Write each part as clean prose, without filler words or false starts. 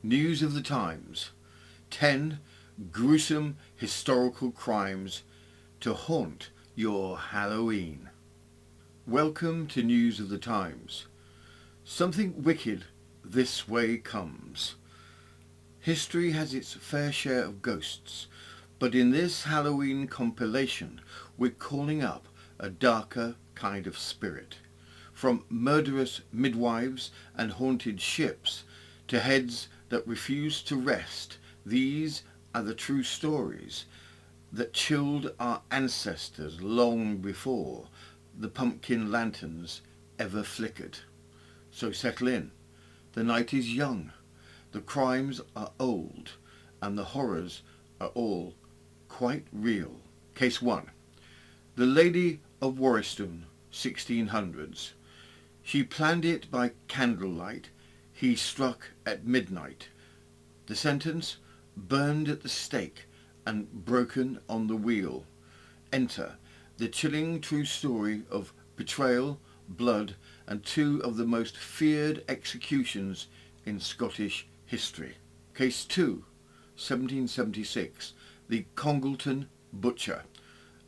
News of the Times. 10 gruesome historical crimes to haunt your Halloween. Welcome to News of the Times. Something wicked this way comes. History has its fair share of ghosts, but in this Halloween compilation we're calling up a darker kind of spirit. From murderous midwives and haunted ships to heads that refuse to rest, these are the true stories that chilled our ancestors long before the pumpkin lanterns ever flickered. So settle in. The night is young, the crimes are old, and the horrors are all quite real. Case 1. The Lady of Waristoun, 1600s. She planned it by candlelight, he struck at midnight. The sentence, burned at the stake and broken on the wheel. Enter the chilling true story of betrayal, blood, and two of the most feared executions in Scottish history. Case 2, 1776. The Congleton butcher.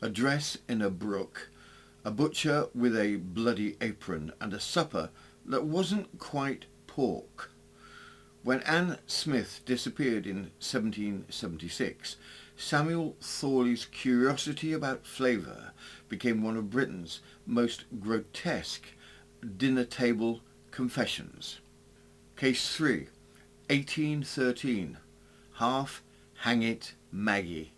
Address in a brook. A butcher with a bloody apron and a supper that wasn't quite pork. When Anne Smith disappeared in 1776, Samuel Thorley's curiosity about flavour became one of Britain's most grotesque dinner table confessions. Case 3, 1813. Half-Hangit Maggie.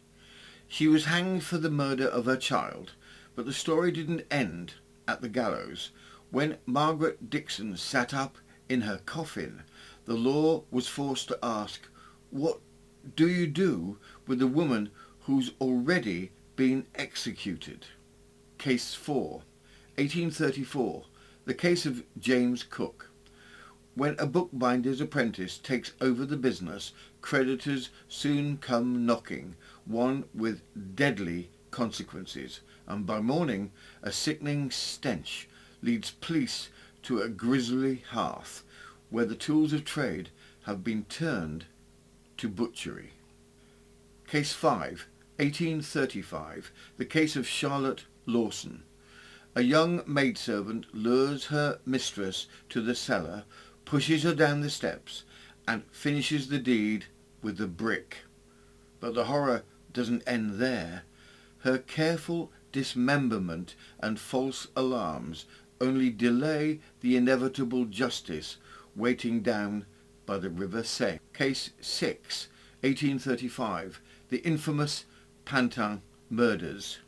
She was hanged for the murder of her child, but the story didn't end at the gallows. When Margaret Dixon sat up in her coffin, the law was forced to ask, what do you do with a woman who's already been executed? Case 4, 1834. The case of James Cook. When a bookbinder's apprentice takes over the business, creditors soon come knocking, one with deadly consequences, and by morning a sickening stench leads police to a grisly hearth where the tools of trade have been turned to butchery. Case 5, 1835. The case of Charlotte Lawson. A young maidservant lures her mistress to the cellar, pushes her down the steps, and finishes the deed with a brick. But the horror doesn't end there. Her careful dismemberment and false alarms only delay the inevitable justice waiting down by the River Seine. Case 6, 1835. The infamous Pantin murders.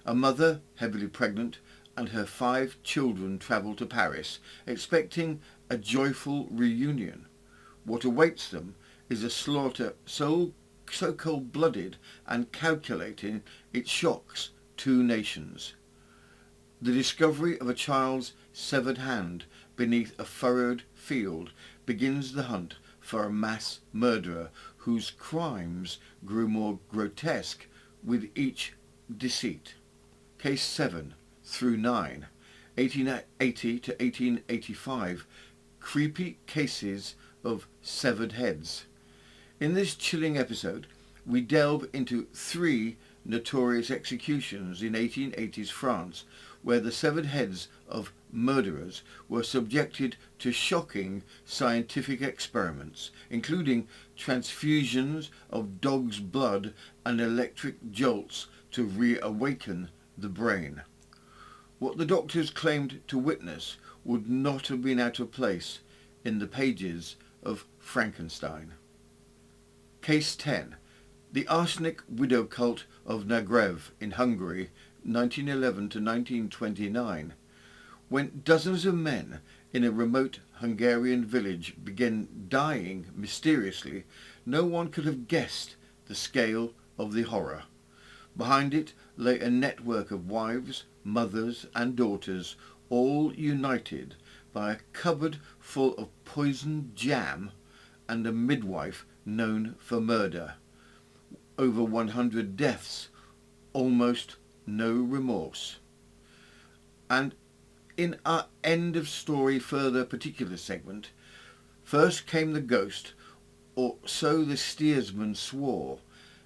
A mother, heavily pregnant, and her 5 children travel to Paris, expecting a joyful reunion. What awaits them is a slaughter so cold-blooded and calculating it shocks 2 nations. The discovery of a child's severed hand beneath a furrowed field begins the hunt for a mass murderer whose crimes grew more grotesque with each deceit. Case 7 through 9, 1880 to 1885. Creepy cases of severed heads. In this chilling episode, we delve into 3 notorious executions in 1880s France, where the severed heads of murderers were subjected to shocking scientific experiments, including transfusions of dog's blood and electric jolts to reawaken the brain. What the doctors claimed to witness would not have been out of place in the pages of Frankenstein. Case 10. The Arsenic widow cult of Nagyrev in Hungary, 1911 to 1929. When dozens of men in a remote Hungarian village began dying mysteriously, no one could have guessed the scale of the horror. Behind it lay a network of wives, mothers and daughters, all united by a cupboard full of poisoned jam and a midwife known for murder. Over 100 deaths, almost no remorse. And in our end of story further particular segment, first came the ghost, or so the steersman swore.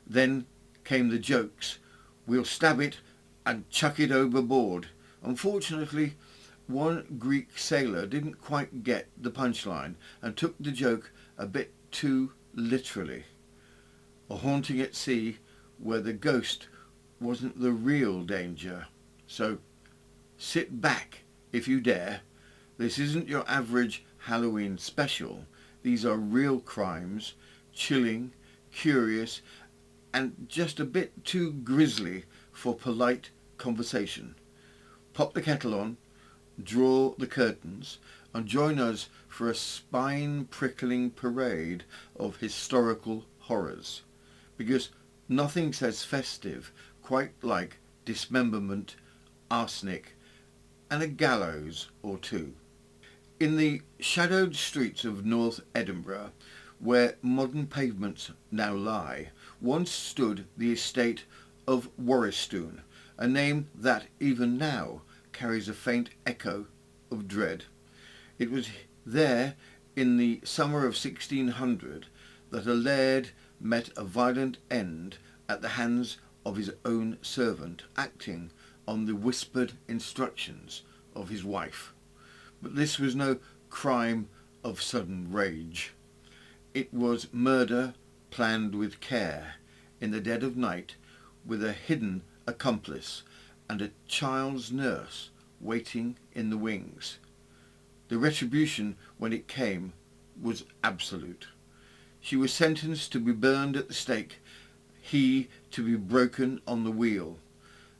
Then came the jokes. We'll stab it and chuck it overboard. Unfortunately, one Greek sailor didn't quite get the punchline and took the joke a bit too literally. A haunting at sea where the ghost wasn't the real danger. So sit back if you dare. This isn't your average Halloween special. These are real crimes, chilling, curious, and just a bit too grisly for polite conversation. Pop the kettle on, draw the curtains, and join us for a spine-prickling parade of historical horrors. Because nothing says festive quite like dismemberment, arsenic, and a gallows or two. In the shadowed streets of North Edinburgh, where modern pavements now lie, once stood the estate of Waristoun, a name that even now carries a faint echo of dread. It was there in the summer of 1600 that a laird met a violent end at the hands of his own servant, acting on the whispered instructions of his wife. But this was no crime of sudden rage. It was murder planned with care, in the dead of night, with a hidden accomplice and a child's nurse waiting in the wings. The retribution, when it came, was absolute. She was sentenced to be burned at the stake, he to be broken on the wheel.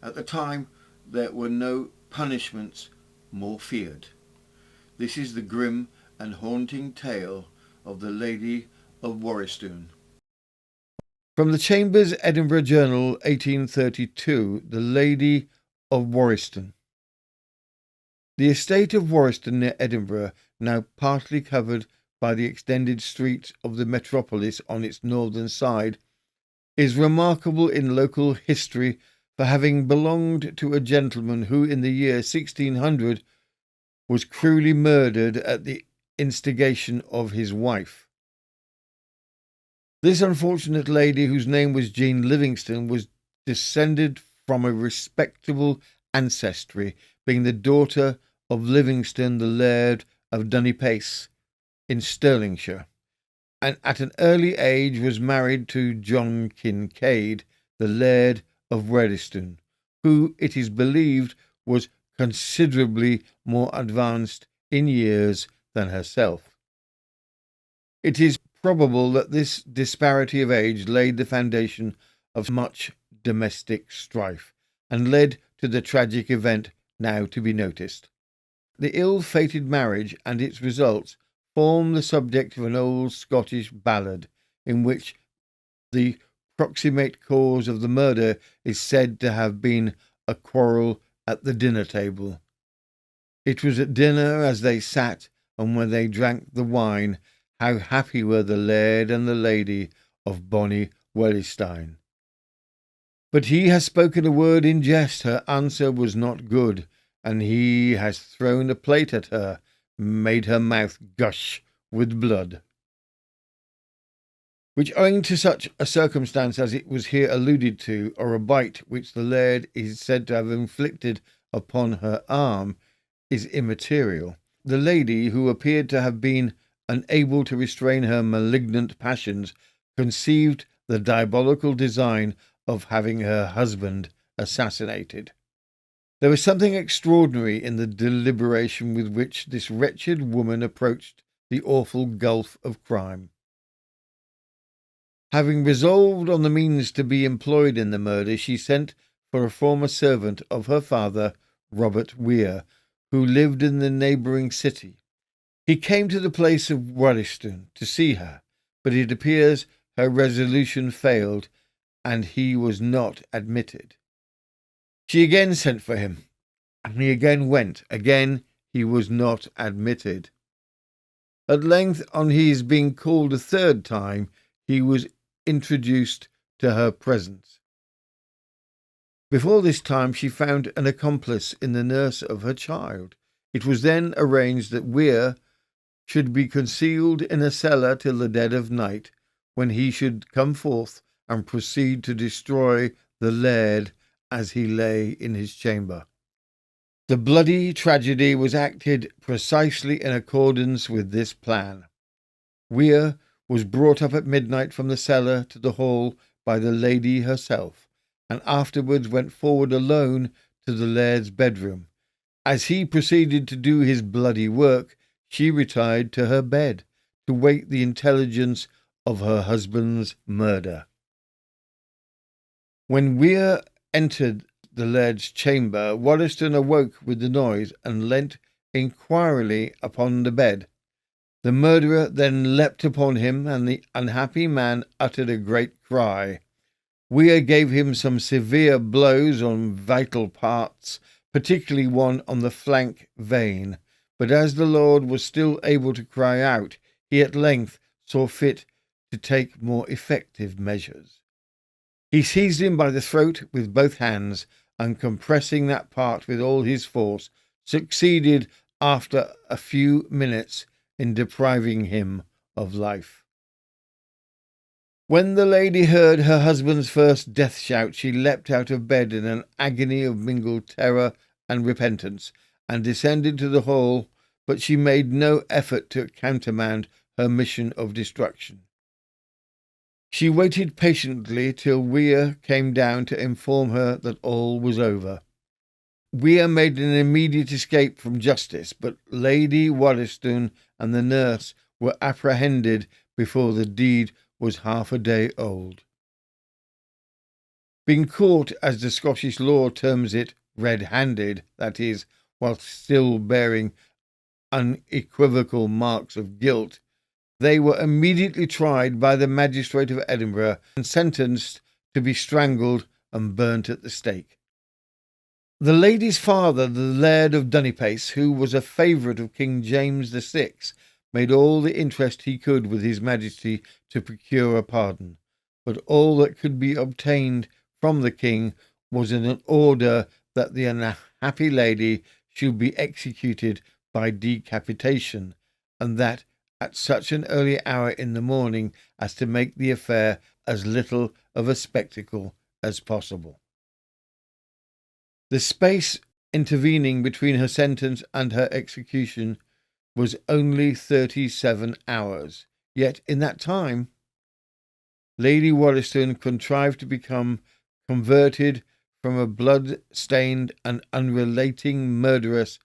At the time, there were no punishments more feared. This is the grim and haunting tale of the Lady of Waristoun. From the Chambers Edinburgh Journal, 1832, The Lady of Waristoun. The estate of Waristoun near Edinburgh, now partly covered by the extended streets of the metropolis on its northern side, is remarkable in local history for having belonged to a gentleman who in the year 1600 was cruelly murdered at the instigation of his wife. This unfortunate lady, whose name was Jean Livingston, was descended from a respectable ancestry, being the daughter of Livingston, the Laird of Dunipace in Stirlingshire, and at an early age was married to John Kincaid, the Laird of Waristoun, who, it is believed, was considerably more advanced in years than herself. It is probable that this disparity of age laid the foundation of much domestic strife, and led to the tragic event now to be noticed. The ill-fated marriage and its results form the subject of an old Scottish ballad, in which the proximate cause of the murder is said to have been a quarrel at the dinner table. It was at dinner as they sat, and when they drank the wine, how happy were the laird and the lady of bonny Waristoun. But he has spoken a word in jest, her answer was not good, and he has thrown a plate at her, made her mouth gush with blood. Which, owing to such a circumstance as it was here alluded to, or a bite which the laird is said to have inflicted upon her arm, is immaterial. The lady, who appeared to have been unable to restrain her malignant passions, conceived the diabolical design of having her husband assassinated. There was something extraordinary in the deliberation with which this wretched woman approached the awful gulf of crime. Having resolved on the means to be employed in the murder, she sent for a former servant of her father, Robert Weir, who lived in the neighbouring city. He came to the place of Waristoun to see her, but it appears her resolution failed, and he was not admitted. She again sent for him, and he again went. Again he was not admitted. At length, on his being called a third time, he was introduced to her presence. Before this time she found an accomplice in the nurse of her child. It was then arranged that Weir should be concealed in a cellar till the dead of night, when he should come forth and proceed to destroy the laird as he lay in his chamber. The bloody tragedy was acted precisely in accordance with this plan. Weir was brought up at midnight from the cellar to the hall by the lady herself, and afterwards went forward alone to the laird's bedroom. As he proceeded to do his bloody work, she retired to her bed to wait the intelligence of her husband's murder. When Weir entered the laird's chamber, Waristoun awoke with the noise and leant inquiringly upon the bed. The murderer then leapt upon him, and the unhappy man uttered a great cry. Weir gave him some severe blows on vital parts, particularly one on the flank vein, but as the lord was still able to cry out, he at length saw fit to take more effective measures. He seized him by the throat with both hands, and compressing that part with all his force, succeeded after a few minutes in depriving him of life. When the lady heard her husband's first death shout, she leapt out of bed in an agony of mingled terror and repentance, and descended to the hall, but she made no effort to countermand her mission of destruction. She waited patiently till Weir came down to inform her that all was over. Weir made an immediate escape from justice, but Lady Waristoun and the nurse were apprehended before the deed was half a day old. Being caught, as the Scottish law terms it, red-handed, that is, whilst still bearing unequivocal marks of guilt, they were immediately tried by the magistrate of Edinburgh and sentenced to be strangled and burnt at the stake. The lady's father, the Laird of Dunipace, who was a favourite of King James VI, made all the interest he could with his Majesty to procure a pardon, but all that could be obtained from the king was an order that the unhappy lady should be executed by decapitation, and that at such an early hour in the morning as to make the affair as little of a spectacle as possible. The space intervening between her sentence and her execution was only 37 hours, yet in that time Lady Waristoun contrived to become converted from a blood-stained and unrelating murderess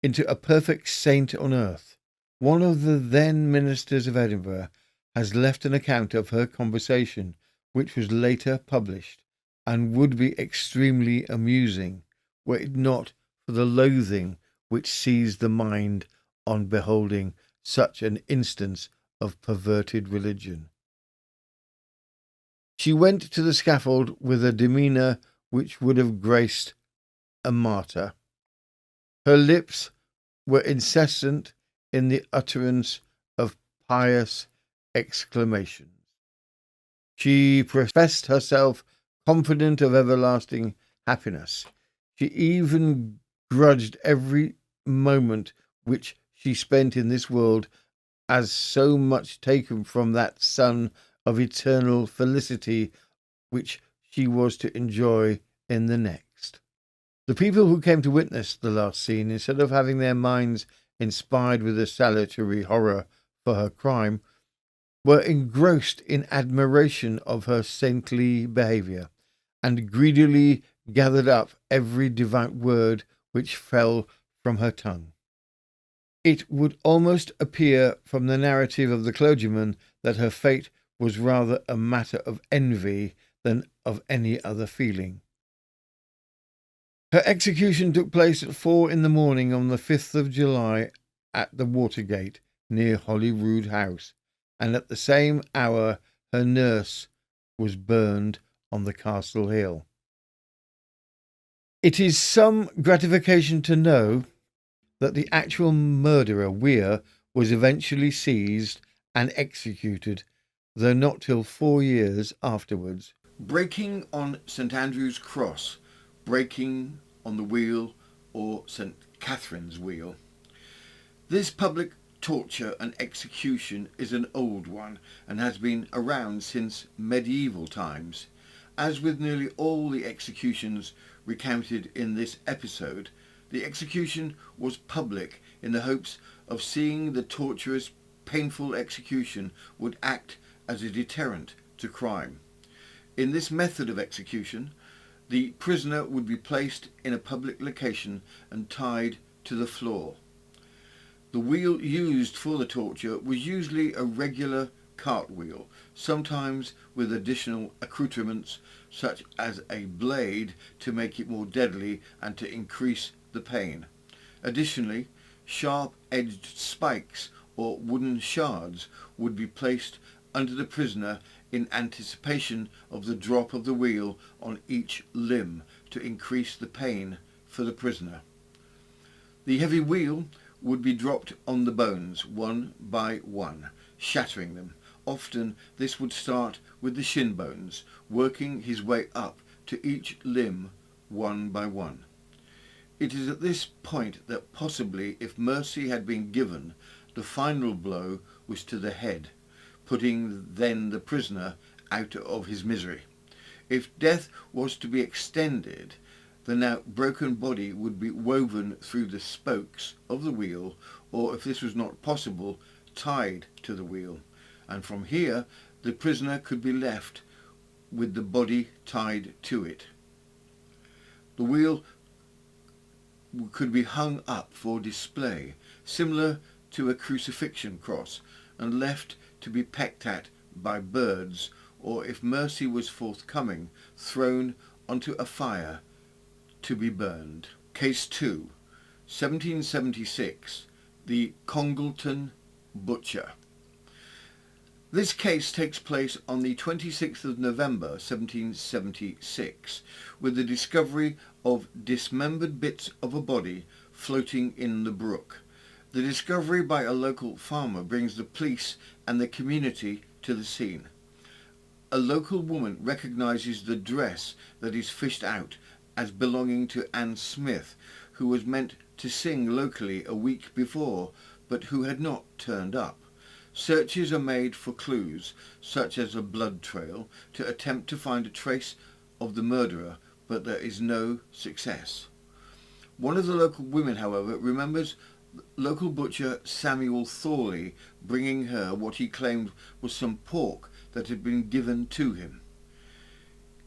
into a perfect saint on earth. One of the then ministers of Edinburgh has left an account of her conversation, which was later published, and would be extremely amusing, were it not for the loathing which seized the mind on beholding such an instance of perverted religion. She went to the scaffold with a demeanour which would have graced a martyr. Her lips were incessant in the utterance of pious exclamations. She professed herself confident of everlasting happiness. She even grudged every moment which she spent in this world as so much taken from that sun of eternal felicity which she was to enjoy in the next. The people who came to witness the last scene, instead of having their minds inspired with a salutary horror for her crime, were engrossed in admiration of her saintly behaviour, and greedily gathered up every devout word which fell from her tongue. It would almost appear from the narrative of the clergyman that her fate was rather a matter of envy than of any other feeling. Her execution took place at 4 in the morning on the 5th of July at the Watergate, near Holyrood House, and at the same hour her nurse was burned on the Castle Hill. It is some gratification to know that the actual murderer, Weir, was eventually seized and executed, though not till 4 years afterwards. Breaking on St. Andrew's Cross, breaking on the wheel, or St. Catherine's wheel. This public torture and execution is an old one and has been around since medieval times. As with nearly all the executions recounted in this episode, the execution was public in the hopes of seeing the torturer's painful execution would act as a deterrent to crime. In this method of execution, the prisoner would be placed in a public location and tied to the floor. The wheel used for the torture was usually a regular cartwheel, sometimes with additional accoutrements such as a blade to make it more deadly and to increase the pain. Additionally, sharp-edged spikes or wooden shards would be placed under the prisoner in anticipation of the drop of the wheel on each limb to increase the pain for the prisoner. The heavy wheel would be dropped on the bones one by one, shattering them. Often this would start with the shin bones, working his way up to each limb one by one. It is at this point that possibly, if mercy had been given, the final blow was to the head, putting then the prisoner out of his misery. If death was to be extended, the now broken body would be woven through the spokes of the wheel, or if this was not possible, tied to the wheel, and from here the prisoner could be left with the body tied to it. The wheel could be hung up for display, similar to a crucifixion cross, and left to be pecked at by birds, or if mercy was forthcoming, thrown onto a fire to be burned. Case 2, 1776, the Congleton Butcher. This case takes place on the 26th of November 1776, with the discovery of dismembered bits of a body floating in the brook. The discovery by a local farmer brings the police and the community to the scene. A local woman recognises the dress that is fished out as belonging to Anne Smith, who was meant to sing locally a week before, but who had not turned up. Searches are made for clues, such as a blood trail, to attempt to find a trace of the murderer, but there is no success. One of the local women, however, remembers local butcher Samuel Thorley bringing her what he claimed was some pork that had been given to him.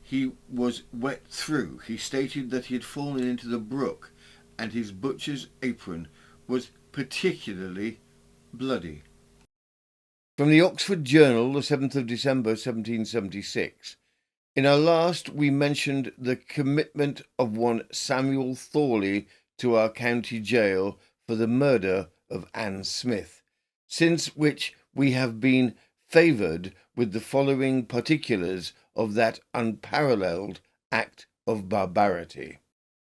He was wet through. He stated that he had fallen into the brook, and his butcher's apron was particularly bloody. From the Oxford Journal, the 7th of December 1776. In our last we mentioned the commitment of one Samuel Thorley to our county jail for the murder of Anne Smith, since which we have been favoured with the following particulars of that unparalleled act of barbarity.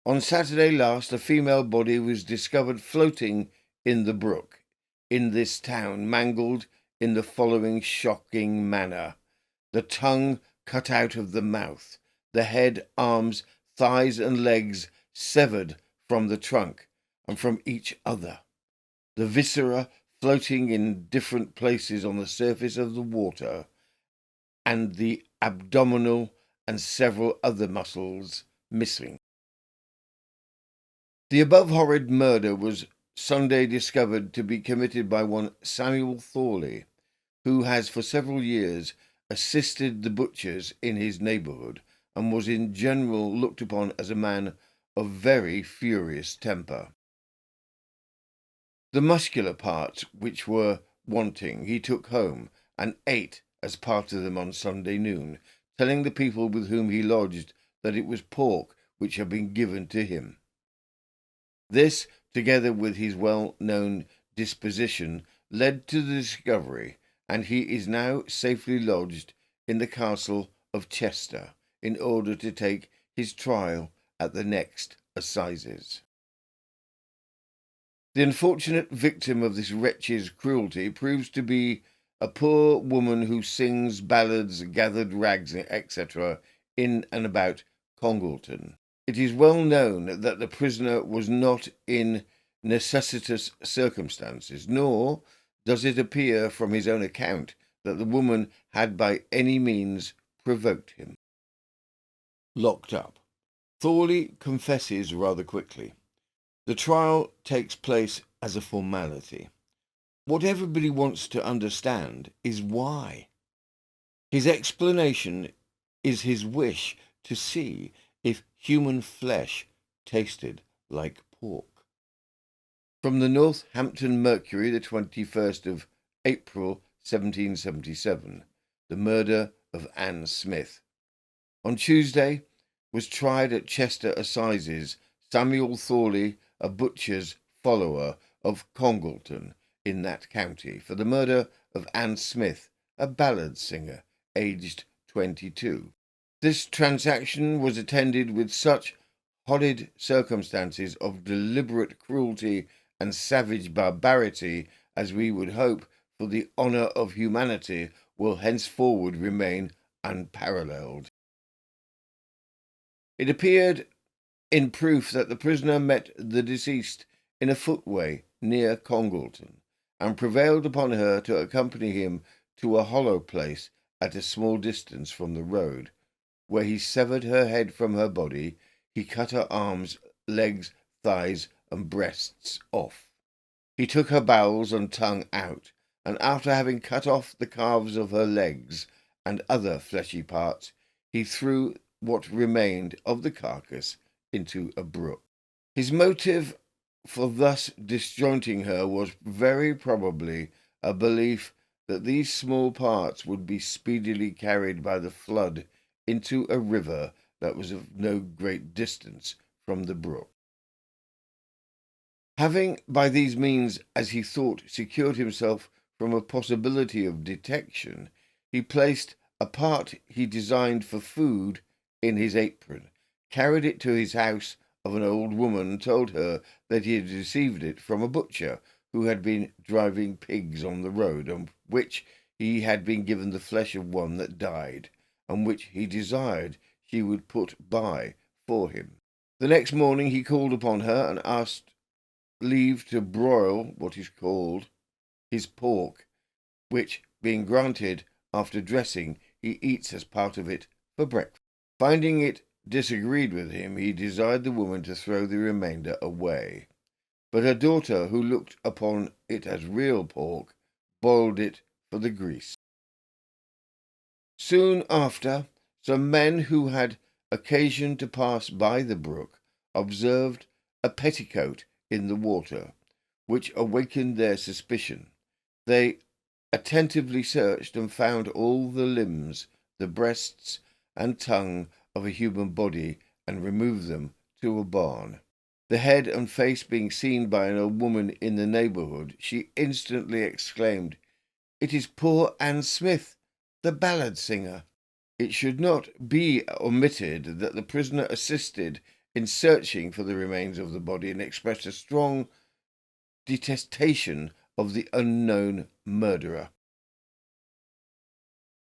On Saturday last, a female body was discovered floating in the brook in this town, mangled in the following shocking manner: the tongue cut out of the mouth, the head, arms, thighs and legs severed from the trunk and from each other, the viscera floating in different places on the surface of the water, and the abdominal and several other muscles missing. The above horrid murder was Sunday discovered to be committed by one Samuel Thorley, who has for several years assisted the butchers in his neighbourhood, and was in general looked upon as a man of very furious temper. The muscular parts which were wanting he took home, and ate as part of them on Sunday noon, telling the people with whom he lodged that it was pork which had been given to him. This, together with his well-known disposition, led to the discovery, and he is now safely lodged in the castle of Chester, in order to take his trial at the next assizes. The unfortunate victim of this wretch's cruelty proves to be a poor woman who sings ballads, gathered rags, etc., in and about Congleton. It is well known that the prisoner was not in necessitous circumstances, nor does it appear from his own account that the woman had by any means provoked him. Locked up. Thorley confesses rather quickly. The trial takes place as a formality. What everybody wants to understand is why. His explanation is his wish to see if human flesh tasted like pork. From the Northampton Mercury, the 21st of April, 1777, the murder of Anne Smith. On Tuesday was tried at Chester Assizes Samuel Thorley, a butcher's follower of Congleton in that county, for the murder of Anne Smith, a ballad singer, aged 22. This transaction was attended with such horrid circumstances of deliberate cruelty and savage barbarity as we would hope for the honour of humanity will henceforward remain unparalleled. It appeared in proof that the prisoner met the deceased in a footway near Congleton, and prevailed upon her to accompany him to a hollow place at a small distance from the road, where he severed her head from her body. He cut her arms, legs, thighs, and breasts off. He took her bowels and tongue out, and after having cut off the calves of her legs and other fleshy parts, he threw what remained of the carcass into a brook. His motive for thus disjointing her was very probably a belief that these small parts would be speedily carried by the flood into a river that was of no great distance from the brook. Having by these means, as he thought, secured himself from a possibility of detection, he placed a part he designed for food in his apron, carried it to his house of an old woman, and told her that he had received it from a butcher who had been driving pigs on the road, and which he had been given the flesh of one that died, and which he desired she would put by for him. The next morning he called upon her and asked leave to broil what is called his pork, which, being granted after dressing, he eats as part of it for breakfast. Finding it disagreed with him, he desired the woman to throw the remainder away. But her daughter, who looked upon it as real pork, boiled it for the grease. Soon after, some men who had occasion to pass by the brook observed a petticoat in the water, which awakened their suspicion. They attentively searched and found all the limbs, the breasts and tongue of a human body, and removed them to a barn. The head and face being seen by an old woman in the neighbourhood, she instantly exclaimed, "It is poor Anne Smith, the ballad singer." It should not be omitted that the prisoner assisted in searching for the remains of the body and expressed a strong detestation of the unknown murderer.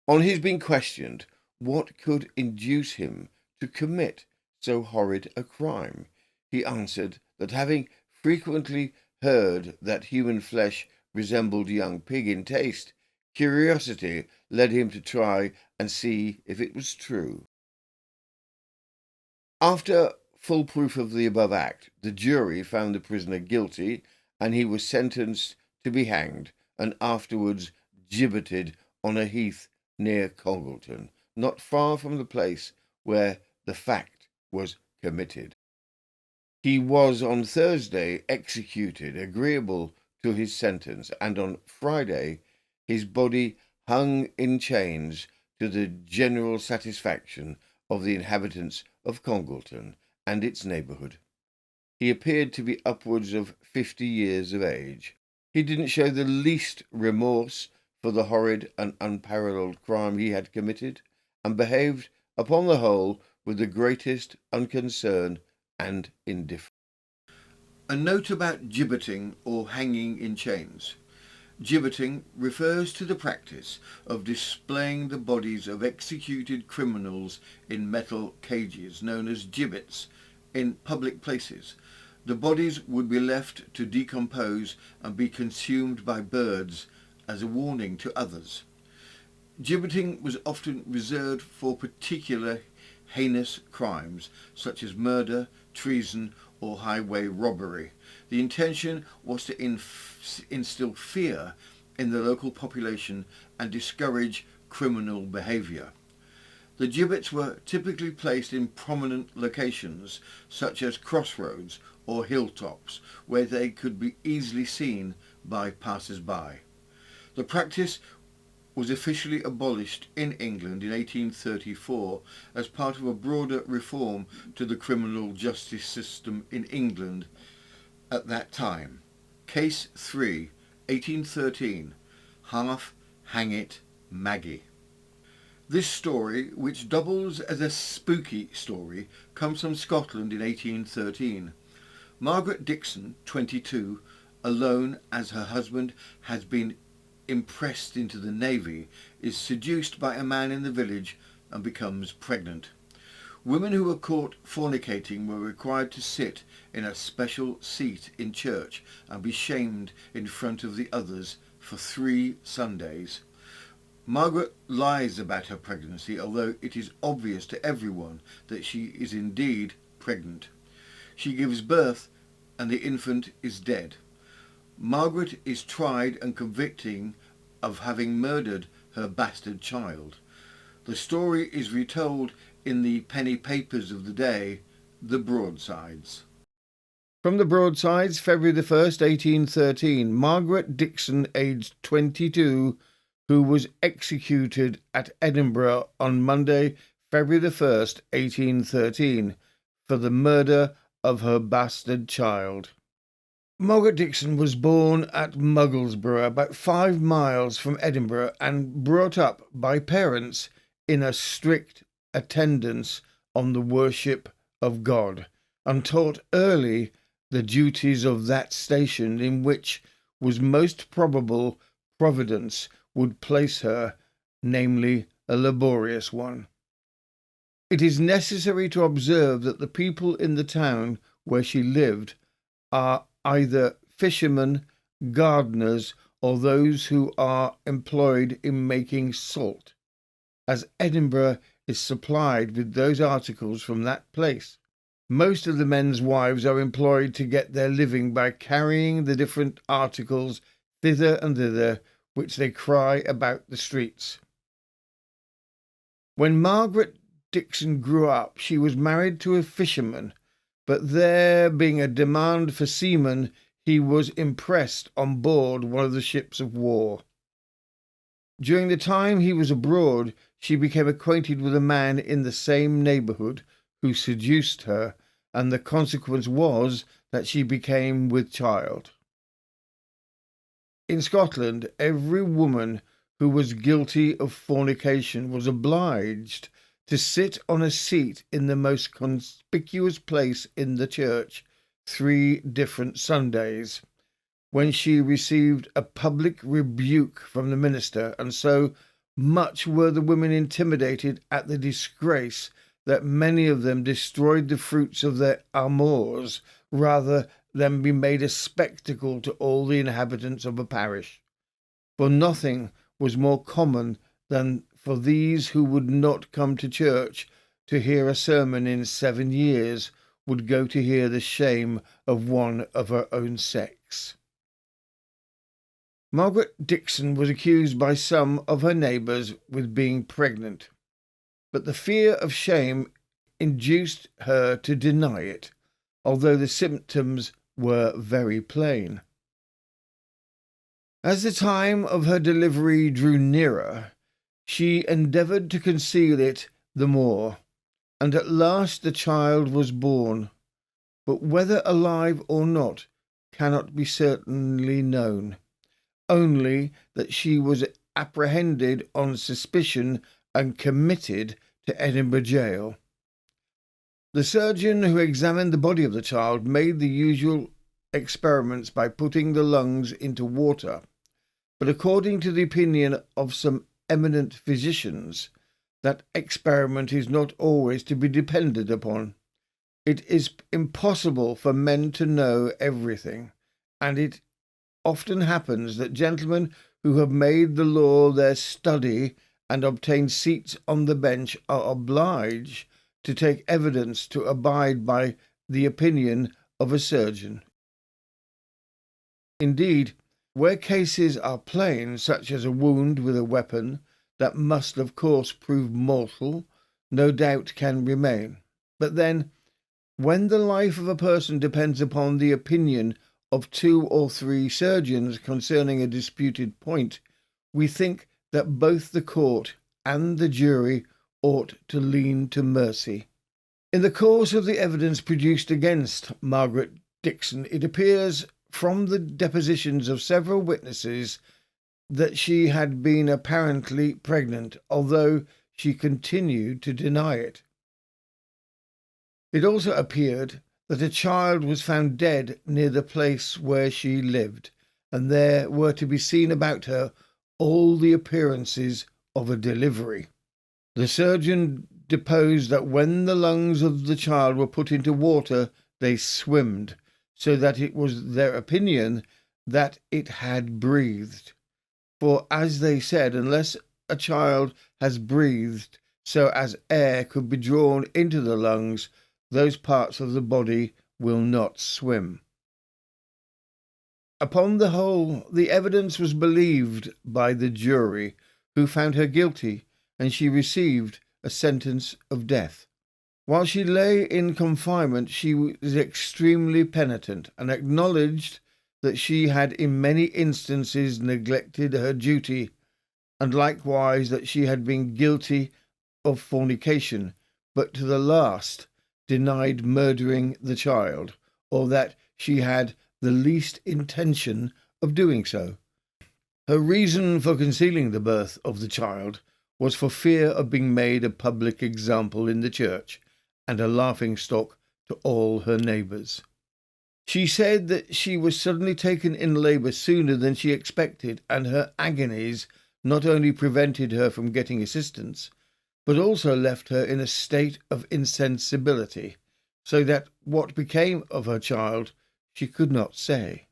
On his being questioned what could induce him to commit so horrid a crime, he answered that having frequently heard that human flesh resembled young pig in taste, curiosity led him to try and see if it was true. After full proof of the above act, the jury found the prisoner guilty, and he was sentenced to be hanged and afterwards gibbeted on a heath near Congleton, not far from the place where the fact was committed. He was on Thursday executed, agreeable to his sentence, and on Friday his body hung in chains to the general satisfaction of the inhabitants of Congleton and its neighbourhood. He appeared to be upwards of 50 years of age. He didn't show the least remorse for the horrid and unparalleled crime he had committed, and behaved, upon the whole, with the greatest unconcern and indifference. A note about gibbeting or hanging in chains. Gibbeting refers to the practice of displaying the bodies of executed criminals in metal cages, known as gibbets, in public places. The bodies would be left to decompose and be consumed by birds as a warning to others. Gibbeting was often reserved for particular heinous crimes such as murder, treason or highway robbery. The intention was to instill fear in the local population and discourage criminal behaviour. The gibbets were typically placed in prominent locations such as crossroads or hilltops where they could be easily seen by passers-by. The practice was officially abolished in England in 1834 as part of a broader reform to the criminal justice system in England at that time. Case 3, 1813, Half-Hangit, Maggie. This story, which doubles as a spooky story, comes from Scotland in 1813. Margaret Dixon, 22, alone as her husband has been impressed into the Navy, is seduced by a man in the village and becomes pregnant. Women who were caught fornicating were required to sit in a special seat in church and be shamed in front of the others for 3 Sundays. Margaret lies about her pregnancy, although it is obvious to everyone that she is indeed pregnant. She gives birth and the infant is dead. Margaret is tried and convicted of having murdered her bastard child. The story is retold in the penny papers of the day, the Broadsides. From the Broadsides, February the 1st, 1813, Margaret Dixon, aged 22, who was executed at Edinburgh on Monday, February the 1st, 1813, for the murder of her bastard child. Margaret Dixon was born at Mugglesborough, about 5 miles from Edinburgh, and brought up by parents in a strict attendance on the worship of God, and taught early the duties of that station in which was most probable Providence would place her, namely a laborious one. It is necessary to observe that the people in the town where she lived are either fishermen, gardeners, or those who are employed in making salt, as Edinburgh is supplied with those articles from that place. Most of the men's wives are employed to get their living by carrying the different articles thither and thither, which they cry about the streets. When Margaret Dixon grew up, she was married to a fisherman, but there being a demand for seamen, he was impressed on board one of the ships of war. During the time he was abroad, she became acquainted with a man in the same neighbourhood who seduced her, and the consequence was that she became with child. In Scotland, every woman who was guilty of fornication was obliged to sit on a seat in the most conspicuous place in the church 3 different Sundays, when she received a public rebuke from the minister, and so much were the women intimidated at the disgrace that many of them destroyed the fruits of their amours rather than be made a spectacle to all the inhabitants of a parish. For nothing was more common than for these who would not come to church to hear a sermon in 7 years would go to hear the shame of one of her own sex. Margaret Dixon was accused by some of her neighbours with being pregnant, but the fear of shame induced her to deny it, although the symptoms were very plain. As the time of her delivery drew nearer, she endeavoured to conceal it the more, and at last the child was born, but whether alive or not cannot be certainly known, only that she was apprehended on suspicion and committed to Edinburgh jail. The surgeon who examined the body of the child made the usual experiments by putting the lungs into water, but according to the opinion of some eminent physicians, that experiment is not always to be depended upon. It is impossible for men to know everything, and it often happens that gentlemen who have made the law their study and obtained seats on the bench are obliged to take evidence to abide by the opinion of a surgeon. Indeed, where cases are plain, such as a wound with a weapon that must of course prove mortal, no doubt can remain. But then, when the life of a person depends upon the opinion of 2 or 3 surgeons concerning a disputed point, we think that both the court and the jury ought to lean to mercy. In the course of the evidence produced against Margaret Dixon, it appears from the depositions of several witnesses that she had been apparently pregnant, although she continued to deny it. It also appeared that a child was found dead near the place where she lived, and there were to be seen about her all the appearances of a delivery. The surgeon deposed that when the lungs of the child were put into water, they swimmed, so that it was their opinion that it had breathed. For, as they said, unless a child has breathed so as air could be drawn into the lungs, those parts of the body will not swim. Upon the whole, the evidence was believed by the jury, who found her guilty, and she received a sentence of death. While she lay in confinement, she was extremely penitent, and acknowledged that she had in many instances neglected her duty, and likewise that she had been guilty of fornication, but to the last denied murdering the child, or that she had the least intention of doing so. Her reason for concealing the birth of the child was for fear of being made a public example in the church and a laughing-stock to all her neighbours. She said that she was suddenly taken in labour sooner than she expected, and her agonies not only prevented her from getting assistance, but also left her in a state of insensibility, so that what became of her child she could not say.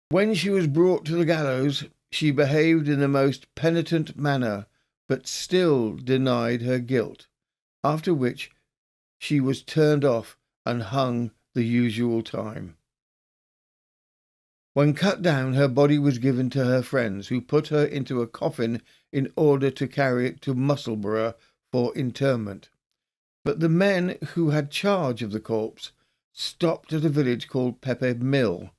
When she was brought to the gallows, she behaved in the most penitent manner, but still denied her guilt, after which she was turned off and hung the usual time. When cut down, her body was given to her friends, who put her into a coffin in order to carry it to Musselburgh for interment. But the men who had charge of the corpse stopped at a village called Pepper Mill,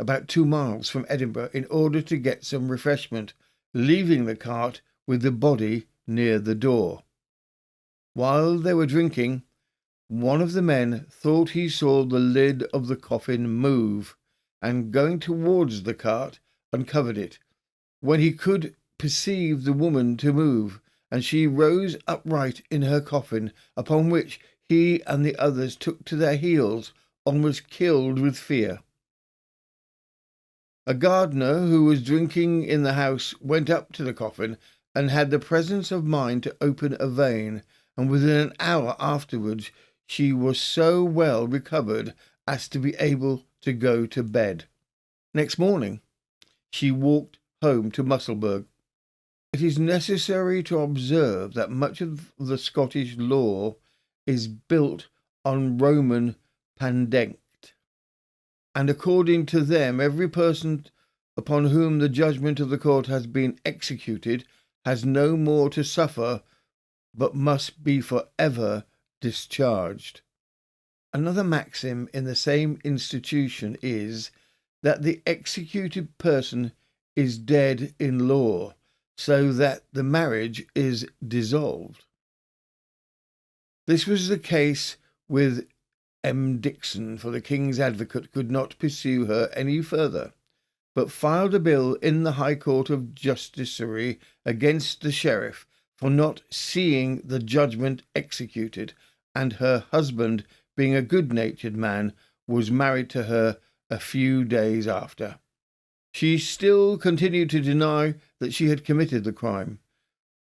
about 2 miles from Edinburgh, in order to get some refreshment, leaving the cart with the body near the door. While they were drinking, one of the men thought he saw the lid of the coffin move, and going towards the cart, uncovered it, when he could perceive the woman to move, and she rose upright in her coffin, upon which he and the others took to their heels, almost killed with fear. A gardener who was drinking in the house went up to the coffin and had the presence of mind to open a vein, and within an hour afterwards she was so well recovered as to be able to go to bed. Next morning she walked home to Musselburgh. It is necessary to observe that much of the Scottish law is built on Roman pandinct, and according to them every person upon whom the judgment of the court has been executed has no more to suffer, but must be for ever discharged. Another maxim in the same institution is that the executed person is dead in law, so that the marriage is dissolved. This was the case with M. Dixon, for the King's Advocate could not pursue her any further, but filed a bill in the High Court of Justiciary against the sheriff for not seeing the judgment executed, and her husband, being a good-natured man, was married to her a few days after. She still continued to deny that she had committed the crime.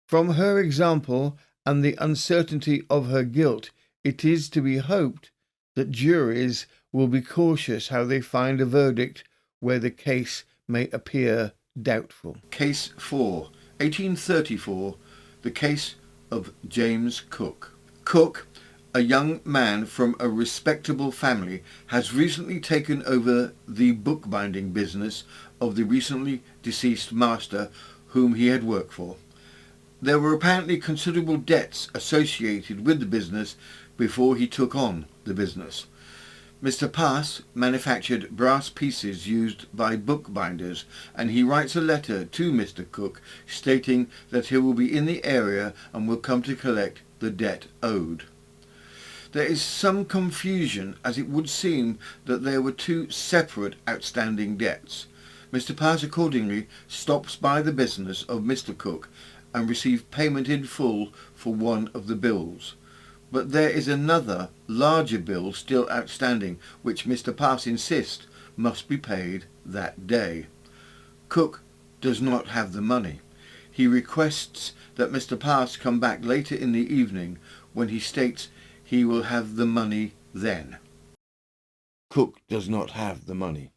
From her example and the uncertainty of her guilt, It is to be hoped that juries will be cautious how they find a verdict where the case may appear doubtful. Case 4, 1834, the case of James Cook. Cook, a young man from a respectable family, has recently taken over the bookbinding business of the recently deceased master whom he had worked for. There were apparently considerable debts associated with the business before he took on the business. Mr. Pass manufactured brass pieces used by bookbinders, and he writes a letter to Mr. Cook stating that he will be in the area and will come to collect the debt owed. There is some confusion, as it would seem that there were two separate outstanding debts. Mr. Pass accordingly stops by the business of Mr. Cook and receives payment in full for one of the bills. But there is another, larger bill still outstanding, which Mr. Pass insists must be paid that day. Cook does not have the money. He requests that Mr. Pass come back later in the evening, when he states he will have the money then. Cook does not have the money.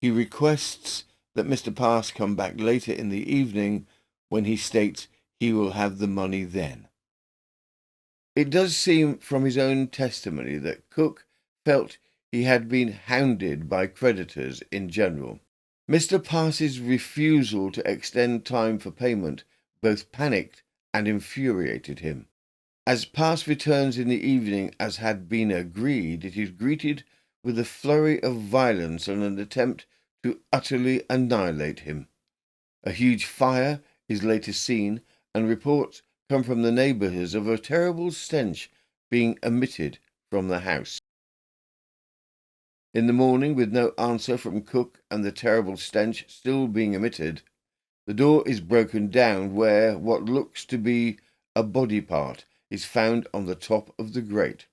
He requests that Mr. Pass come back later in the evening, when he states he will have the money then. It does seem from his own testimony that Cook felt he had been hounded by creditors in general. Mr. Pass's refusal to extend time for payment both panicked and infuriated him. As Pass returns in the evening as had been agreed, it is greeted with a flurry of violence and an attempt to utterly annihilate him. A huge fire is later seen, and reports come from the neighbours of a terrible stench being emitted from the house. In the morning, with no answer from Cook and the terrible stench still being emitted, the door is broken down where what looks to be a body part is found on the top of the grate.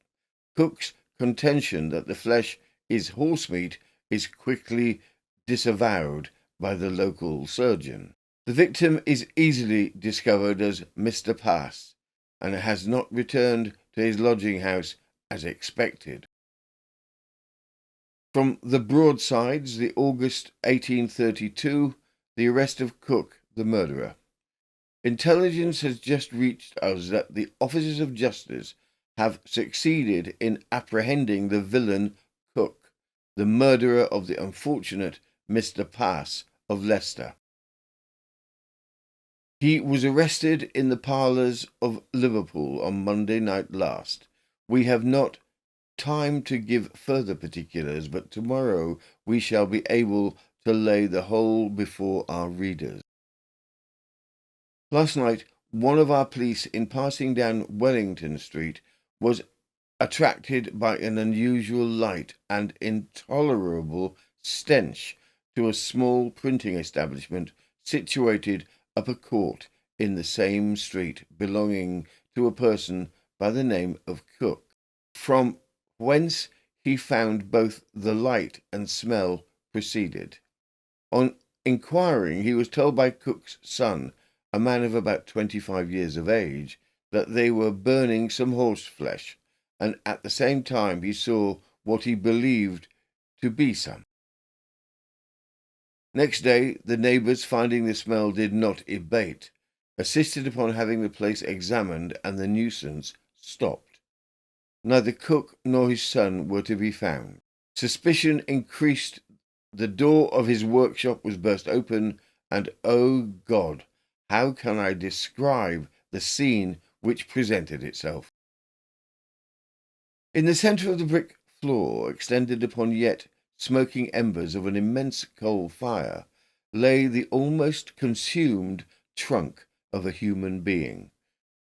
Cook's contention that the flesh is horse meat is quickly disavowed by the local surgeon. The victim is easily discovered as Mr. Pass, and has not returned to his lodging house as expected. From the Broadsides, the August 1832, the arrest of Cook, the murderer. Intelligence has just reached us that the officers of justice have succeeded in apprehending the villain Cook, the murderer of the unfortunate Mr. Pass of Leicester. He was arrested in the parlours of Liverpool on Monday night last. We have not time to give further particulars, but tomorrow we shall be able to lay the whole before our readers. Last night, one of our police, in passing down Wellington Street, was attracted by an unusual light and intolerable stench to a small printing establishment situated up a court in the same street, belonging to a person by the name of Cook, from whence he found both the light and smell proceeded. On inquiring, he was told by Cook's son, a man of about 25 years of age, that they were burning some horse flesh, and at the same time he saw what he believed to be some. Next day, the neighbours, finding the smell did not abate, insisted upon having the place examined and the nuisance stopped. Neither Cook nor his son were to be found. Suspicion increased. The door of his workshop was burst open, and, oh God, how can I describe the scene which presented itself? In the centre of the brick floor, extended upon yet smoking embers of an immense coal fire, lay the almost consumed trunk of a human being,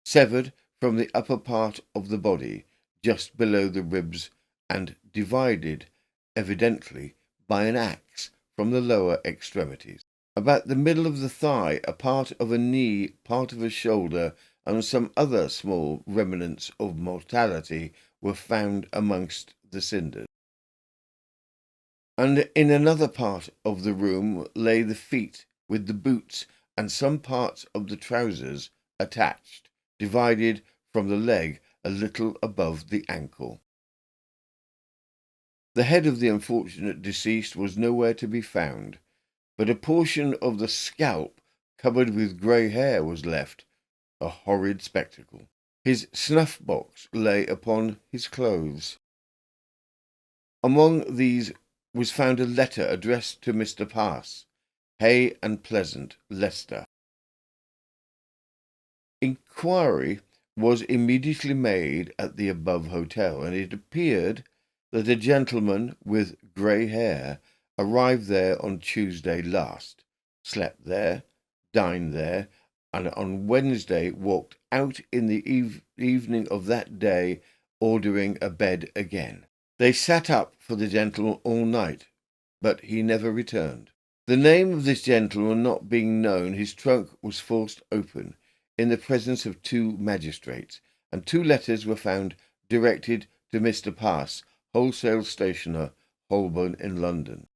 severed from the upper part of the body, just below the ribs, and divided, evidently, by an axe from the lower extremities. About the middle of the thigh, a part of a knee, part of a shoulder, and some other small remnants of mortality were found amongst the cinders. And in another part of the room lay the feet, with the boots and some parts of the trousers attached, divided from the leg a little above the ankle. The head of the unfortunate deceased was nowhere to be found, but a portion of the scalp covered with grey hair was left, a horrid spectacle. His snuff-box lay upon his clothes. Among these was found a letter addressed to Mr. Pass, Hay and Pleasant, Leicester. Inquiry was immediately made at the above hotel, and it appeared that a gentleman with grey hair arrived there on Tuesday last, slept there, dined there, and on Wednesday walked out in the evening of that day, ordering a bed again. They sat up for the gentleman all night, but he never returned. The name of this gentleman not being known, his trunk was forced open in the presence of 2 magistrates, and 2 letters were found directed to Mr. Pass, wholesale stationer, Holborn in London.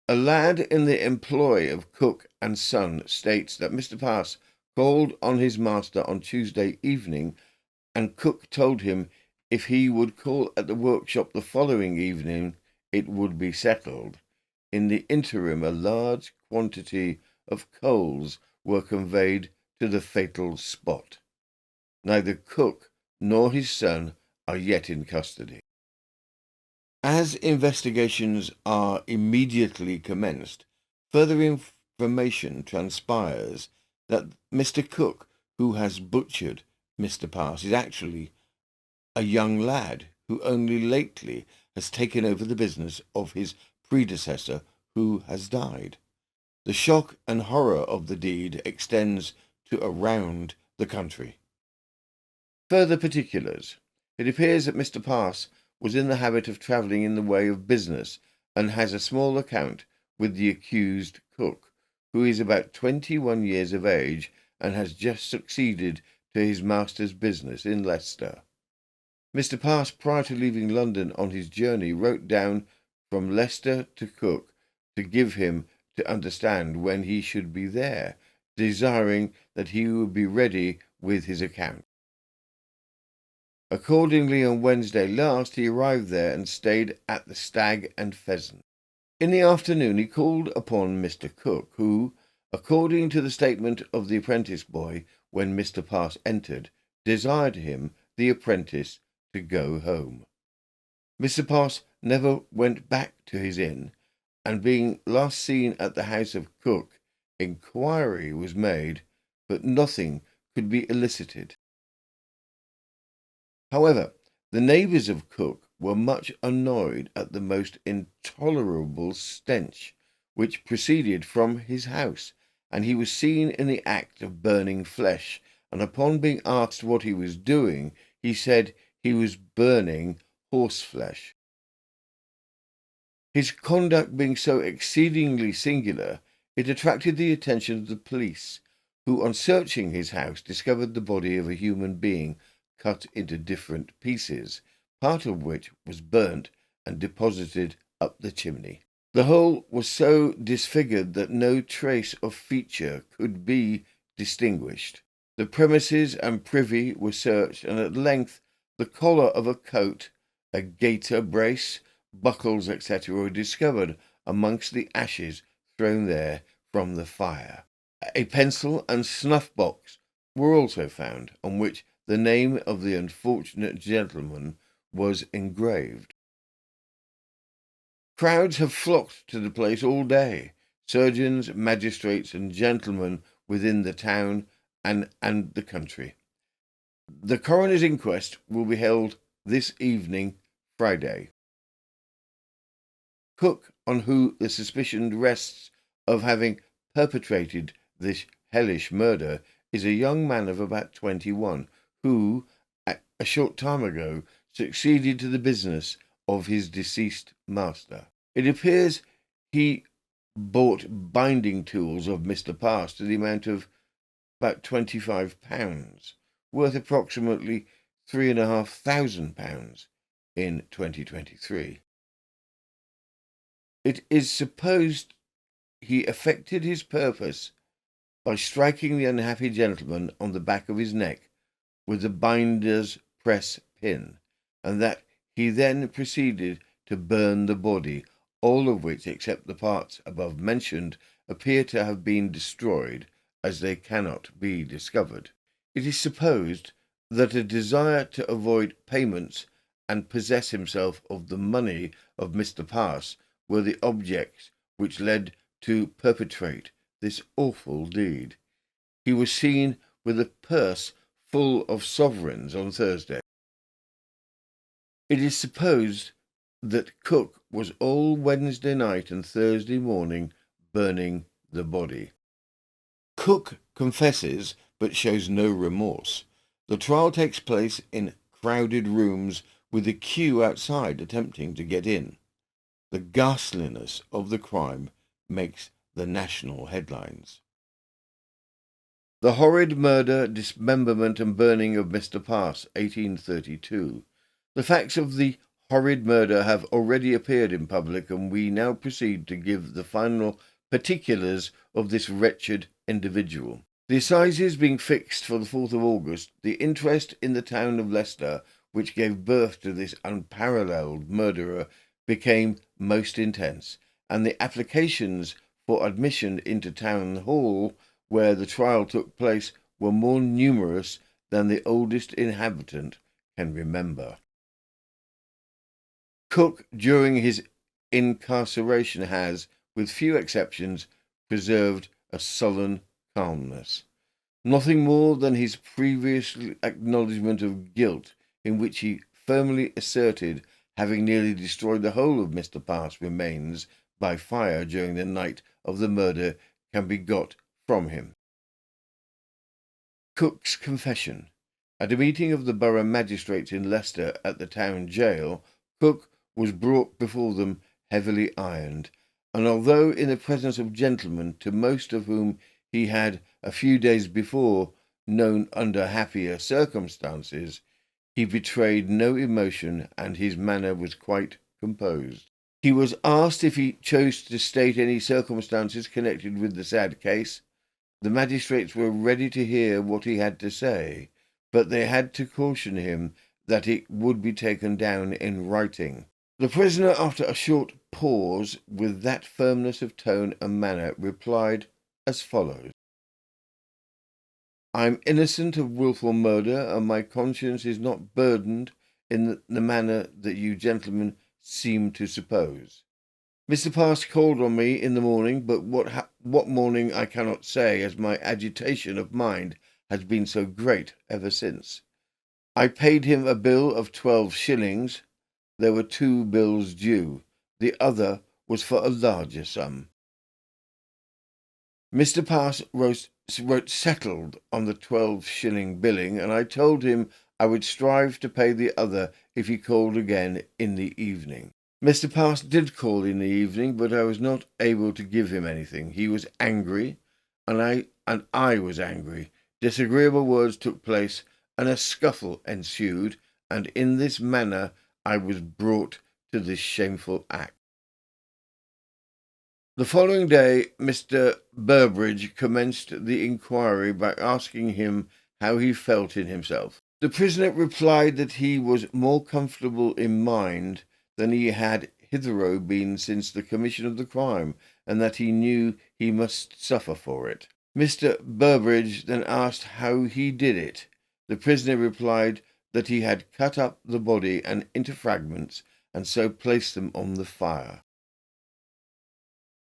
A lad in the employ of Cook and Son states that Mr. Pass called on his master on Tuesday evening, and Cook told him if he would call at the workshop the following evening it would be settled. In the interim, a large quantity of coals were conveyed to the fatal spot. Neither Cook nor his son are yet in custody. As investigations are immediately commenced, further information transpires that Mr. Cook, who has butchered Mr. Pass, is actually a young lad who only lately has taken over the business of his predecessor, who has died. The shock and horror of the deed extends to around the country. Further particulars. It appears that Mr. Pass was in the habit of travelling in the way of business, and has a small account with the accused Cook, who is about 21 years of age and has just succeeded to his master's business in Leicester. Mr. Pass, prior to leaving London on his journey, wrote down from Leicester to Cook to give him to understand when he should be there, desiring that he would be ready with his account. Accordingly, on Wednesday last, he arrived there and stayed at the Stag and Pheasant. In the afternoon, he called upon Mr. Cook, who, according to the statement of the apprentice boy when Mr. Pass entered, desired him, the apprentice, to go home. Mr. Pass never went back to his inn, and being last seen at the house of Cook, inquiry was made, but nothing could be elicited. However, the neighbours of Cook were much annoyed at the most intolerable stench which proceeded from his house, and he was seen in the act of burning flesh, and upon being asked what he was doing, he said he was burning horseflesh. His conduct being so exceedingly singular, it attracted the attention of the police, who, on searching his house, discovered the body of a human being cut into different pieces, part of which was burnt and deposited up the chimney. The whole was so disfigured that no trace of feature could be distinguished. The premises and privy were searched, and at length the collar of a coat, a gaiter brace, buckles, etc., were discovered amongst the ashes thrown there from the fire. A pencil and snuff-box were also found, on which the name of the unfortunate gentleman was engraved. Crowds have flocked to the place all day, surgeons, magistrates, and gentlemen within the town and the country. The coroner's inquest will be held this evening, Friday. Cook, on whom the suspicion rests of having perpetrated this hellish murder, is a young man of about 21, who, a short time ago, succeeded to the business of his deceased master. It appears he bought binding tools of Mr. Pass to the amount of about £25, worth approximately £3,500 in 2023. It is supposed he effected his purpose by striking the unhappy gentleman on the back of his neck with the binder's press pin, and that he then proceeded to burn the body, all of which, except the parts above mentioned, appear to have been destroyed, as they cannot be discovered. It is supposed that a desire to avoid payments and possess himself of the money of Mr. Pass were the objects which led to perpetrate this awful deed. He was seen with a purse full of sovereigns on Thursday. It is supposed that Cook was all Wednesday night and Thursday morning burning the body. Cook confesses but shows no remorse. The trial takes place in crowded rooms with a queue outside attempting to get in. The ghastliness of the crime makes the national headlines. The horrid murder, dismemberment and burning of Mr. Pass, 1832. The facts of the horrid murder have already appeared in public, and we now proceed to give the final particulars of this wretched individual. The assizes being fixed for the 4th of August, the interest in the town of Leicester, which gave birth to this unparalleled murderer, became most intense, and the applications for admission into Town Hall, where the trial took place, were more numerous than the oldest inhabitant can remember. Cook, during his incarceration, has, with few exceptions, preserved a sullen calmness. Nothing more than his previous acknowledgment of guilt, in which he firmly asserted having nearly destroyed the whole of Mr. Pass' remains by fire during the night of the murder, can be got from him. Cook's confession. At a meeting of the borough magistrates in Leicester at the town jail, Cook was brought before them heavily ironed, and although in the presence of gentlemen, to most of whom he had a few days before known under happier circumstances, he betrayed no emotion, and his manner was quite composed. He was asked if he chose to state any circumstances connected with the sad case. The magistrates were ready to hear what he had to say, but they had to caution him that it would be taken down in writing. The prisoner, after a short pause, with that firmness of tone and manner, replied as follows: "I am innocent of wilful murder, and my conscience is not burdened in the manner that you gentlemen seem to suppose. Mr. Pass called on me in the morning, but what morning I cannot say, as my agitation of mind has been so great ever since. I paid him a bill of 12 shillings. There were 2 bills due. The other was for a larger sum. Mr. Pass wrote settled on the 12-shilling billing, and I told him I would strive to pay the other if he called again in the evening. Mr. Pass did call in the evening, but I was not able to give him anything. He was angry, and I was angry. Disagreeable words took place, and a scuffle ensued, and in this manner I was brought to this shameful act." The following day, Mr. Burbridge commenced the inquiry by asking him how he felt in himself. The prisoner replied that he was more comfortable in mind than he had hitherto been since the commission of the crime, and that he knew he must suffer for it. Mr. Burbridge then asked how he did it. The prisoner replied that he had cut up the body into fragments, and so placed them on the fire.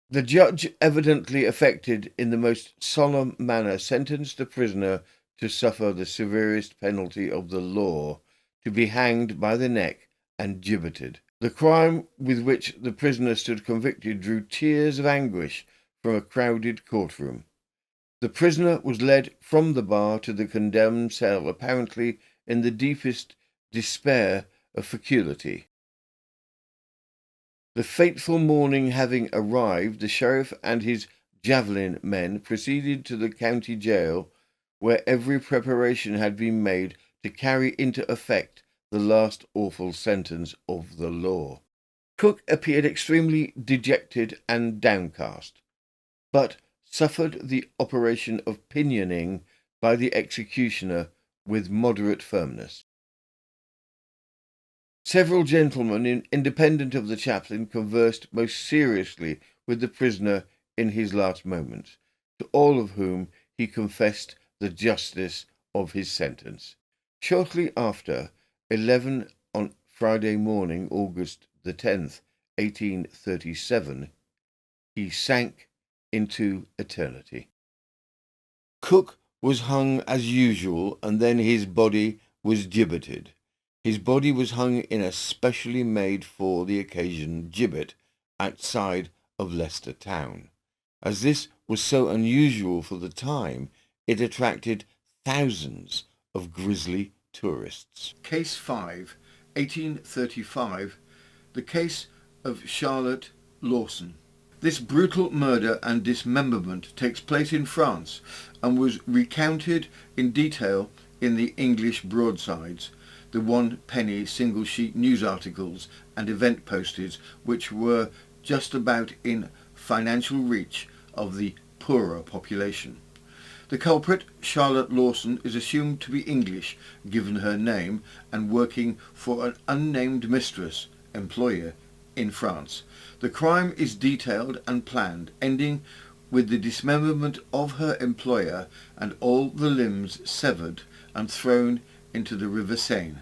The judge, evidently affected in the most solemn manner, sentenced the prisoner to suffer the severest penalty of the law, to be hanged by the neck and gibbeted. The crime with which the prisoner stood convicted drew tears of anguish from a crowded courtroom. The prisoner was led from the bar to the condemned cell, apparently in the deepest despair of fecundity. The fateful morning having arrived, the sheriff and his javelin men proceeded to the county jail, where every preparation had been made to carry into effect the last awful sentence of the law. Cook appeared extremely dejected and downcast, but suffered the operation of pinioning by the executioner with moderate firmness. Several gentlemen, independent of the chaplain, conversed most seriously with the prisoner in his last moments, to all of whom he confessed the justice of his sentence. Shortly after 11 on Friday morning, August the 10th, 1837, he sank into eternity. Cook was hung as usual, and then his body was gibbeted. His body was hung in a specially made for the occasion gibbet outside of Leicester town. As this was so unusual for the time, it attracted thousands of grisly tourists. Case 5, 1835, the case of Charlotte Lawson. This brutal murder and dismemberment takes place in France and was recounted in detail in the English broadsides, the 1-penny single-sheet news articles and event posters, which were just about in financial reach of the poorer population. The culprit, Charlotte Lawson, is assumed to be English, given her name, and working for an unnamed mistress, employer, in France. The crime is detailed and planned, ending with the dismemberment of her employer and all the limbs severed and thrown into the River Seine.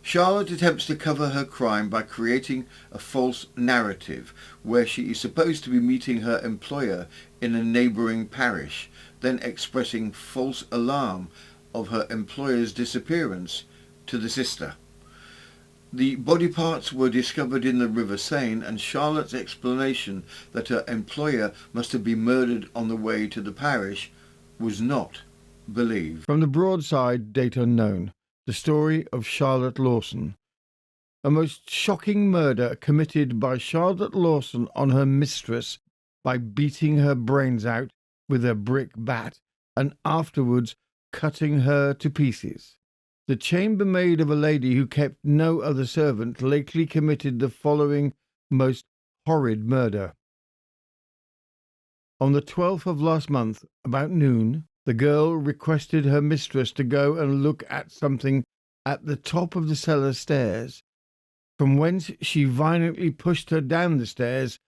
Charlotte attempts to cover her crime by creating a false narrative where she is supposed to be meeting her employer in a neighbouring parish, then expressing false alarm of her employer's disappearance to the sister. The body parts were discovered in the River Seine, and Charlotte's explanation that her employer must have been murdered on the way to the parish was not believed. From the broadside, date unknown, the story of Charlotte Lawson. A most shocking murder committed by Charlotte Lawson on her mistress by beating her brains out with a brick bat and afterwards cutting her to pieces. The chambermaid of a lady who kept no other servant lately committed the following most horrid murder. On the 12th of last month, about noon, the girl requested her mistress to go and look at something at the top of the cellar stairs, from whence she violently pushed her down the stairs,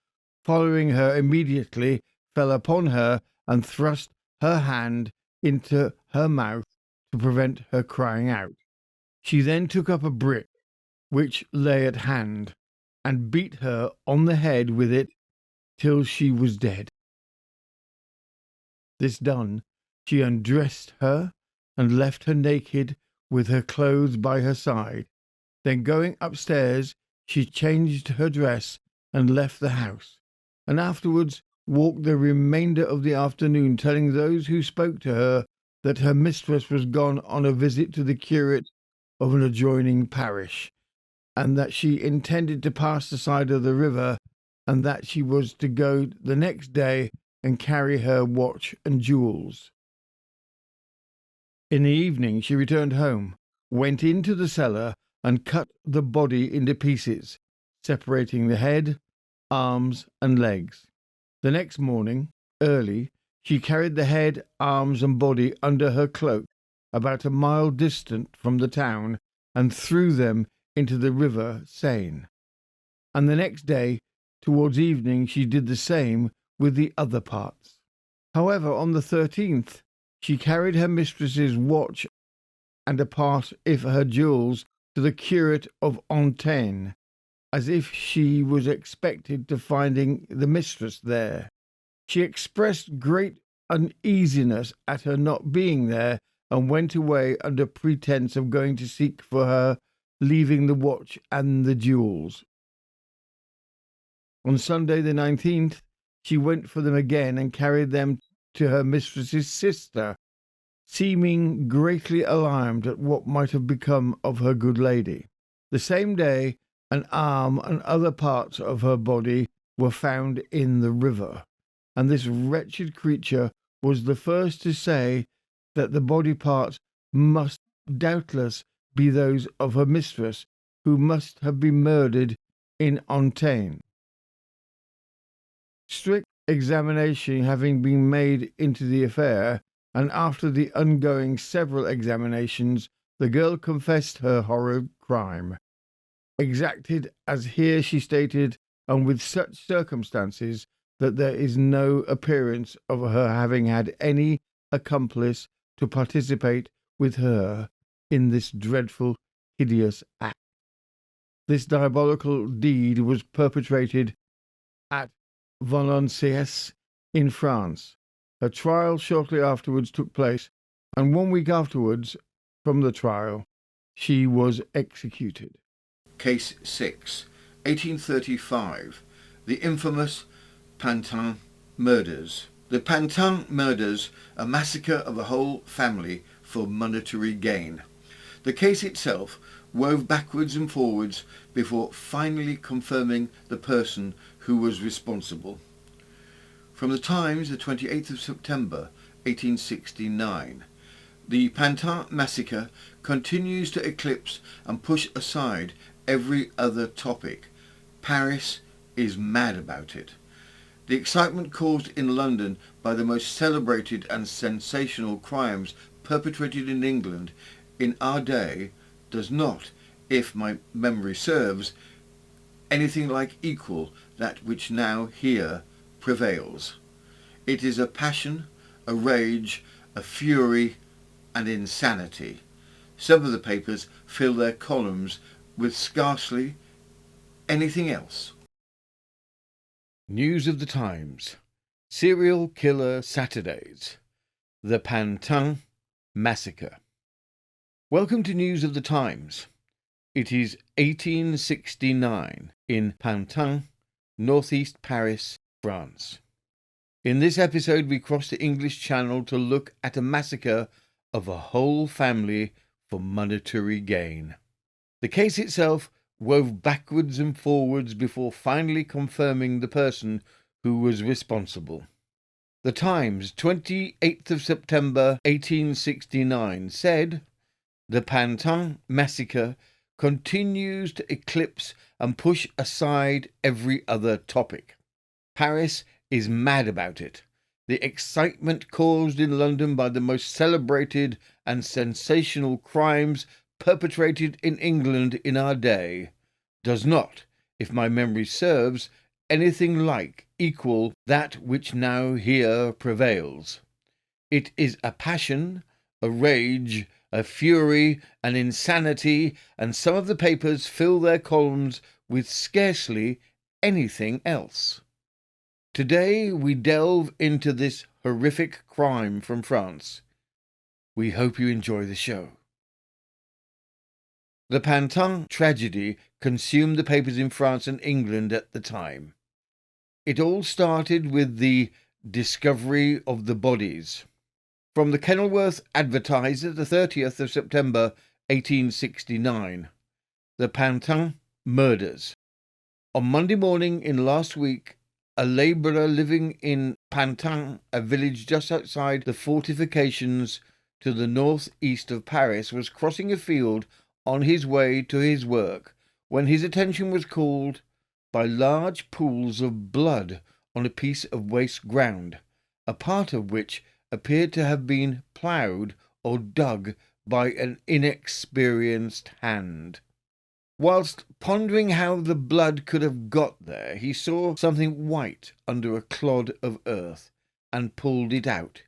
following her immediately, fell upon her and thrust her hand into her mouth to prevent her crying out. She then took up a brick, which lay at hand, and beat her on the head with it till she was dead. This done, she undressed her and left her naked with her clothes by her side. Then going upstairs, she changed her dress and left the house, and afterwards walked the remainder of the afternoon, telling those who spoke to her that her mistress was gone on a visit to the curate of an adjoining parish, and that she intended to pass the side of the river, and that she was to go the next day and carry her watch and jewels. In the evening she returned home, went into the cellar, and cut the body into pieces, separating the head, arms, and legs. The next morning, early, she carried the head, arms, and body under her cloak, about a mile distant from the town, and threw them into the River Seine. And the next day, towards evening, she did the same with the other parts. However, on the 13th, she carried her mistress's watch and a part of her jewels to the curate of Pantin, as if she was expected to finding the mistress there. She expressed great uneasiness at her not being there, and went away under pretence of going to seek for her, leaving the watch and the jewels. On Sunday the 19th, she went for them again and carried them to her mistress's sister, seeming greatly alarmed at what might have become of her good lady. The same day, an arm and other parts of her body were found in the river, and this wretched creature was the first to say that the body parts must doubtless be those of her mistress, who must have been murdered in Pantin. Strict examination having been made into the affair, and after the undergoing several examinations, the girl confessed her horrid crime. Exacted as here she stated, and with such circumstances that there is no appearance of her having had any accomplice to participate with her in this dreadful, hideous act. This diabolical deed was perpetrated at Valenciennes in France. Her trial shortly afterwards took place, and 1 week afterwards from the trial she was executed. Case 6, 1835. The infamous Pantin murders. The Pantin murders, a massacre of a whole family for monetary gain. The case itself wove backwards and forwards before finally confirming the person who was responsible. From the Times, the 28th of September, 1869. The Pantin massacre continues to eclipse and push aside every other topic. Paris is mad about it. The excitement caused in London by the most celebrated and sensational crimes perpetrated in England in our day does not, if my memory serves, anything like equal that which now here prevails. It is a passion, a rage, a fury, and insanity. Some of the papers fill their columns with scarcely anything else. News of the Times. Serial Killer Saturdays. The Pantin Massacre. Welcome to News of the Times. It is 1869 in Pantin, northeast Paris, France. In this episode we cross the English Channel to look at a massacre of a whole family for monetary gain. The case itself wove backwards and forwards before finally confirming the person who was responsible. The Times, 28th of September 1869, said, "The Pantin massacre continues to eclipse and push aside every other topic. Paris is mad about it. The excitement caused in London by the most celebrated and sensational crimes perpetrated in England in our day does not, if my memory serves, anything like equal that which now here prevails. It is a passion, a rage, a fury, an insanity, and some of the papers fill their columns with scarcely anything else." Today we delve into this horrific crime from France. We hope you enjoy the show. The Pantin tragedy consumed the papers in France and England at the time. It all started with the discovery of the bodies. From the Kenilworth Advertiser, the 30th of September 1869. The Pantin murders. On Monday morning in last week, a labourer living in Pantin, a village just outside the fortifications to the north-east of Paris, was crossing a field on his way to his work when his attention was called by large pools of blood on a piece of waste ground, a part of which appeared to have been ploughed or dug by an inexperienced hand. Whilst pondering how the blood could have got there, he saw something white under a clod of earth, and pulled it out.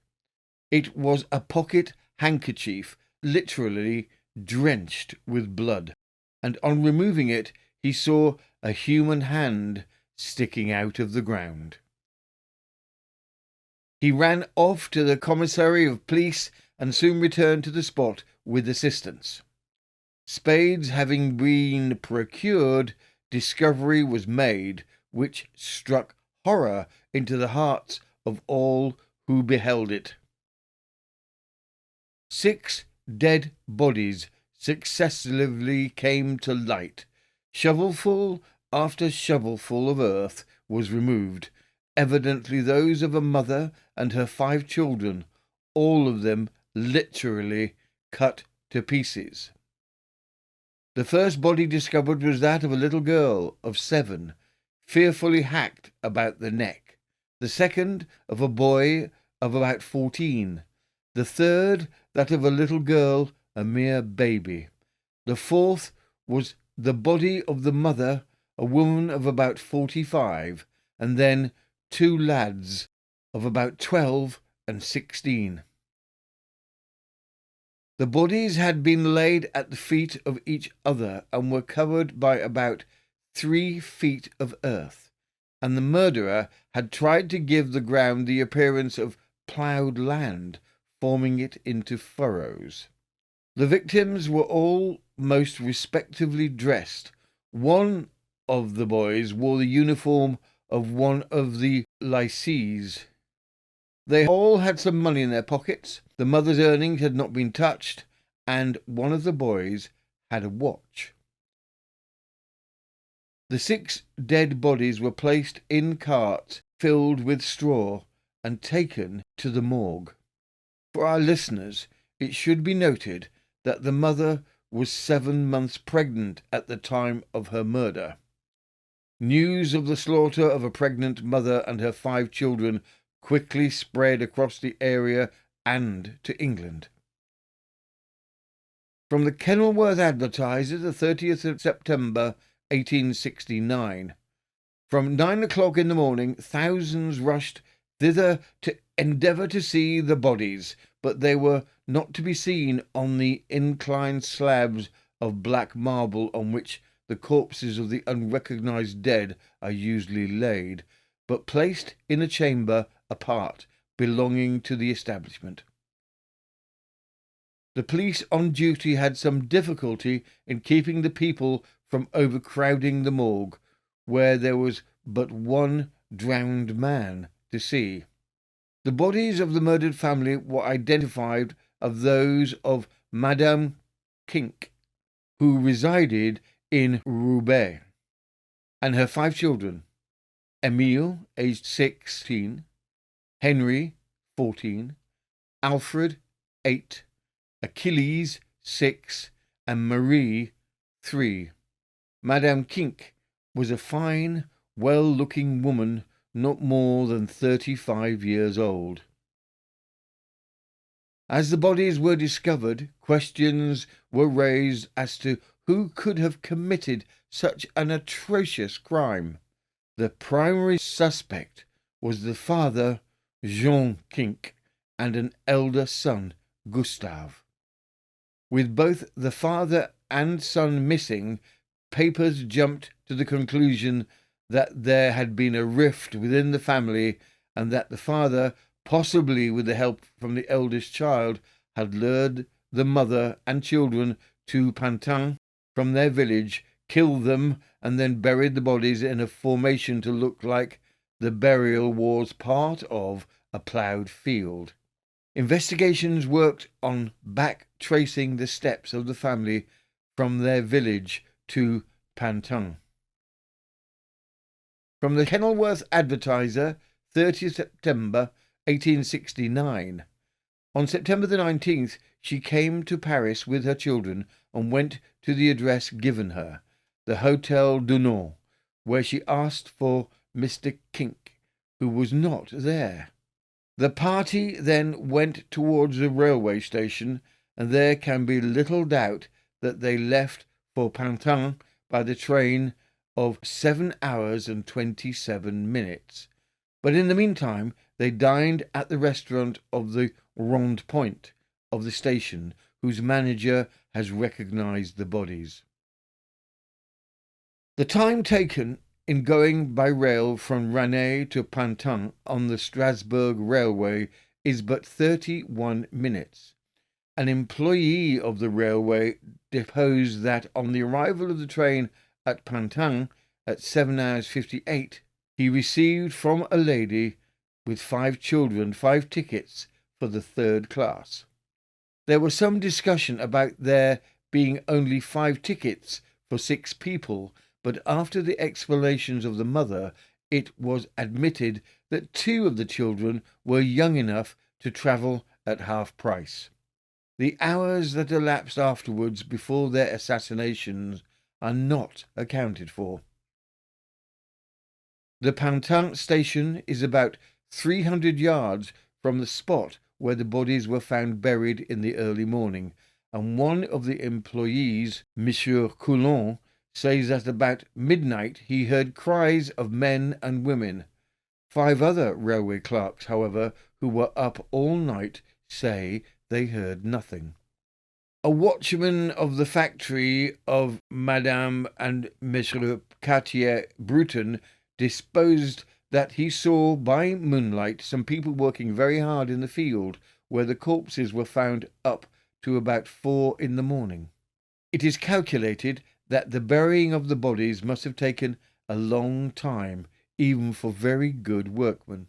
It was a pocket handkerchief, literally drenched with blood, and on removing it, he saw a human hand sticking out of the ground. He ran off to the commissary of police and soon returned to the spot with assistance. Spades having been procured, discovery was made, which struck horror into the hearts of all who beheld it. 6 dead bodies successively came to light. Shovelful after shovelful of earth was removed, evidently those of a mother and her 5 children, all of them literally cut to pieces. The first body discovered was that of a little girl of 7, fearfully hacked about the neck. The second of a boy of about 14. The third, that of a little girl, a mere baby. The fourth was the body of the mother, a woman of about 45, and then 2 lads of about 12 and 16. The bodies had been laid at the feet of each other and were covered by about 3 feet of earth, and the murderer had tried to give the ground the appearance of ploughed land, forming it into furrows. The victims were all most respectably dressed. One of the boys wore the uniform of one of the lycees. They all had some money in their pockets. The mother's earnings had not been touched, and one of the boys had a watch. The 6 dead bodies were placed in carts filled with straw and taken to the morgue. For our listeners, it should be noted that the mother was 7 months pregnant at the time of her murder. News of the slaughter of a pregnant mother and her 5 children quickly spread across the area and to England. From the Kenilworth Advertiser, the 30th of September, 1869. From 9 o'clock in the morning, thousands rushed thither to endeavour to see the bodies, but they were not to be seen on the inclined slabs of black marble on which the corpses of the unrecognised dead are usually laid, but placed in a chamber apart, belonging to the establishment. The police on duty had some difficulty in keeping the people from overcrowding the morgue, where there was but one drowned man to see. The bodies of the murdered family were identified as those of Madame Kink, who resided in Roubaix, and her 5 children, Emile, aged 16, Henry, 14, Alfred, 8, Achilles, 6, and Marie, 3. Madame Kink was a fine, well-looking woman, not more than 35 years old. As the bodies were discovered, questions were raised as to who could have committed such an atrocious crime. The primary suspect was the father, Jean Kink, and an elder son, Gustave. With both the father and son missing, papers jumped to the conclusion that there had been a rift within the family and that the father, possibly with the help from the eldest child, had lured the mother and children to Pantin from their village, killed them, and then buried the bodies in a formation to look like the burial was part of a ploughed field. Investigations worked on back-tracing the steps of the family from their village to Pantin. From the Kenilworth Advertiser, 30th September 1869. On September the 19th, she came to Paris with her children and went to the address given her, the Hôtel du Nord, where she asked for Mr. Kink, who was not there. The party then went towards the railway station, and there can be little doubt that they left for Pantin by the train of 7 hours and 27 minutes. But in the meantime, they dined at the restaurant of the Rond Point of the station, whose manager has recognised the bodies. The time taken in going by rail from Rennes to Pantin on the Strasbourg Railway is but 31 minutes. An employee of the railway deposed that on the arrival of the train at Pantin at 7 hours 58, he received from a lady with 5 children 5 tickets for the 3rd class. There was some discussion about there being only 5 tickets for 6 people, but after the explanations of the mother, it was admitted that 2 of the children were young enough to travel at half price. The hours that elapsed afterwards before their assassinations are not accounted for. The Pantin station is about 300 yards from the spot where the bodies were found buried in the early morning, and one of the employees, Monsieur Coulon, says that about midnight he heard cries of men and women. 5 other railway clerks, however, who were up all night, say they heard nothing. A watchman of the factory of Madame and Monsieur Cartier-Broughton disposed that he saw by moonlight some people working very hard in the field, where the corpses were found up to about 4 in the morning. It is calculated that the burying of the bodies must have taken a long time, even for very good workmen.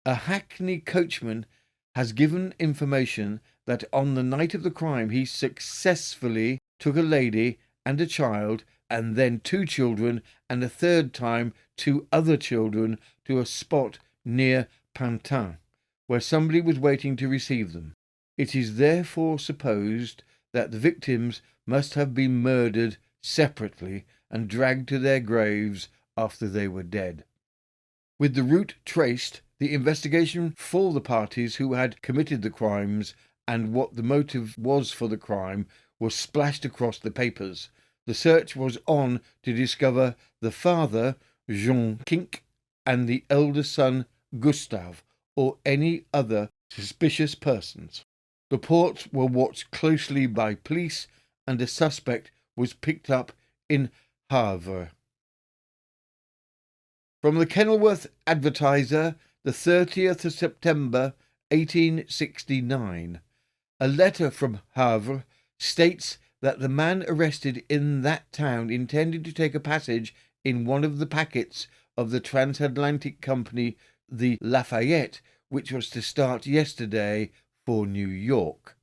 A hackney coachman has given information that on the night of the crime he successfully took a lady and a child, and then 2 children, and a third time 2 other children, to a spot near Pantin, where somebody was waiting to receive them. It is therefore supposed that the victims must have been murdered separately and dragged to their graves after they were dead. With the route traced, the investigation for the parties who had committed the crimes and what the motive was for the crime was splashed across the papers. The search was on to discover the father, Jean Kink, and the elder son, Gustave, or any other suspicious persons. The ports were watched closely by police, and a suspect was picked up in Havre. From the Kenilworth Advertiser, the 30th of September, 1869. A letter from Havre states that the man arrested in that town intended to take a passage in one of the packets of the transatlantic company, the Lafayette, which was to start yesterday for New York.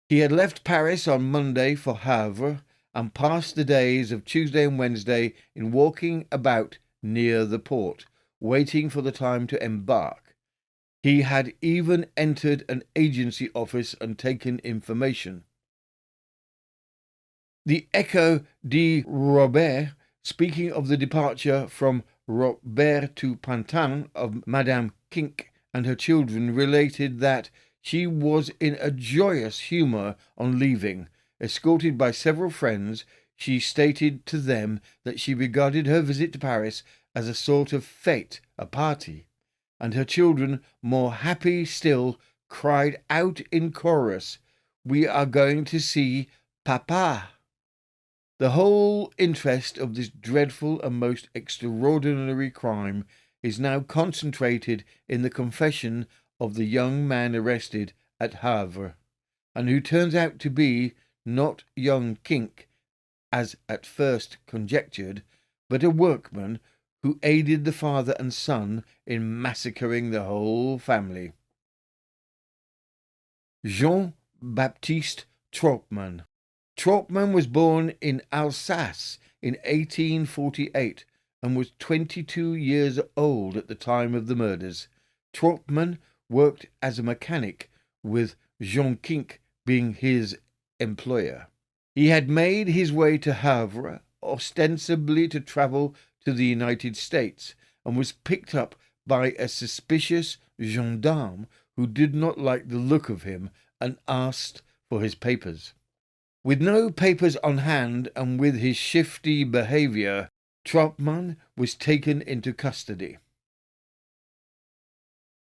He had left Paris on Monday for Havre and passed the days of Tuesday and Wednesday in walking about near the port, waiting for the time to embark. He had even entered an agency office and taken information. The Echo de Robert, speaking of the departure from Robert to Pantin of Madame Kink and her children, related that she was in a joyous humour on leaving. Escorted by several friends, she stated to them that she regarded her visit to Paris as a sort of fête, a party, and her children, more happy still, cried out in chorus, "We are going to see Papa." The whole interest of this dreadful and most extraordinary crime is now concentrated in the confession of the young man arrested at Havre, and who turns out to be not young Kink, as at first conjectured, but a workman who aided the father and son in massacring the whole family. Jean-Baptiste Troppmann. Troppmann was born in Alsace in 1848 and was 22 years old at the time of the murders. Troppmann worked as a mechanic, with Jean Kink being his employer. He had made his way to Havre, ostensibly to travel to the United States, and was picked up by a suspicious gendarme who did not like the look of him and asked for his papers. With no papers on hand and with his shifty behaviour, Troppmann was taken into custody.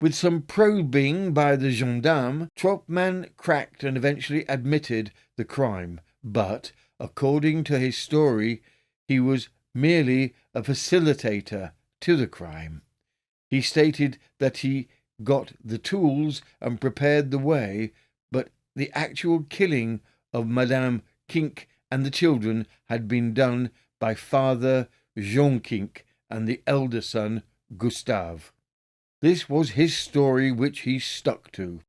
With some probing by the gendarme, Troppmann cracked and eventually admitted the crime, but, according to his story, he was merely a facilitator to the crime. He stated that he got the tools and prepared the way, but the actual killing of Madame Kink and the children had been done by Father Jean Kink and the elder son Gustave. This was his story, which he stuck to.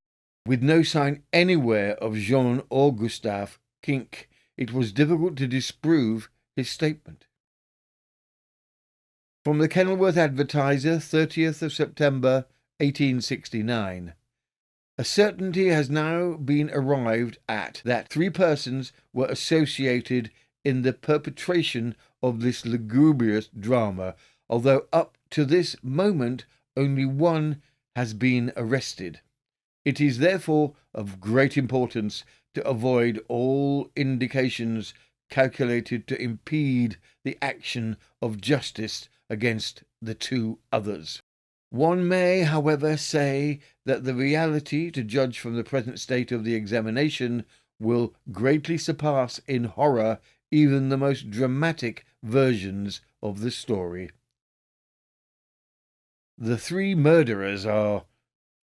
With no sign anywhere of Jean or Gustave Kink, it was difficult to disprove his statement. From the Kenilworth Advertiser, 30th of September, 1869. A certainty has now been arrived at that 3 persons were associated in the perpetration of this lugubrious drama, although up to this moment only one has been arrested. It is therefore of great importance to avoid all indications calculated to impede the action of justice against the two others. One may, however, say that the reality, to judge from the present state of the examination, will greatly surpass in horror even the most dramatic versions of the story. The three murderers are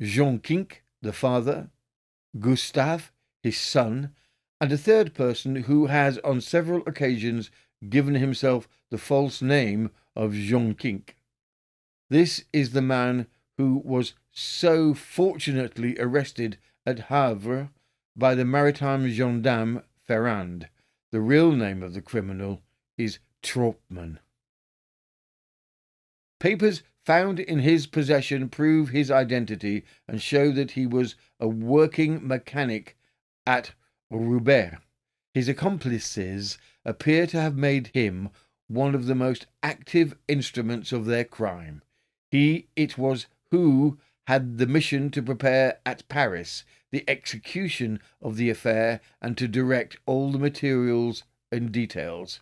Jean Kink, the father, Gustave, his son, and a third person who has on several occasions given himself the false name of Jean Kink. This is the man who was so fortunately arrested at Havre by the maritime gendarme Ferrand. The real name of the criminal is Trautmann. Papers found in his possession prove his identity and show that he was a working mechanic at Roubaix. His accomplices appear to have made him one of the most active instruments of their crime. It was who had the mission to prepare at Paris the execution of the affair and to direct all the materials and details.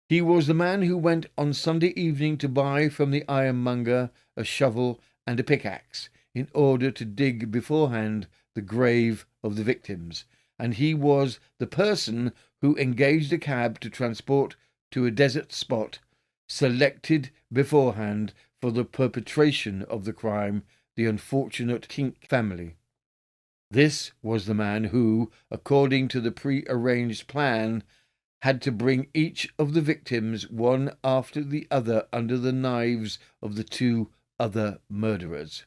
He was the man who went on Sunday evening to buy from the ironmonger a shovel and a pickaxe in order to dig beforehand the grave of the victims, and he was the person who engaged a cab to transport to a desert spot selected beforehand for the perpetration of the crime the unfortunate Kink family. This was the man who, according to the pre-arranged plan, had to bring each of the victims one after the other under the knives of the two other murderers.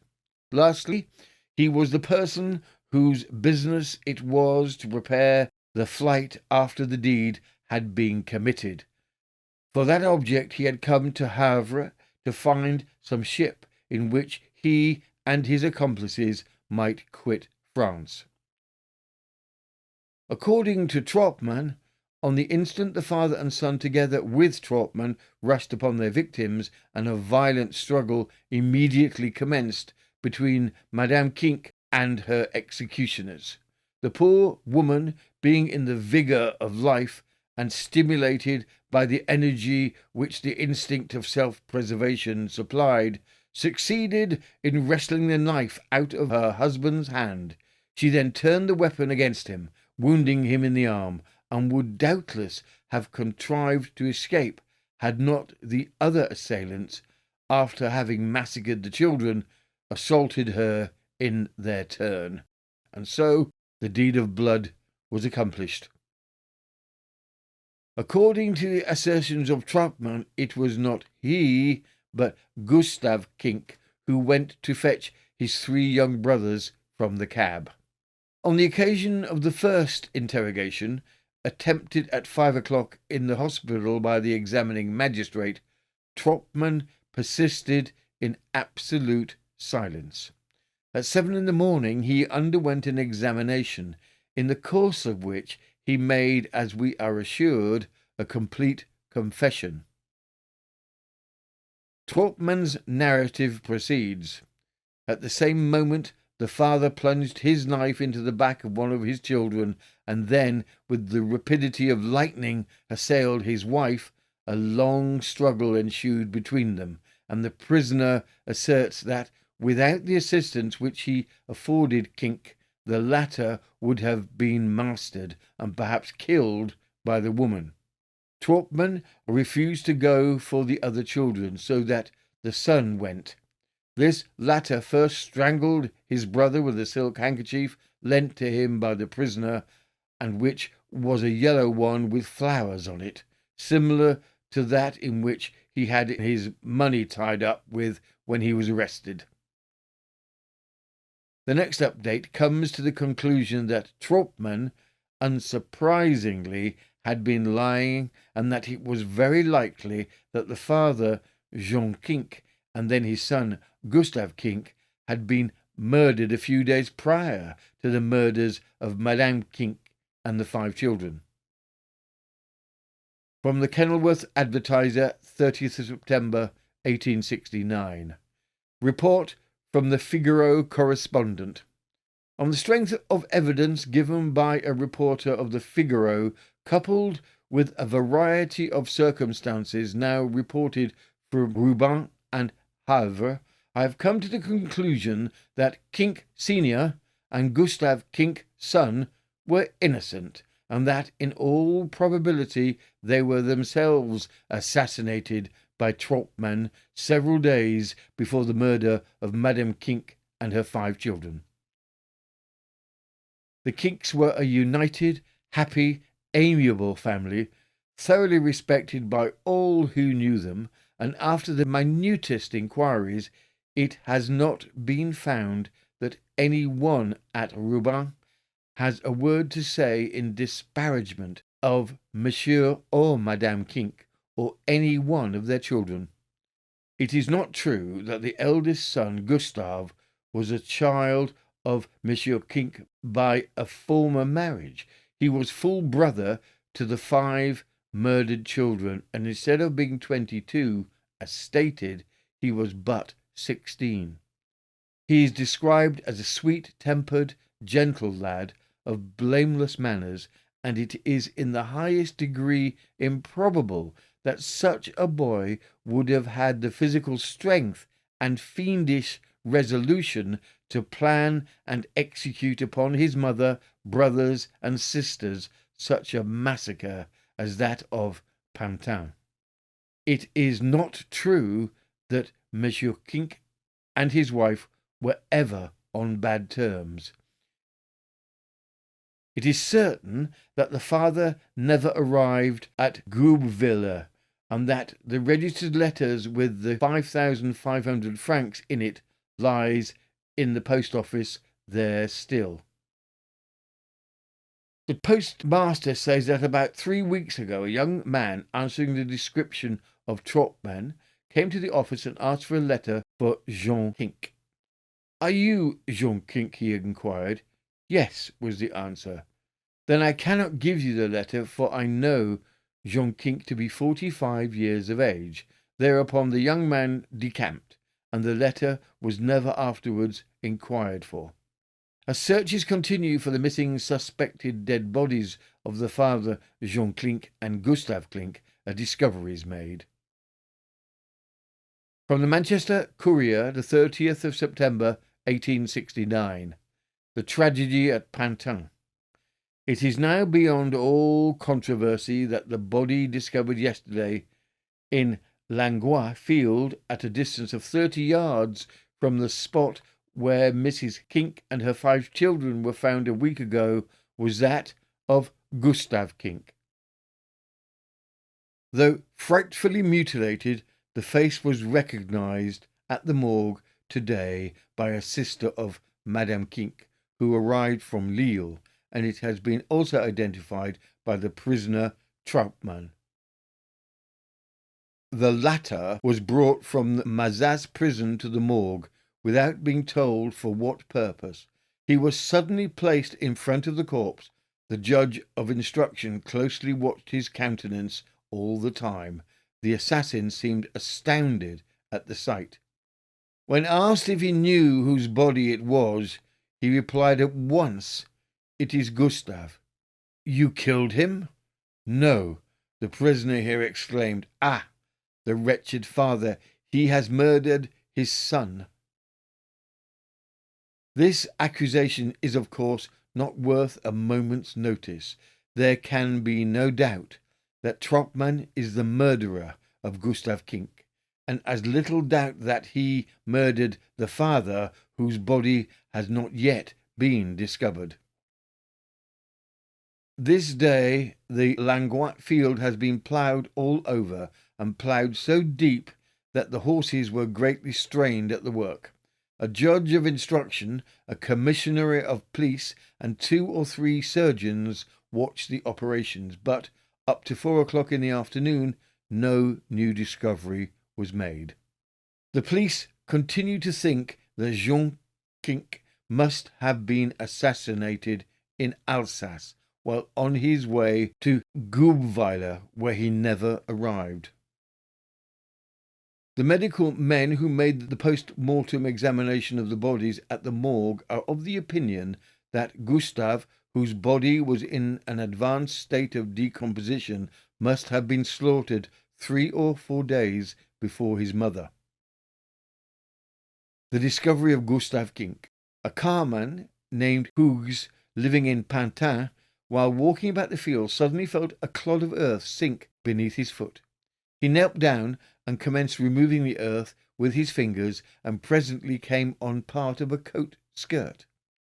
Lastly, he was the person whose business it was to prepare the flight after the deed had been committed. For that object he had come to Havre to find some ship in which he and his accomplices might quit France. According to Trautmann, on the instant the father and son, together with Trautmann, rushed upon their victims, and a violent struggle immediately commenced between Madame Kink and her executioners. The poor woman, being in the vigour of life and stimulated by the energy which the instinct of self-preservation supplied, succeeded in wresting the knife out of her husband's hand. She then turned the weapon against him, wounding him in the arm, and would doubtless have contrived to escape had not the other assailants, after having massacred the children, assaulted her in their turn. And so the deed of blood was accomplished. According to the assertions of Trautmann, it was not he, but Gustave Kink, who went to fetch his three young brothers from the cab. On the occasion of the first interrogation, attempted at 5 o'clock in the hospital by the examining magistrate, Trautmann persisted in absolute silence. At 7 in the morning he underwent an examination, in the course of which he made, as we are assured, a complete confession. Trautmann's narrative proceeds. At the same moment the father plunged his knife into the back of one of his children, and then, with the rapidity of lightning, assailed his wife. A long struggle ensued between them, and the prisoner asserts that, without the assistance which he afforded Kink, the latter would have been mastered and perhaps killed by the woman. Trautmann refused to go for the other children, so that the son went. This latter first strangled his brother with a silk handkerchief lent to him by the prisoner, and which was a yellow one with flowers on it, similar to that in which he had his money tied up with when he was arrested. The next update comes to the conclusion that Trautmann, unsurprisingly, had been lying, and that it was very likely that the father, Jean Kink, and then his son, Gustave Kink, had been murdered a few days prior to the murders of Madame Kink and the 5 children. From the Kenilworth Advertiser, 30th of September, 1869. Report from the Figaro correspondent. On the strength of evidence given by a reporter of the Figaro, coupled with a variety of circumstances now reported from Rouban and Havre, I have come to the conclusion that Kink Senior and Gustav Kink son were innocent, and that in all probability they were themselves assassinated by Troppmann several days before the murder of Madame Kink and her 5 children. The Kinks were a united, happy, amiable family, thoroughly respected by all who knew them, and after the minutest inquiries, it has not been found that any one at Rouban has a word to say in disparagement of Monsieur or Madame Kink, or any one of their children. It is not true that the eldest son, Gustave, was a child of Monsieur Kink by a former marriage. He was full brother to the 5 murdered children, and instead of being 22, as stated, he was but 16. He is described as a sweet-tempered, gentle lad of blameless manners, and it is in the highest degree improbable that such a boy would have had the physical strength and fiendish resolution to plan and execute upon his mother, brothers, and sisters such a massacre as that of Pantin. It is not true that Monsieur Kink and his wife were ever on bad terms. It is certain that the father never arrived at Groubeville, and that the registered letters with the 5,500 francs in it lies in the post office there still. The postmaster says that about 3 weeks ago a young man answering the description of Troppmann came to the office and asked for a letter for Jean Kink. "Are you Jean Kink?" he inquired. "Yes," was the answer. "Then I cannot give you the letter, for I know Jean Kink to be 45 years of age." Thereupon the young man decamped, and the letter was never afterwards inquired for. As searches continue for the missing suspected dead bodies of the father Jean Kink and Gustav Kink, a discovery is made. From the Manchester Courier, the 30th of September, 1869. The tragedy at Pantin. It is now beyond all controversy that the body discovered yesterday in Langlois field, at a distance of 30 yards from the spot where Mrs. Kink and her 5 children were found a week ago, was that of Gustav Kink. Though frightfully mutilated, the face was recognized at the morgue today by a sister of Madame Kink, who arrived from Lille, and it has been also identified by the prisoner Troppmann. The latter was brought from the Mazas prison to the morgue without being told for what purpose. He was suddenly placed in front of the corpse. The judge of instruction closely watched his countenance all the time. The assassin seemed astounded at the sight. When asked if he knew whose body it was, he replied at once, "It is Gustav." "You killed him?" "No." The prisoner here exclaimed, "Ah, the wretched father, he has murdered his son." This accusation is, of course, not worth a moment's notice. There can be no doubt that Troppmann is the murderer of Gustav Kink, and as little doubt that he murdered the father, whose body has not yet been discovered. This day the Langlois field has been ploughed all over, and ploughed so deep that the horses were greatly strained at the work. A judge of instruction, a commissionary of police, and 2 or 3 surgeons watched the operations, but up to 4 o'clock in the afternoon no new discovery was made. The police continue to think that Jean Kink must have been assassinated in Alsace while on his way to Groubeville, where he never arrived. The medical men who made the post-mortem examination of the bodies at the morgue are of the opinion that Gustav, whose body was in an advanced state of decomposition, must have been slaughtered 3 or 4 days before his mother. The discovery of Gustav Kink. A carman named Hugues, living in Pantin, while walking about the field, suddenly felt a clod of earth sink beneath his foot. He knelt down and commenced removing the earth with his fingers, and presently came on part of a coat skirt,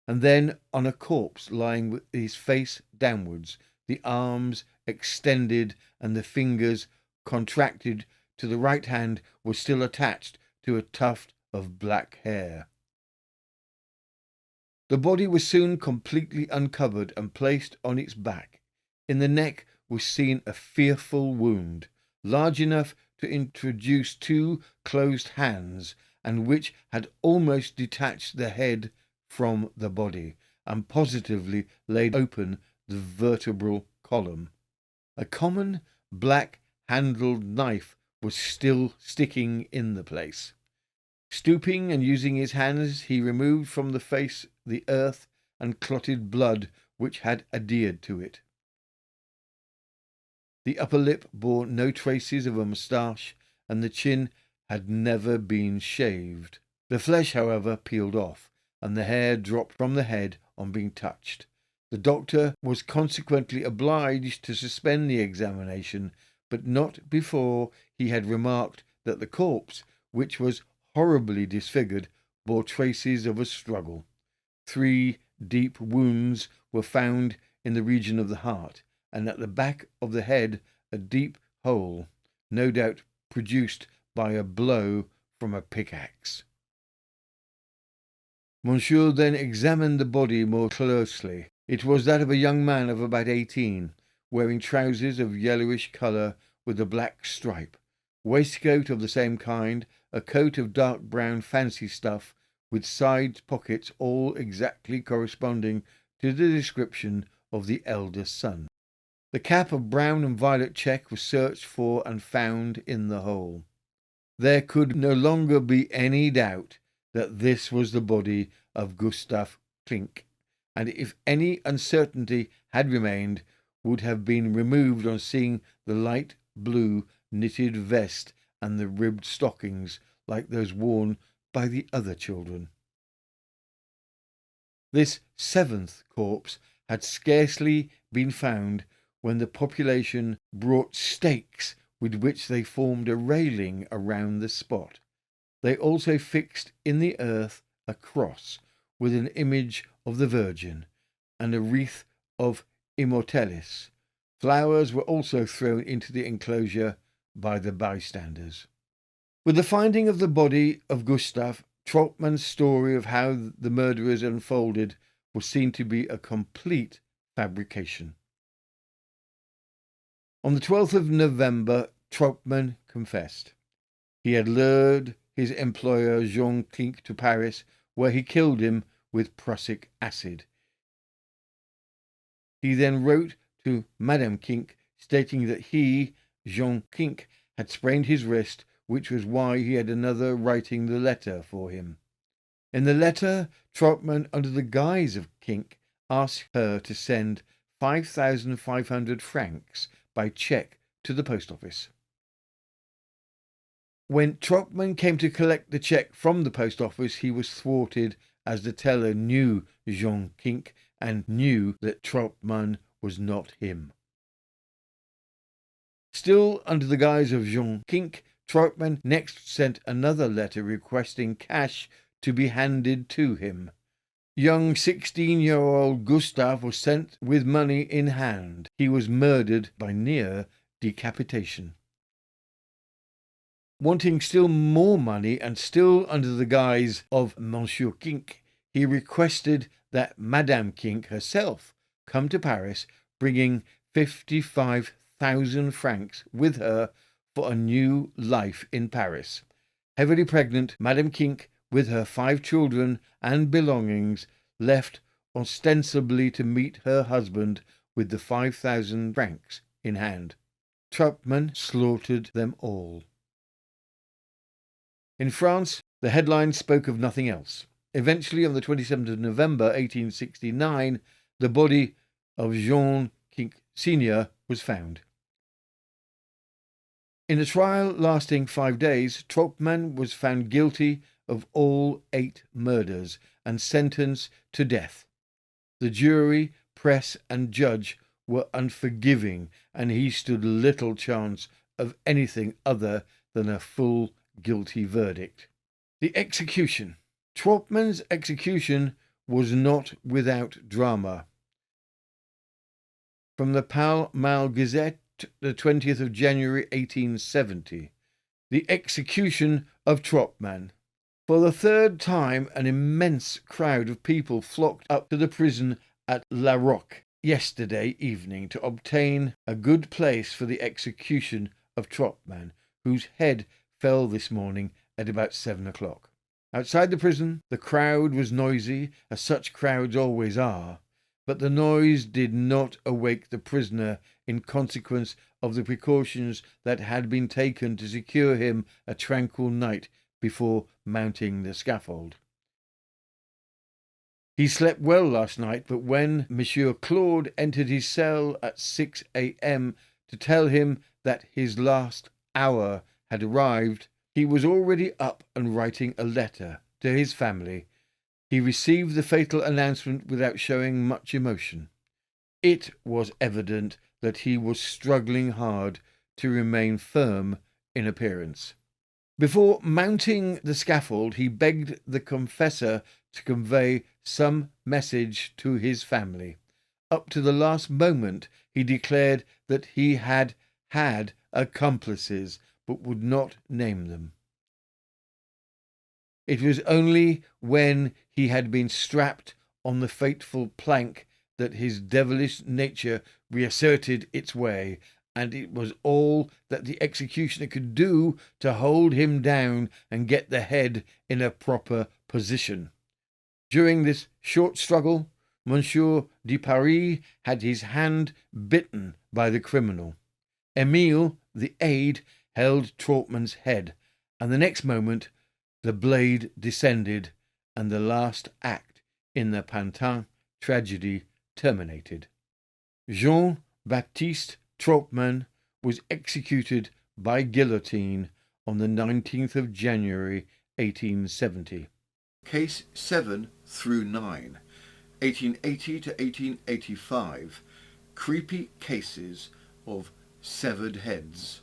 and then on a corpse lying with his face downwards, the arms extended and the fingers contracted to the right hand was still attached to a tuft of black hair. The body was soon completely uncovered and placed on its back. In the neck was seen a fearful wound, large enough to introduce 2 closed hands, and which had almost detached the head from the body, and positively laid open the vertebral column. A common black-handled knife was still sticking in the place. Stooping and using his hands, he removed from the face the earth and clotted blood which had adhered to it. The upper lip bore no traces of a moustache, and the chin had never been shaved. The flesh, however, peeled off, and the hair dropped from the head on being touched. The doctor was consequently obliged to suspend the examination, but not before he had remarked that the corpse, which was horribly disfigured, bore traces of a struggle. 3 deep wounds were found in the region of the heart, and at the back of the head a deep hole, no doubt produced by a blow from a pickaxe. Monsieur then examined the body more closely. It was that of a young man of about 18, wearing trousers of yellowish colour with a black stripe, waistcoat of the same kind, a coat of dark brown fancy stuff with side pockets, all exactly corresponding to the description of the eldest son. The cap of brown and violet check was searched for and found in the hole. There could no longer be any doubt that this was the body of Gustav Klink, and if any uncertainty had remained, would have been removed on seeing the light blue knitted vest and the ribbed stockings like those worn by the other children. This 7th corpse had scarcely been found when the population brought stakes with which they formed a railing around the spot. They also fixed in the earth a cross with an image of the Virgin and a wreath of immortelles. Flowers were also thrown into the enclosure by the bystanders. With the finding of the body of Gustav, Troppmann's story of how the murderers unfolded was seen to be a complete fabrication. On the 12th of November, Troppmann confessed. He had lured his employer Jean Kink to Paris, where he killed him with prussic acid. He then wrote to Madame Kink, stating that he, Jean Kink, had sprained his wrist, which was why he had another writing the letter for him. In the letter, Troppmann, under the guise of Kink, asked her to send 5,500 francs by cheque to the post office. When Troppmann came to collect the cheque from the post office, he was thwarted, as the teller knew Jean Kink and knew that Troppmann was not him. Still under the guise of Jean Kink, Troppmann next sent another letter requesting cash to be handed to him. Young 16-year-old Gustav was sent with money in hand. He was murdered by near decapitation. Wanting still more money, and still under the guise of Monsieur Kink, he requested that Madame Kink herself come to Paris, bringing 55,000 francs with her for a new life in Paris. Heavily pregnant, Madame Kink, with her 5 children and belongings, left ostensibly to meet her husband with the 5,000 francs in hand. Troppmann slaughtered them all. In France, the headlines spoke of nothing else. Eventually, on the 27th of November 1869, the body of Jean Kink Sr. was found. In a trial lasting 5 days, Troppmann was found guilty of all 8 murders and sentenced to death. The jury, press, and judge were unforgiving, and he stood little chance of anything other than a full guilty verdict. The execution. Troppmann's execution was not without drama. From the Pall Mall Gazette, the 20th of January 1870. The execution of Troppmann. For the 3rd time, an immense crowd of people flocked up to the prison at La Roque yesterday evening to obtain a good place for the execution of Troppmann, whose head fell this morning at about 7 o'clock. Outside the prison, the crowd was noisy, as such crowds always are, but the noise did not awake the prisoner in consequence of the precautions that had been taken to secure him a tranquil night before mounting the scaffold. He slept well last night, but when Monsieur Claude entered his cell at 6 a.m. to tell him that his last hour had arrived, he was already up and writing a letter to his family. He received the fatal announcement without showing much emotion. It was evident that he was struggling hard to remain firm in appearance. Before mounting the scaffold, he begged the confessor to convey some message to his family. Up to the last moment, he declared that he had had accomplices, but would not name them. It was only when he had been strapped on the fateful plank that his devilish nature reasserted its way, and it was all that the executioner could do to hold him down and get the head in a proper position. During this short struggle, Monsieur de Paris had his hand bitten by the criminal. Emile, the aide, held Troppmann's head, and the next moment the blade descended, and the last act in the Pantin tragedy terminated. Jean-Baptiste Troppmann was executed by guillotine on the 19th of January 1870. Case 7 through 9, 1880 to 1885, creepy cases of severed heads.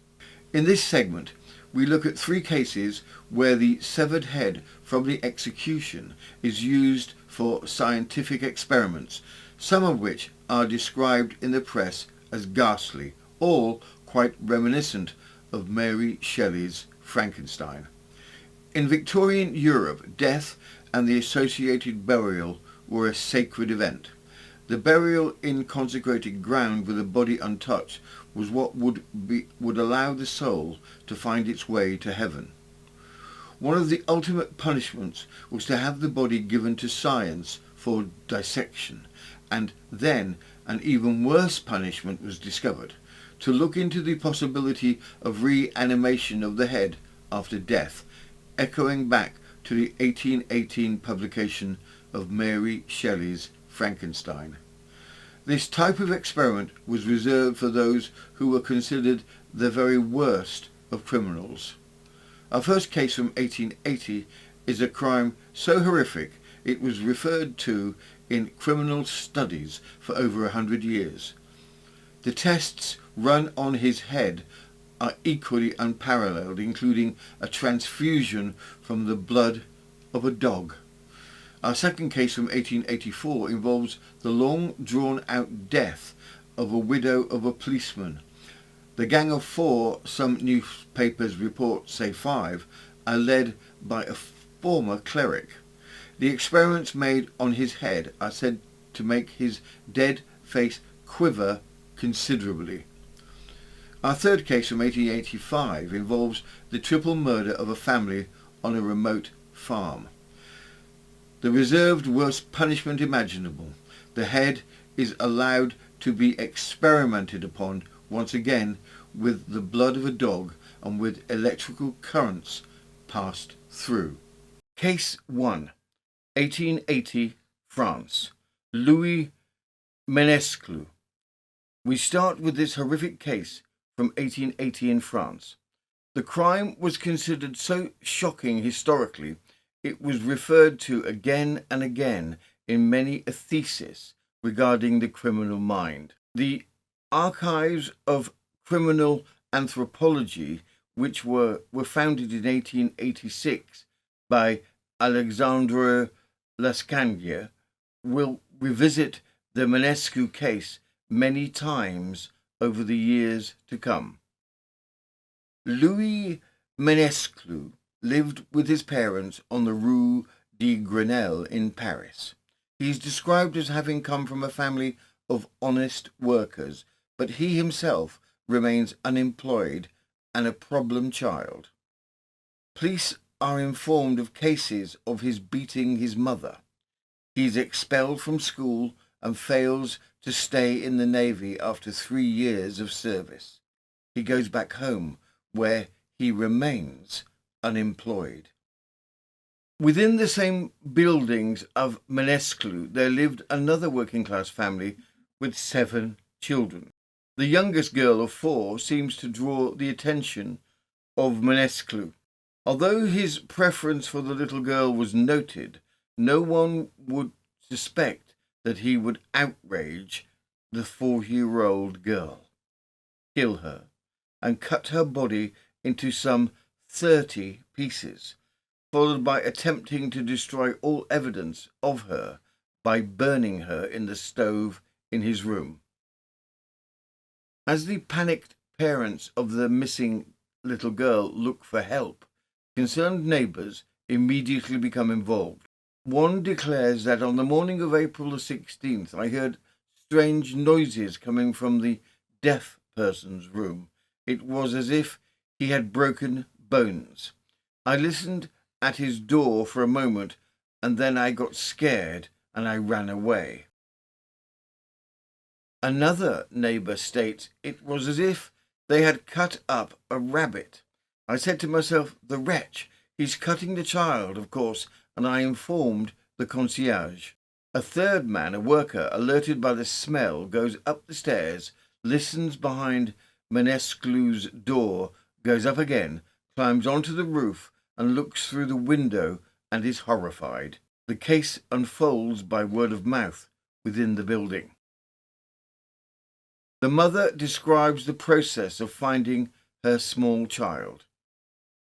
In this segment, we look at 3 cases where the severed head from the execution is used for scientific experiments, some of which are described in the press as ghastly, all quite reminiscent of Mary Shelley's Frankenstein. In Victorian Europe, death and the associated burial were a sacred event. The burial in consecrated ground with the body untouched was what would allow the soul to find its way to heaven. One of the ultimate punishments was to have the body given to science for dissection, and then an even worse punishment was discovered, to look into the possibility of reanimation of the head after death, echoing back to the 1818 publication of Mary Shelley's Frankenstein. This type of experiment was reserved for those who were considered the very worst of criminals. Our first case from 1880 is a crime so horrific it was referred to in criminal studies for over 100 years. The tests run on his head are equally unparalleled, including a transfusion from the blood of a dog. Our second case from 1884 involves the long drawn-out death of a widow of a policeman. The gang of 4, some newspapers report say 5, are led by a former cleric. The experiments made on his head are said to make his dead face quiver considerably. Our third case from 1885 involves the triple murder of a family on a remote farm. The reserved worst punishment imaginable. The head is allowed to be experimented upon once again with the blood of a dog and with electrical currents passed through. Case 1, 1880, France. Louis Menesclou. We start with this horrific case from 1880 in France. The crime was considered so shocking historically, it was referred to again and again in many a thesis regarding the criminal mind. The archives of criminal anthropology, which were founded in 1886 by Alexandre Lascanguier, will revisit the Menesclou case many times over the years to come. Louis Menesclou lived with his parents on the Rue de Grenelle in Paris. He is described as having come from a family of honest workers, but he himself remains unemployed and a problem child. Police are informed of cases of his beating his mother. He is expelled from school and fails to stay in the Navy after 3 years of service. He goes back home, where he remains unemployed. Within the same buildings of Menesclou, there lived another working-class family with 7 children. The youngest girl of 4 seems to draw the attention of Menesclou. Although his preference for the little girl was noted, no one would suspect that he would outrage the 4-year-old girl, kill her, and cut her body into some 30 pieces, followed by attempting to destroy all evidence of her by burning her in the stove in his room. As the panicked parents of the missing little girl look for help, concerned neighbours immediately become involved. One declares that on the morning of April the 16th, I heard strange noises coming from the deaf person's room. It was as if he had broken bones. I listened at his door for a moment, and then I got scared and I ran away. Another neighbour states it was as if they had cut up a rabbit. I said to myself, the wretch, he's cutting the child, of course, and I informed the concierge. A third man, a worker, alerted by the smell, goes up the stairs, listens behind Menesclou's door, goes up again, climbs onto the roof, and looks through the window and is horrified. The case unfolds by word of mouth within the building. The mother describes the process of finding her small child.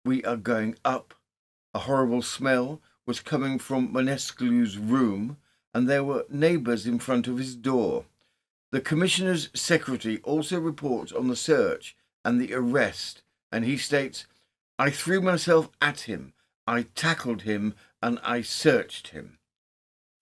We are going up. A horrible smell was coming from Menesclou's room, and there were neighbours in front of his door. The commissioner's secretary also reports on the search and the arrest, and he states, I threw myself at him, I tackled him, and I searched him.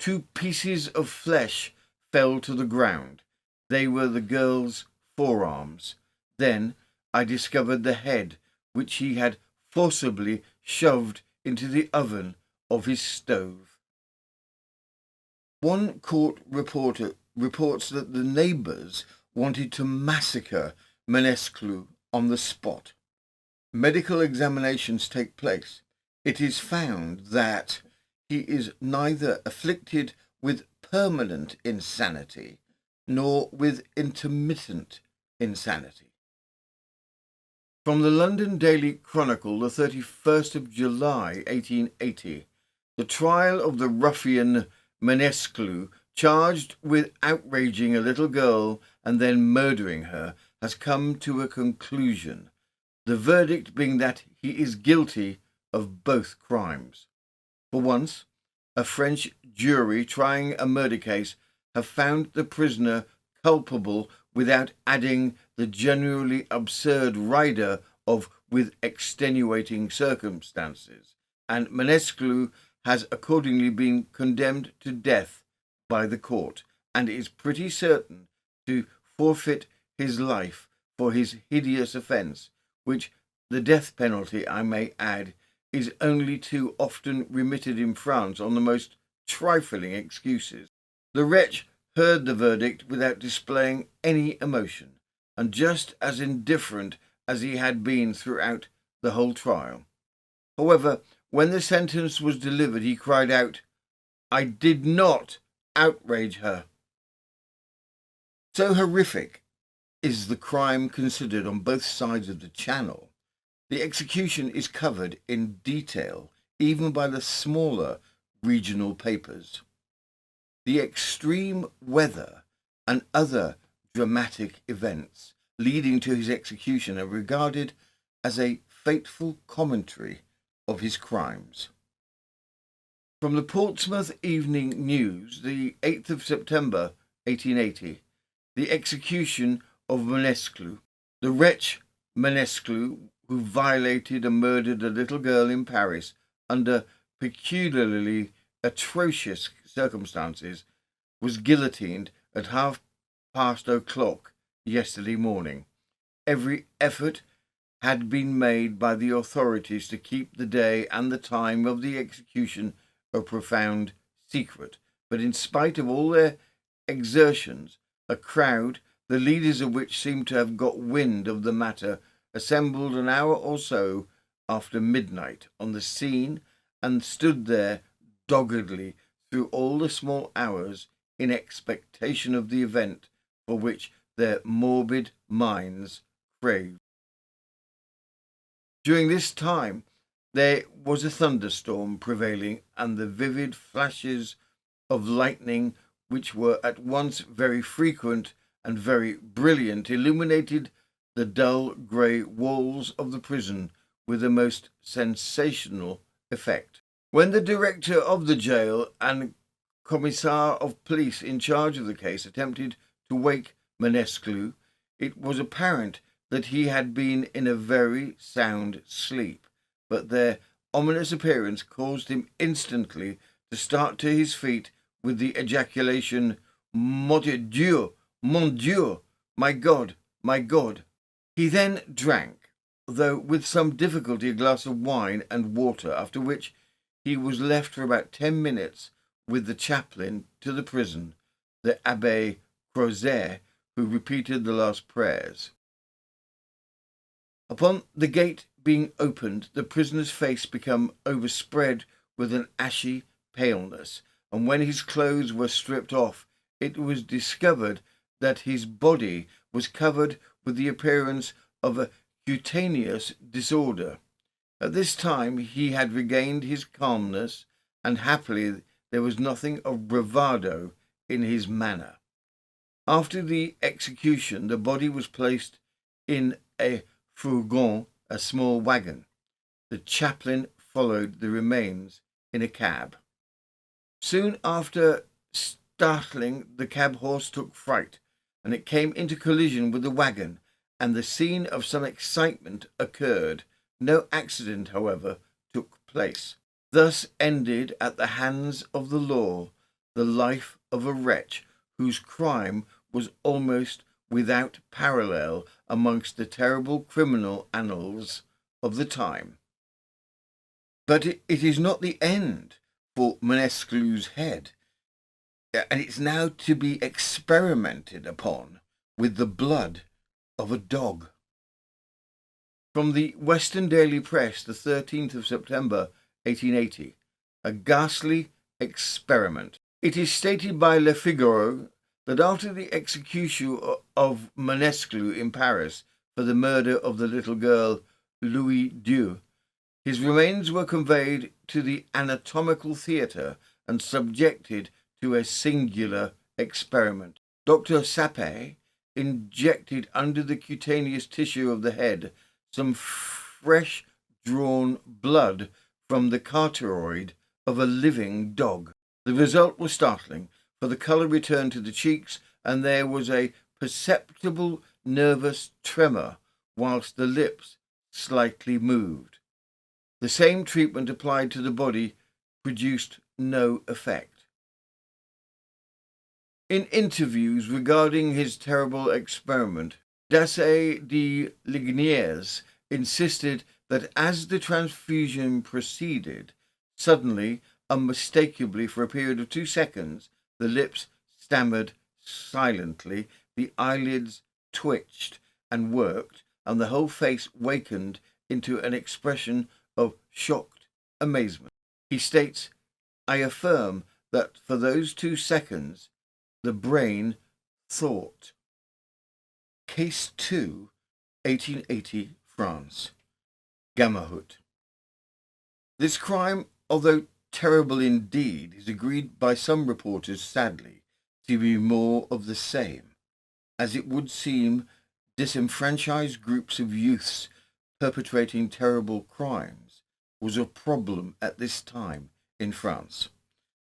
2 pieces of flesh fell to the ground. They were the girl's forearms. Then I discovered the head, which he had forcibly shoved into the oven of his stove. One court reporter reports that the neighbours wanted to massacre Menesclou on the spot. Medical examinations take place. It is found that he is neither afflicted with permanent insanity nor with intermittent insanity. From the London Daily Chronicle, the 31st of July, 1880, the trial of the ruffian Menesclou, charged with outraging a little girl and then murdering her, has come to a conclusion, the verdict being that he is guilty of both crimes. For once, a French jury trying a murder case have found the prisoner culpable without adding the generally absurd rider of with extenuating circumstances, and Menesclou has accordingly been condemned to death by the court, and is pretty certain to forfeit his life for his hideous offence, which the death penalty, I may add, is only too often remitted in France on the most trifling excuses. The wretch heard the verdict without displaying any emotion, and just as indifferent as he had been throughout the whole trial. However, when the sentence was delivered, he cried out, "I did not outrage her." So horrific is the crime considered on both sides of the channel. The execution is covered in detail, even by the smaller regional papers. The extreme weather and other dramatic events leading to his execution are regarded as a fateful commentary of his crimes. From the Portsmouth Evening News, the 8th of September 1880, the execution of Mănescu. The wretch Mănescu, who violated and murdered a little girl in Paris under peculiarly atrocious circumstances, was guillotined at o'clock yesterday morning. Every effort had been made by the authorities to keep the day and the time of the execution a profound secret, but in spite of all their exertions, a crowd, the leaders of which seemed to have got wind of the matter, assembled an hour or so after midnight on the scene and stood there doggedly through all the small hours in expectation of the event for which their morbid minds craved. During this time there was a thunderstorm prevailing, and the vivid flashes of lightning, which were at once very frequent and very brilliant, illuminated the dull grey walls of the prison with a most sensational effect. When the director of the jail and commissar of police in charge of the case attempted to wake Mănescu, it was apparent that he had been in a very sound sleep, but their ominous appearance caused him instantly to start to his feet with the ejaculation, "Mon Dieu, mon Dieu, my God, my God." He then drank, though with some difficulty, a glass of wine and water, after which he was left for about 10 minutes with the chaplain to the prison, the Abbé Crozet, who repeated the last prayers. Upon the gate being opened, the prisoner's face became overspread with an ashy paleness, and when his clothes were stripped off, it was discovered that his body was covered with the appearance of a cutaneous disorder. At this time he had regained his calmness, and happily there was nothing of bravado in his manner. After the execution, the body was placed in a fourgon, a small wagon. The chaplain followed the remains in a cab. Soon after startling, the cab horse took fright, and it came into collision with the wagon, and the scene of some excitement occurred. No accident, however, took place. Thus ended, at the hands of the law, the life of a wretch whose crime was almost without parallel amongst the terrible criminal annals of the time. But it is not the end for Mănescu's head, and it's now to be experimented upon with the blood of a dog. From the Western Daily Press, the 13th of September, 1880, a ghastly experiment. It is stated by Le Figaro that after the execution of Mănescu in Paris for the murder of the little girl Louis Dieu, his remains were conveyed to the anatomical theatre and subjected to a singular experiment. Dr. Sapé injected under the cutaneous tissue of the head some fresh drawn blood from the carotid of a living dog. The result was startling, for the colour returned to the cheeks, and there was a perceptible nervous tremor whilst the lips slightly moved. The same treatment applied to the body produced no effect. In interviews regarding his terrible experiment, Dassé de Lignières insisted that as the transfusion proceeded, suddenly, unmistakably for a period of 2 seconds, the lips stammered silently, the eyelids twitched and worked, and the whole face wakened into an expression of shocked amazement. He states, "I affirm that for those 2 seconds, the brain thought." Case 2, 1880, France. Gamahut. This crime, although terrible indeed, is agreed by some reporters, sadly, to be more of the same, as it would seem disenfranchised groups of youths perpetrating terrible crimes was a problem at this time in France.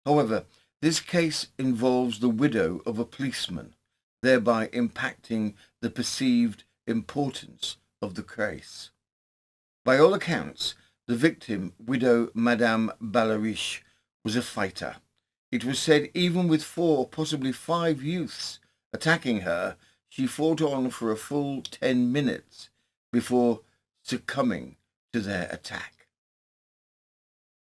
However, this case involves the widow of a policeman, thereby impacting the perceived importance of the case. By all accounts, the victim, widow Madame Ballariche, was a fighter. It was said even with 4, possibly 5 youths attacking her, she fought on for a full 10 minutes before succumbing to their attack.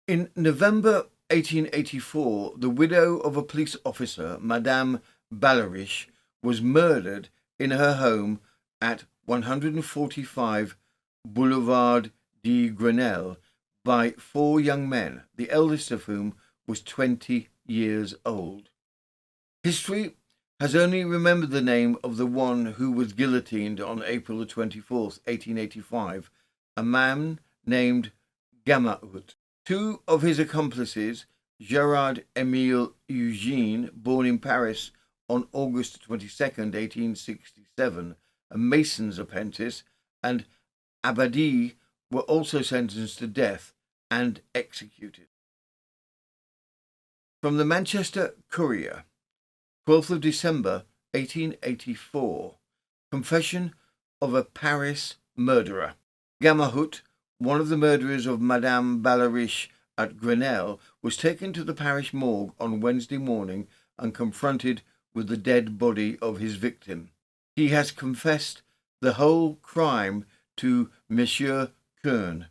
In November 1884, the widow of a police officer, Madame Ballariche, was murdered in her home at 145 Boulevard de Grenelle by 4 young men, the eldest of whom was 20 years old. History has only remembered the name of the one who was guillotined on April the 24th, 1885, a man named Gamahut. 2 of his accomplices, Gerard-Émile Eugène, born in Paris on August 22nd, 1867, a mason's apprentice, and Abadi, were also sentenced to death and executed. From the Manchester Courier, 12th of December, 1884, confession of a Paris murderer. Gamahut, one of the murderers of Madame Ballariche at Grenelle, was taken to the parish morgue on Wednesday morning and confronted with the dead body of his victim. He has confessed the whole crime to Monsieur Kern.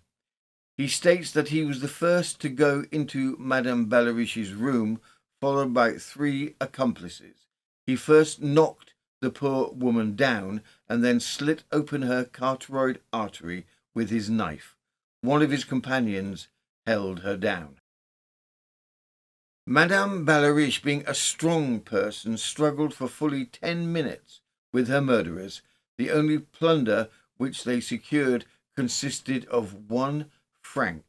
He states that he was the first to go into Madame Ballariche's room, followed by 3 accomplices. He first knocked the poor woman down and then slit open her carotid artery with his knife. One of his companions held her down. Madame Ballariche, being a strong person, struggled for fully 10 minutes with her murderers. The only plunder which they secured consisted of 1 franc,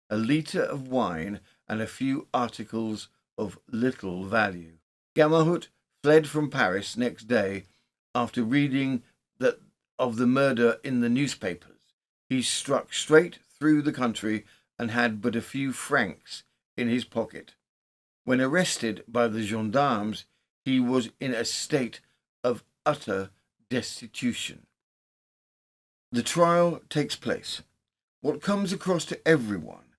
a litre of wine, and a few articles of little value. Gamahut fled from Paris next day after reading of the murder in the newspapers. He struck straight through the country and had but a few francs in his pocket. When arrested by the gendarmes, he was in a state of utter destitution. The trial takes place. What comes across to everyone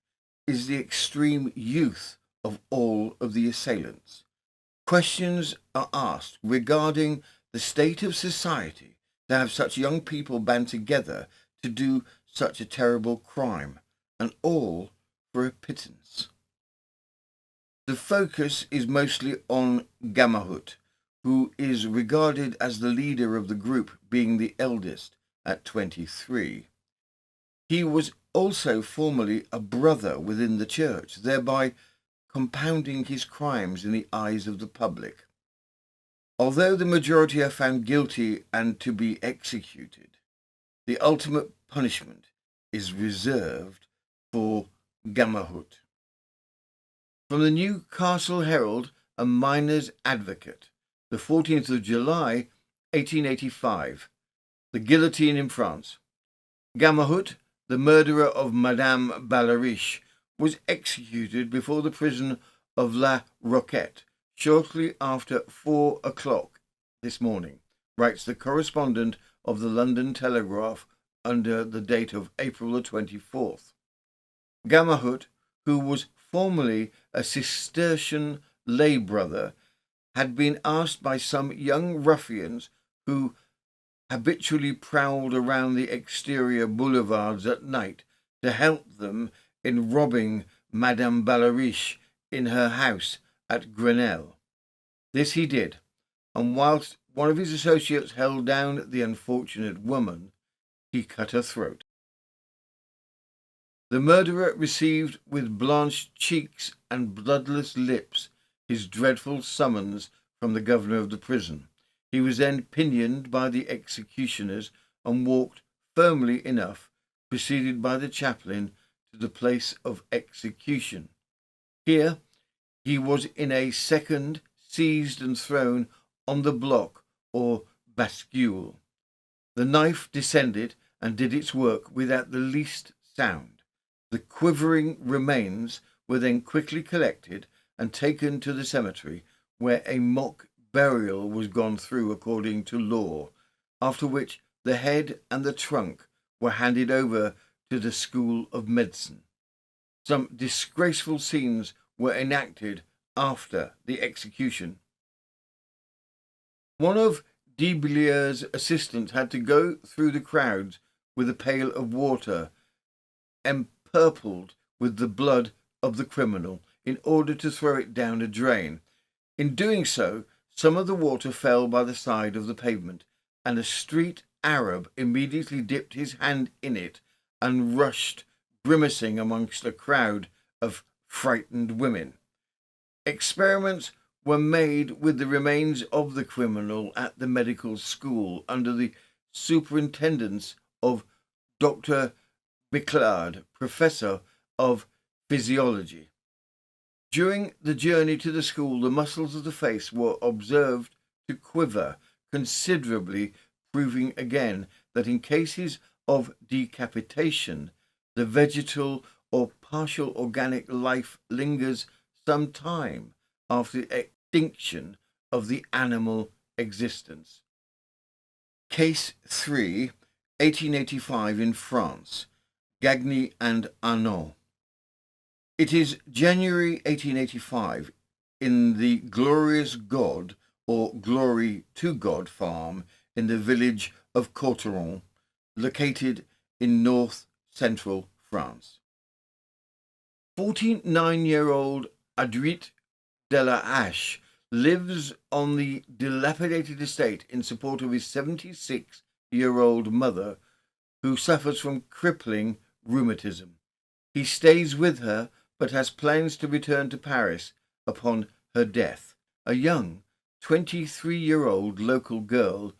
is the extreme youth of all of the assailants. Questions are asked regarding the state of society to have such young people band together to do such a terrible crime, and all for a pittance. The focus is mostly on Gamahut, who is regarded as the leader of the group, being the eldest at 23. He was also formerly a brother within the church, thereby compounding his crimes in the eyes of the public. Although the majority are found guilty and to be executed, the ultimate punishment is reserved for Gamahut. From the Newcastle Herald, a miner's advocate, the 14th of July, 1885. The guillotine in France. Gamahut, the murderer of Madame Ballariche, was executed before the prison of La Roquette shortly after 4 o'clock this morning, writes the correspondent of the London Telegraph under the date of April the 24th. Gamahut, who was formerly a Cistercian lay brother, had been asked by some young ruffians who habitually prowled around the exterior boulevards at night to help them in robbing Madame Ballariche in her house at Grenelle. This he did, and whilst one of his associates held down the unfortunate woman, he cut her throat. The murderer received with blanched cheeks and bloodless lips his dreadful summons from the governor of the prison. He was then pinioned by the executioners and walked firmly enough, preceded by the chaplain, to the place of execution. Here he was in a second seized and thrown on the block or bascule. The knife descended and did its work without the least sound. The quivering remains were then quickly collected and taken to the cemetery, where a mock burial was gone through according to law, after which the head and the trunk were handed over to the School of Medicine. Some disgraceful scenes were enacted after the execution. One of de Bellière's assistants had to go through the crowds with a pail of water empurpled with the blood of the criminal in order to throw it down a drain. In doing so, some of the water fell by the side of the pavement, and a street Arab immediately dipped his hand in it and rushed grimacing amongst a crowd of frightened women. Experiments were made with the remains of the criminal at the medical school under the superintendence of Dr. Biclard, professor of physiology. During the journey to the school, the muscles of the face were observed to quiver considerably, proving again that in cases of decapitation, the vegetal or partial organic life lingers some time after the extinction of the animal existence. Case 3, 1885 in France, Gagny and Arnaud. It is January 1885 in the Glorious God or Glory to God farm in the village of Congleton, located in north-central France. 49-year-old Adrit de la Hache lives on the dilapidated estate in support of his 76-year-old mother, who suffers from crippling rheumatism. He stays with her, but has plans to return to Paris upon her death. A young 23-year-old local girl,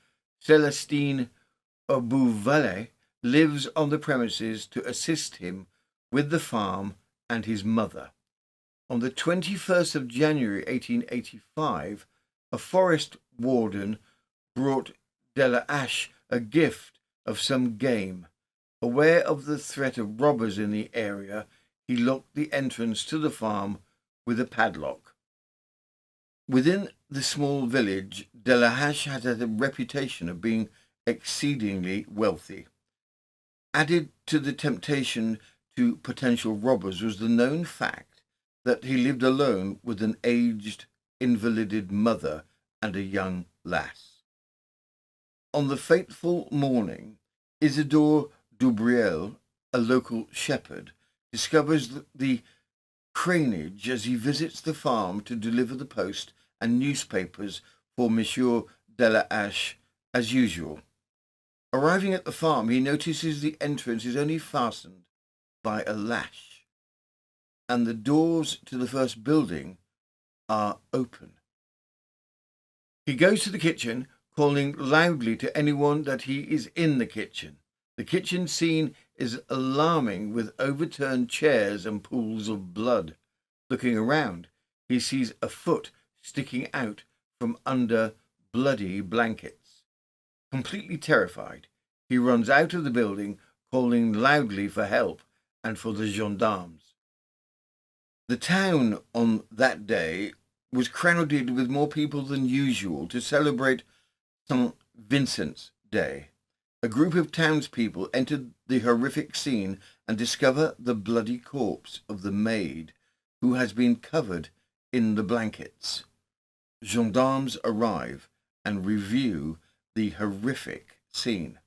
Célestine Beauvalet, lives on the premises to assist him with the farm and his mother. On the 21st of January 1885, a forest warden brought de la Hache a gift of some game. Aware of the threat of robbers in the area, he locked the entrance to the farm with a padlock. Within the small village, de la Hache had a reputation of being exceedingly wealthy. Added to the temptation to potential robbers was the known fact that he lived alone with an aged, invalided mother and a young lass. On the fateful morning, Isidore Dubriel, a local shepherd, discovers the cranage as he visits the farm to deliver the post and newspapers for Monsieur de la Hache as usual. Arriving at the farm, he notices the entrance is only fastened by a latch, and the doors to the first building are open. He goes to the kitchen, calling loudly to anyone that he is in the kitchen. The kitchen scene is alarming, with overturned chairs and pools of blood. Looking around, he sees a foot sticking out from under bloody blankets. Completely terrified, he runs out of the building, calling loudly for help and for the gendarmes. The town on that day was crowded with more people than usual to celebrate St. Vincent's Day. A group of townspeople entered the horrific scene and discover the bloody corpse of the maid, who has been covered in the blankets. Gendarmes arrive and review the horrific scene.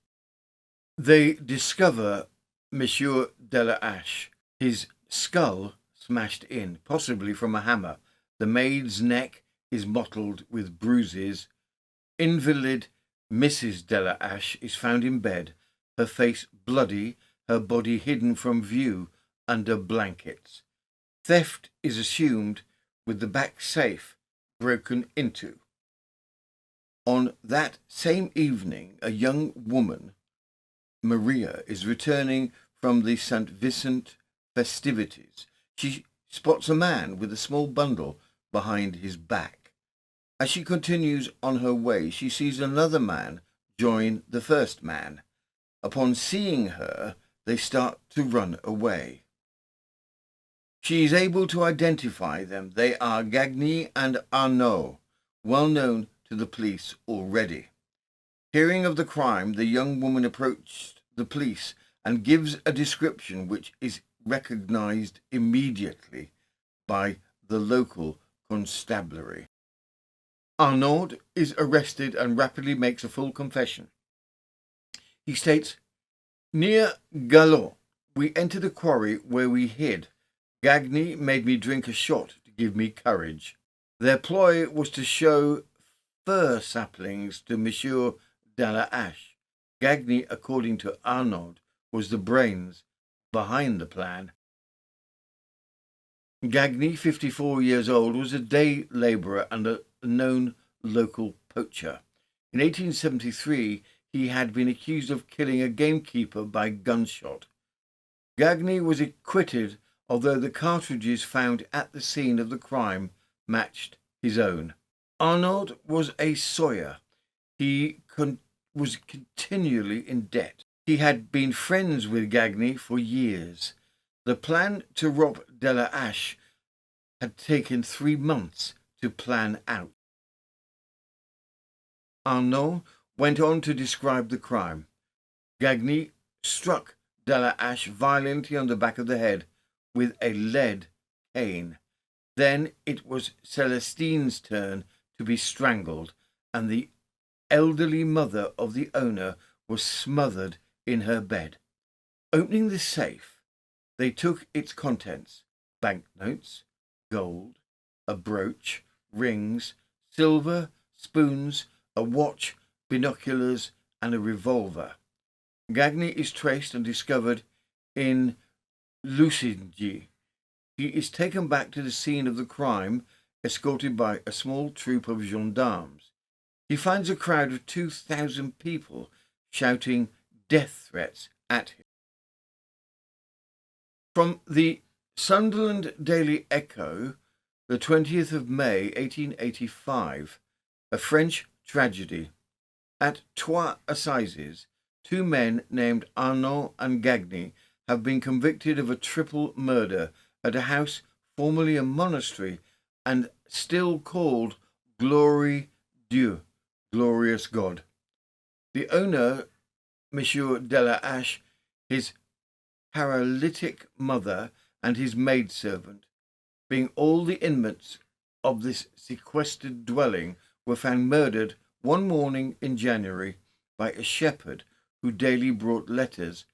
They discover Monsieur de la Hache, his skull smashed in, possibly from a hammer. The maid's neck is mottled with bruises. Invalid Mrs. de la Hache is found in bed, her face bloody, her body hidden from view under blankets. Theft is assumed with the back safe broken into. On that same evening, a young woman, Maria, is returning from the St. Vincent festivities. She spots a man with a small bundle behind his back. As she continues on her way, she sees another man join the first man. Upon seeing her, they start to run away. She is able to identify them. They are Gagny and Arnaud, well known to the police already. Hearing of the crime, the young woman approached the police and gives a description which is recognized immediately by the local constabulary. Arnaud is arrested and rapidly makes a full confession. He states, "Near Galot, we entered a quarry where we hid. Gagny made me drink a shot to give me courage. Their ploy was to show fir saplings to Monsieur Dalahache. Gagny, according to Arnaud, was the brains behind the plan." Gagny, 54 years old, was a day labourer and a known local poacher. In 1873, he had been accused of killing a gamekeeper by gunshot. Gagny was acquitted, although the cartridges found at the scene of the crime matched his own. Arnaud was a sawyer. He was continually in debt. He had been friends with Gagny for years. The plan to rob Dalahache had taken 3 months to plan out. Arnaud went on to describe the crime. Gagny struck Dalahache violently on the back of the head with a lead cane. Then it was Celestine's turn to be strangled, and the elderly mother of the owner was smothered in her bed. Opening the safe, they took its contents: banknotes, gold, a brooch, rings, silver, spoons, a watch, binoculars, and a revolver. Gagny is traced and discovered in Lucingy. He is taken back to the scene of the crime, escorted by a small troop of gendarmes. He finds a crowd of 2,000 people shouting death threats at him. From the Sunderland Daily Echo, the 20th of May, 1885, a French tragedy. At Troyes Assizes, 2 men named Arnaud and Gagny have been convicted of a triple murder at a house formerly a monastery and still called Glory Dieu, glorious God. The owner, Monsieur Dalahache, his paralytic mother, and his maidservant, being all the inmates of this sequestered dwelling, were found murdered one morning in January by a shepherd who daily brought letters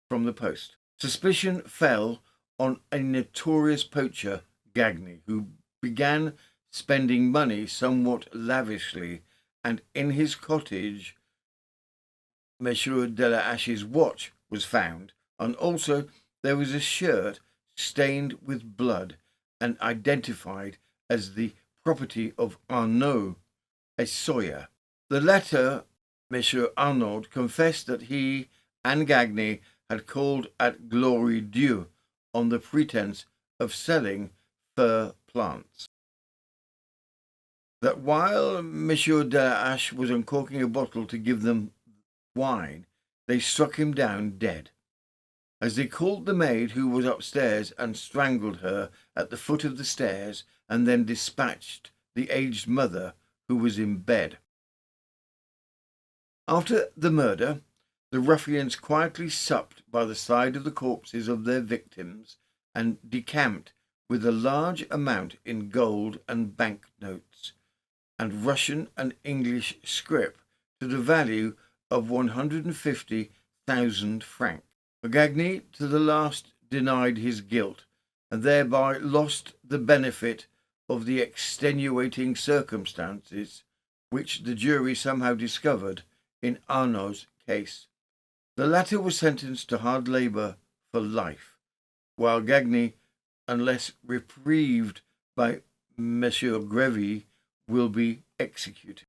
from the post. Suspicion fell on a notorious poacher, Gagny, who began spending money somewhat lavishly, and in his cottage Monsieur Dalahache's watch was found, and also there was a shirt stained with blood and identified as the property of Arnaud, a sawyer. The latter, Monsieur Arnaud, confessed that he and Gagny had called at Glory Dieu on the pretense of selling fir plants. That while Monsieur Dalahache was uncorking a bottle to give them wine, they struck him down dead. As they called the maid who was upstairs and strangled her at the foot of the stairs, and then dispatched the aged mother who was in bed. After the murder, the ruffians quietly supped by the side of the corpses of their victims and decamped with a large amount in gold and banknotes and Russian and English scrip to the value of 150,000 francs. Gagny to the last denied his guilt and thereby lost the benefit of the extenuating circumstances which the jury somehow discovered in Arnaud's case. The latter was sentenced to hard labour for life. while Gagny, unless reprieved by Monsieur Grevy, will be executed.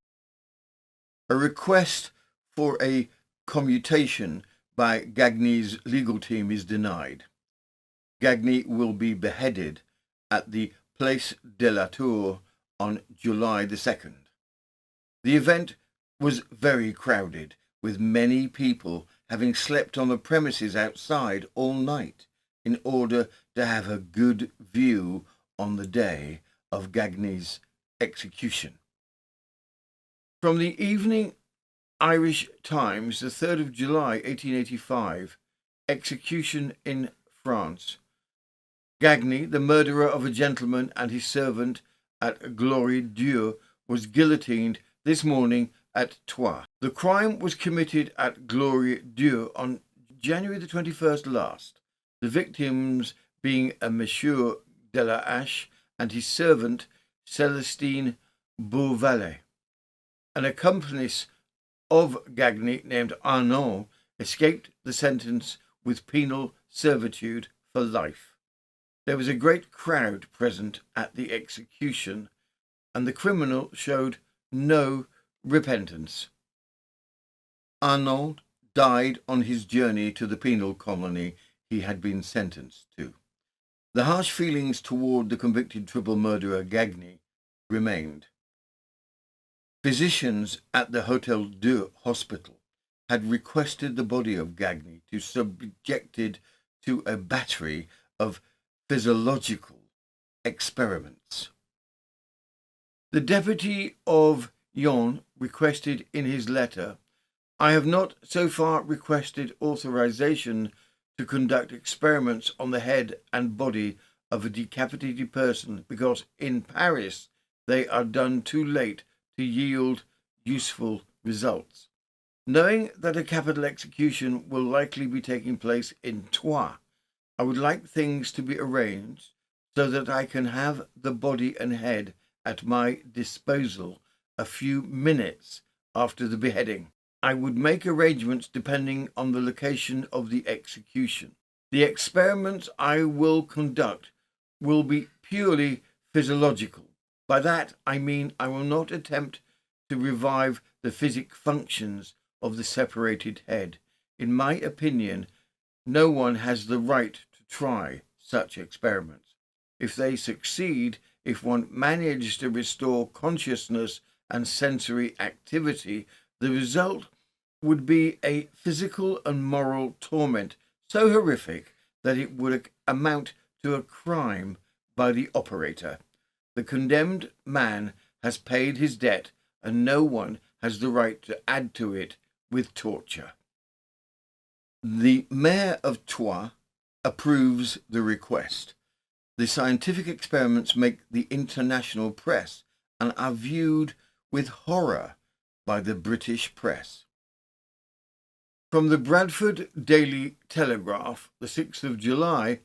A request for a commutation by Gagny's legal team is denied. Gagny will be beheaded at the Place de la Tour on July the 2nd. The event was very crowded, with many people having slept on the premises outside all night in order to have a good view on the day of Gagny's execution. From the Evening Irish Times, the 3rd of July 1885, execution in France. Gagny, the murderer of a gentleman and his servant at Glory-Dieu, was guillotined this morning at Troyes. The crime was committed at Glory-Dieu on January the 21st last, the victims being a Monsieur de la Hache and his servant Celestine Beauvalet. An accomplice of Gagny named Arnaud escaped the sentence with penal servitude for life. There was a great crowd present at the execution, and the criminal showed no repentance. Arnaud died on his journey to the penal colony he had been sentenced to. The harsh feelings toward the convicted triple murderer Gagny remained. Physicians at the Hôtel Dieu hospital had requested the body of Gagny to be subjected to a battery of physiological experiments. The deputy of Yon requested in his letter, "I have not so far requested authorization to conduct experiments on the head and body of a decapitated person because in Paris they are done too late to yield useful results. Knowing that a capital execution will likely be taking place in Troyes, I would like things to be arranged so that I can have the body and head at my disposal a few minutes after the beheading. I would make arrangements depending on the location of the execution. The experiments I will conduct will be purely physiological. By that I mean I will not attempt to revive the physic functions of the separated head. In my opinion, no one has the right to try such experiments. If they succeed, if one manages to restore consciousness and sensory activity, the result would be a physical and moral torment so horrific that it would amount to a crime by the operator. The condemned man has paid his debt, and no one has the right to add to it with torture." The mayor of Troyes approves the request. The scientific experiments make the international press and are viewed with horror by the British press. From the Bradford Daily Telegraph, the 6th of July,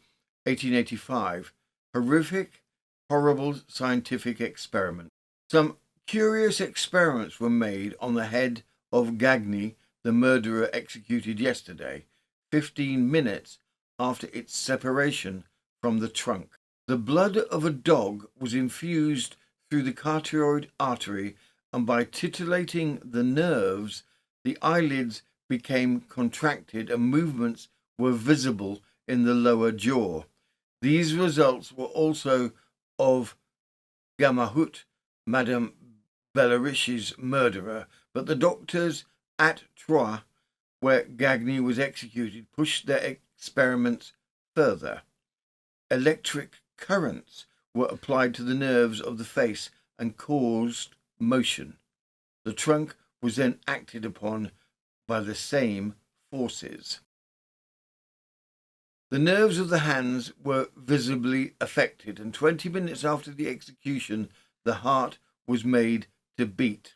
1885, horrific, horrible scientific experiment. Some curious experiments were made on the head of Gagny, the murderer executed yesterday, 15 minutes after its separation from the trunk. The blood of a dog was infused through the carotid artery, and by titillating the nerves, the eyelids became contracted and movements were visible in the lower jaw. These results were also of Gamahut, Madame Bellerich's murderer, but the doctors at Troyes, where Gagny was executed, pushed their experiments further. Electric currents were applied to the nerves of the face and caused motion. The trunk was then acted upon by the same forces. The nerves of the hands were visibly affected, and 20 minutes after the execution, the heart was made to beat.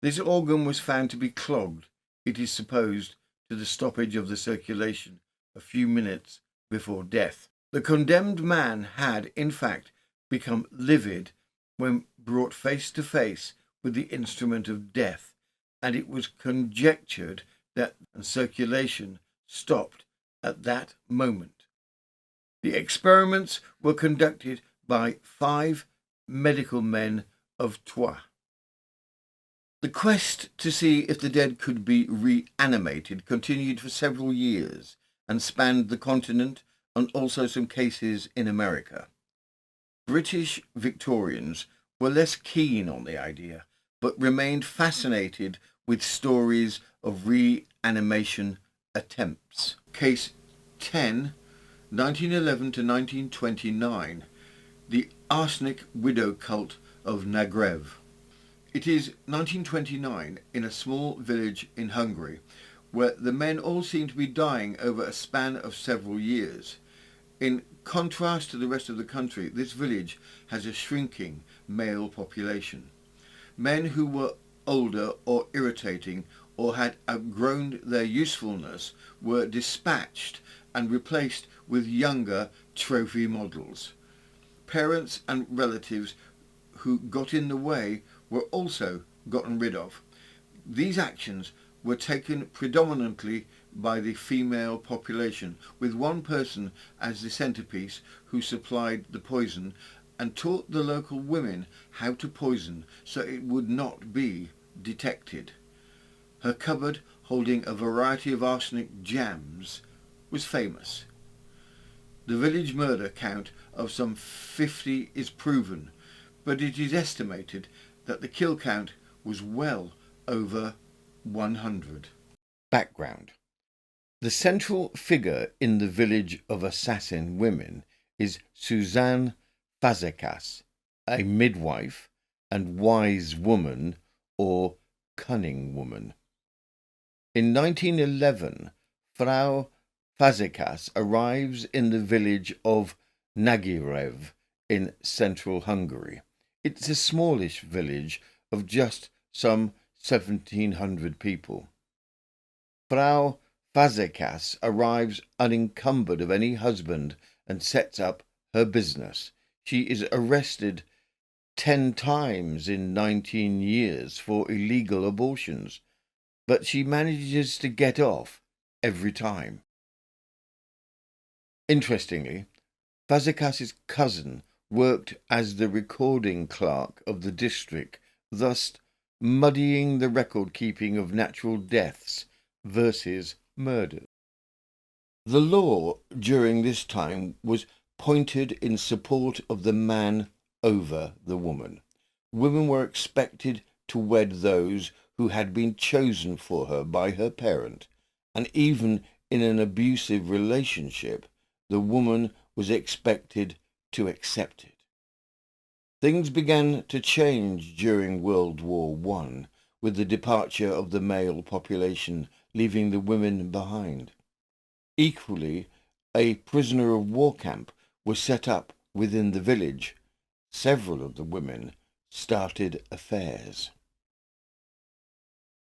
This organ was found to be clogged, it is supposed, to the stoppage of the circulation a few minutes before death. The condemned man had, in fact, become livid when brought face to face with the instrument of death, and it was conjectured that circulation stopped at that moment. The experiments were conducted by 5 medical men of Troyes. The quest to see if the dead could be reanimated continued for several years and spanned the continent and also some cases in America. British Victorians were less keen on the idea, but remained fascinated with stories of reanimation attempts. Case 10, 1911 to 1929, the Arsenic widow cult of Nagyrev. It is 1929 in a small village in Hungary, where the men all seem to be dying over a span of several years. In contrast to the rest of the country, this village has a shrinking male population. Men who were older or irritating or had outgrown their usefulness were dispatched and replaced with younger trophy models. Parents and relatives who got in the way were also gotten rid of. These actions were taken predominantly by the female population, with one person as the centerpiece who supplied the poison and taught the local women how to poison so it would not be detected. Her cupboard, holding a variety of arsenic jams, was famous. The village murder count of some 50 is proven, but it is estimated that the kill count was well over 100. Background. The central figure in the village of assassin women is Suzanne Fazekas, a midwife and wise woman or cunning woman. In 1911, Frau Fazekas arrives in the village of Nagyrev in central Hungary. It's a smallish village of just some 1,700 people. Frau Fazekas arrives unencumbered of any husband and sets up her business. She is arrested 10 times in 19 years for illegal abortions, but she manages to get off every time. Interestingly, Fazekas's cousin worked as the recording clerk of the district, thus muddying the record-keeping of natural deaths versus murders. The law during this time was pointed in support of the man over the woman. Women were expected to wed those who had been chosen for her by her parent, and even in an abusive relationship, the woman was expected to accept it. Things began to change during World War I, with the departure of the male population, leaving the women behind. Equally, a prisoner of war camp was set up within the village. Several of the women started affairs.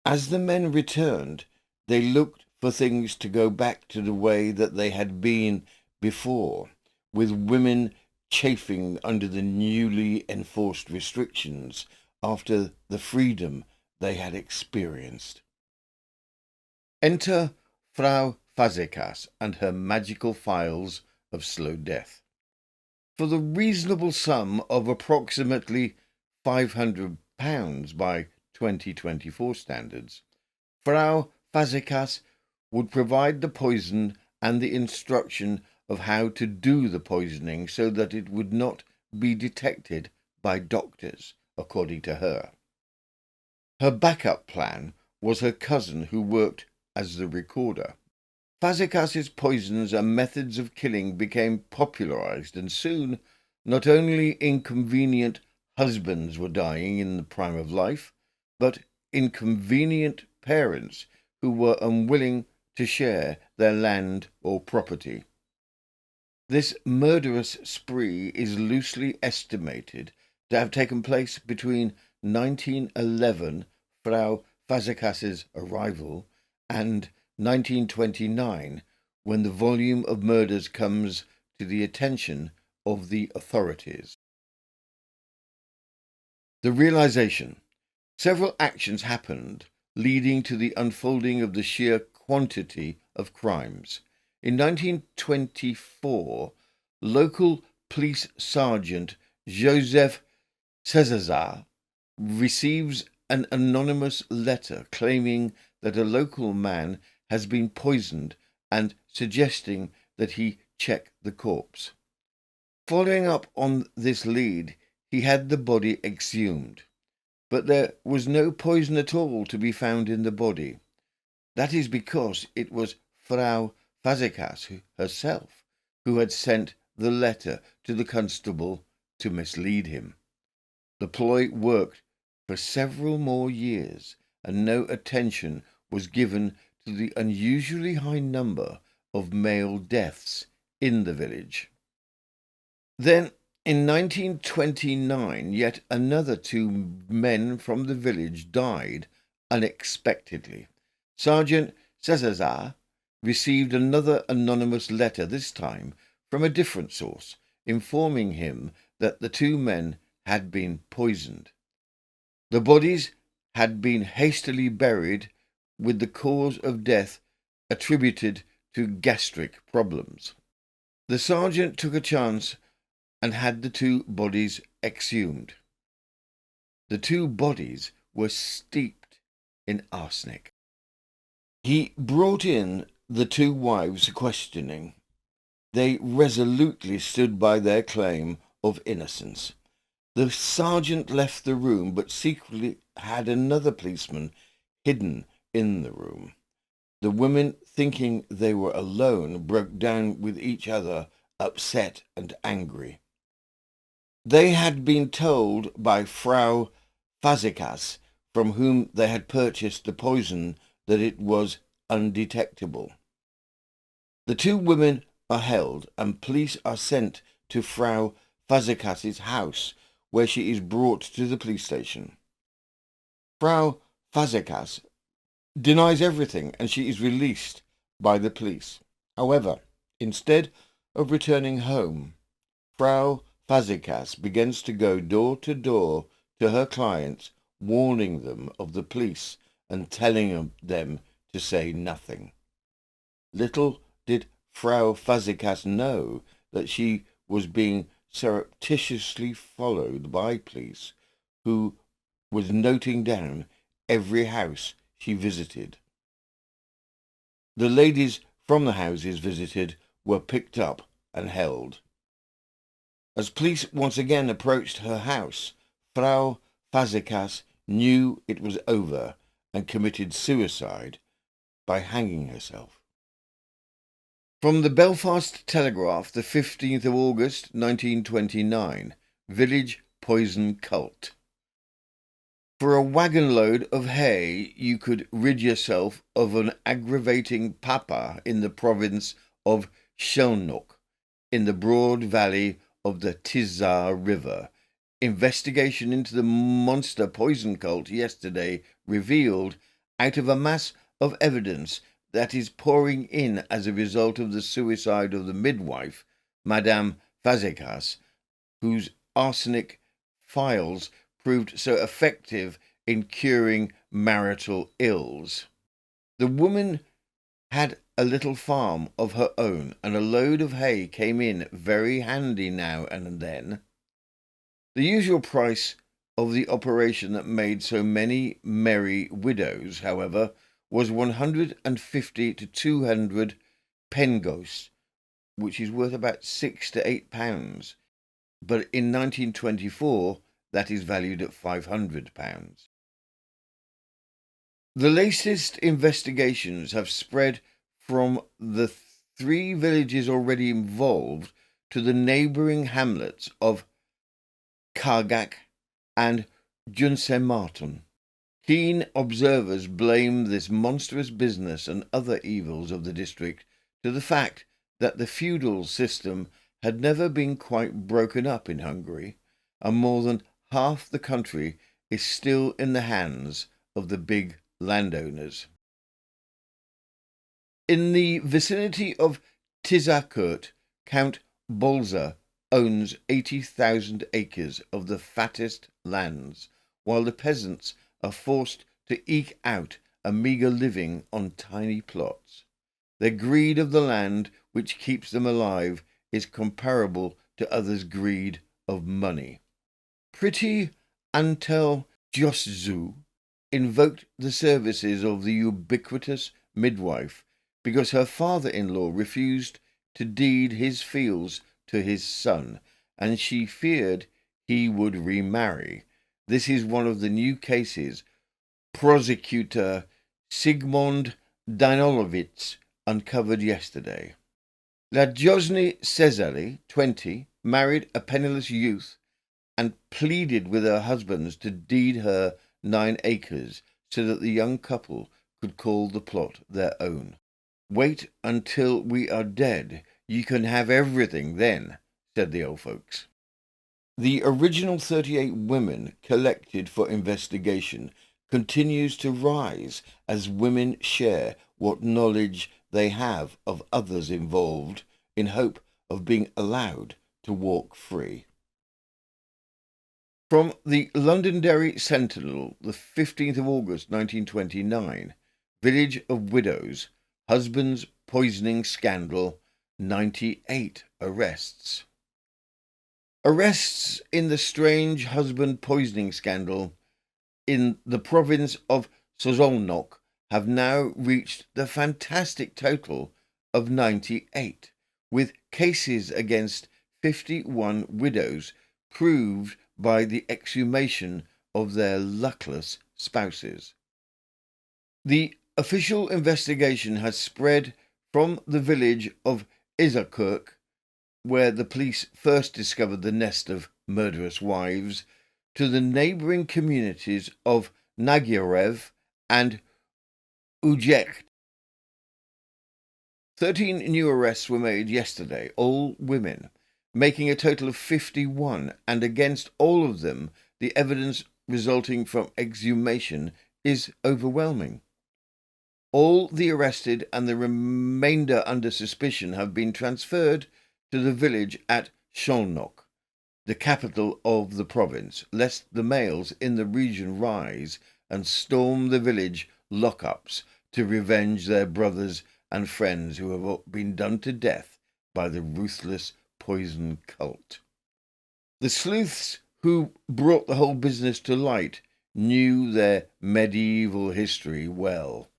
As the men returned, they looked for things to go back to the way that they had been before, with women chafing under the newly enforced restrictions after the freedom they had experienced. Enter Frau Fazekas and her magical files of slow death. For the reasonable sum of approximately £500 by 2024 standards, Frau Fazekas would provide the poison and the instruction of how to do the poisoning so that it would not be detected by doctors, according to her. Her backup plan was her cousin who worked as the recorder. Fazekas's poisons and methods of killing became popularized, and soon not only inconvenient husbands were dying in the prime of life, but inconvenient parents who were unwilling to share their land or property. This murderous spree is loosely estimated to have taken place between 1911, Frau Fazekas's arrival, and 1929, when the volume of murders comes to the attention of the authorities. The realization. Several actions happened, leading to the unfolding of the sheer quantity of crimes. In 1924, local police sergeant Joseph Cesar receives an anonymous letter claiming that a local man has been poisoned and suggesting that he check the corpse. Following up on this lead, he had the body exhumed, but there was no poison at all to be found in the body. That is because it was Frau Fazekas herself who had sent the letter to the constable to mislead him. The ploy worked for several more years, and no attention was given to the unusually high number of male deaths in the village. Then, in 1929, yet another 2 men from the village died unexpectedly. Sergeant Cesar received another anonymous letter, this time from a different source, informing him that the 2 men had been poisoned. The bodies had been hastily buried, with the cause of death attributed to gastric problems. The sergeant took a chance and had the 2 bodies exhumed. The 2 bodies were steeped in arsenic. He brought in the 2 wives questioning. They resolutely stood by their claim of innocence. The sergeant left the room, but secretly had another policeman hidden in the room. The women, thinking they were alone, broke down with each other, upset and angry. They had been told by Frau Fazekas, from whom they had purchased the poison, that it was undetectable. The 2 women are held, and police are sent to Frau Fazekas's house, where she is brought to the police station. Frau Fazekas denies everything, and she is released by the police. However, instead of returning home, Frau Fazekas begins to go door to door to her clients, warning them of the police and telling them to say nothing. Little did Frau Fazekas know that she was being surreptitiously followed by police, who was noting down every house she visited. The ladies from the houses visited were picked up and held. As police once again approached her house, Frau Fazekas knew it was over and committed suicide by hanging herself. From the Belfast Telegraph, the 15th of August, 1929, Village Poison Cult. For a wagon load of hay, you could rid yourself of an aggravating papa in the province of Shelnock, in the broad valley of the Tizar River. Investigation into the monster poison cult yesterday revealed, out of a mass of evidence that is pouring in as a result of the suicide of the midwife, Madame Fazekas, whose arsenic phials proved so effective in curing marital ills. The woman had a little farm of her own, and a load of hay came in very handy now and then. The usual price of the operation that made so many merry widows, however, was 150 to 200 pengos, which is worth about £6 to £8, but in 1924 that is valued at £500. The latest investigations have spread from the 3 villages already involved to the neighbouring hamlets of Kargak and Junsemarton. Keen observers blame this monstrous business and other evils of the district to the fact that the feudal system had never been quite broken up in Hungary, and more than half the country is still in the hands of the big landowners. In the vicinity of Tizakurt, Count Bolza owns 80,000 acres of the fattest lands, while the peasants are forced to eke out a meagre living on tiny plots. Their greed of the land, which keeps them alive, is comparable to others' greed of money. Pretty Antel Joszu invoked the services of the ubiquitous midwife because her father-in-law refused to deed his fields to his son, and she feared he would remarry. This is one of the new cases prosecutor Sigmund Danilovitz uncovered yesterday. Lajosny Cesari, 20, married a penniless youth and pleaded with her husbands to deed her 9 acres so that the young couple could call the plot their own. "Wait until we are dead. You can have everything then," said the old folks. The original 38 women collected for investigation continues to rise as women share what knowledge they have of others involved in hope of being allowed to walk free. From the Londonderry Sentinel, the 15th of August 1929, Village of Widows, husband's poisoning scandal, 98 arrests. Arrests in the strange husband poisoning scandal in the province of Szolnok have now reached the fantastic total of 98, with cases against 51 widows proved by the exhumation of their luckless spouses. The official investigation has spread from the village of Isakirk, where the police first discovered the nest of murderous wives, to the neighbouring communities of Nagyrev and Ujek. 13 new arrests were made yesterday, all women, making a total of 51, and against all of them the evidence resulting from exhumation is overwhelming. All the arrested and the remainder under suspicion have been transferred to the village at Szolnok, the capital of the province, lest the males in the region rise and storm the village lockups to revenge their brothers and friends who have been done to death by the ruthless poison cult. The sleuths who brought the whole business to light knew their medieval history well.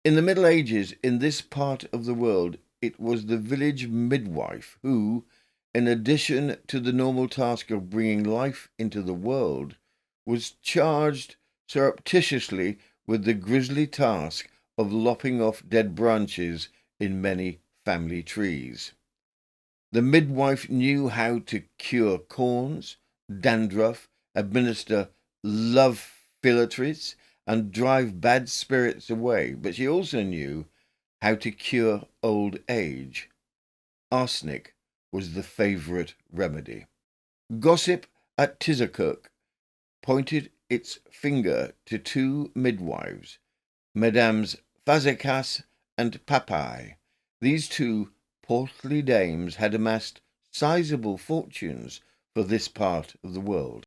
In the Middle Ages, in this part of the world, it was the village midwife who, in addition to the normal task of bringing life into the world, was charged surreptitiously with the grisly task of lopping off dead branches in many family trees. The midwife knew how to cure corns, dandruff, administer love phylacteries, and drive bad spirits away, but she also knew how to cure old age. Arsenic was the favourite remedy. Gossip at Tizakirk pointed its finger to 2 midwives, Mesdames Fazekas and Papai. These 2 portly dames had amassed sizable fortunes for this part of the world.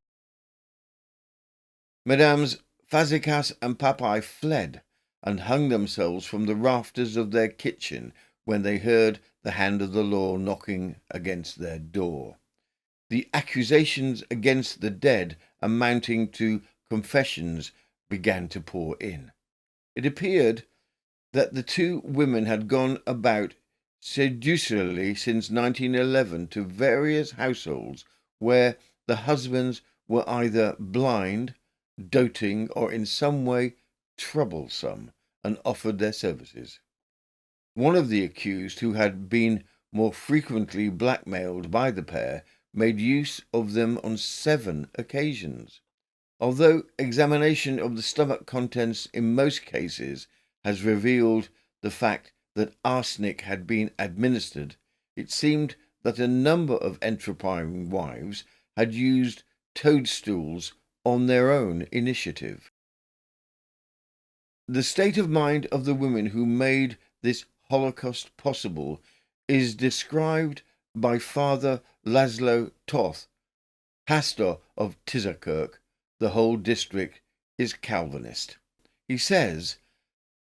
Mesdames Fazekas and Papai fled and hung themselves from the rafters of their kitchen when they heard the hand of the law knocking against their door. The accusations against the dead, amounting to confessions, began to pour in. It appeared that the 2 women had gone about sedulously since 1911 to various households where the husbands were either blind, doting, or in some way troublesome, and offered their services. One of the accused, who had been more frequently blackmailed by the pair, made use of them on 7 occasions. Although examination of the stomach contents in most cases has revealed the fact that arsenic had been administered, it seemed that a number of enterprising wives had used toadstools on their own initiative. The state of mind of the women who made this Holocaust possible is described by Father Laszlo Toth, pastor of Tizakirk. The whole district is Calvinist. He says,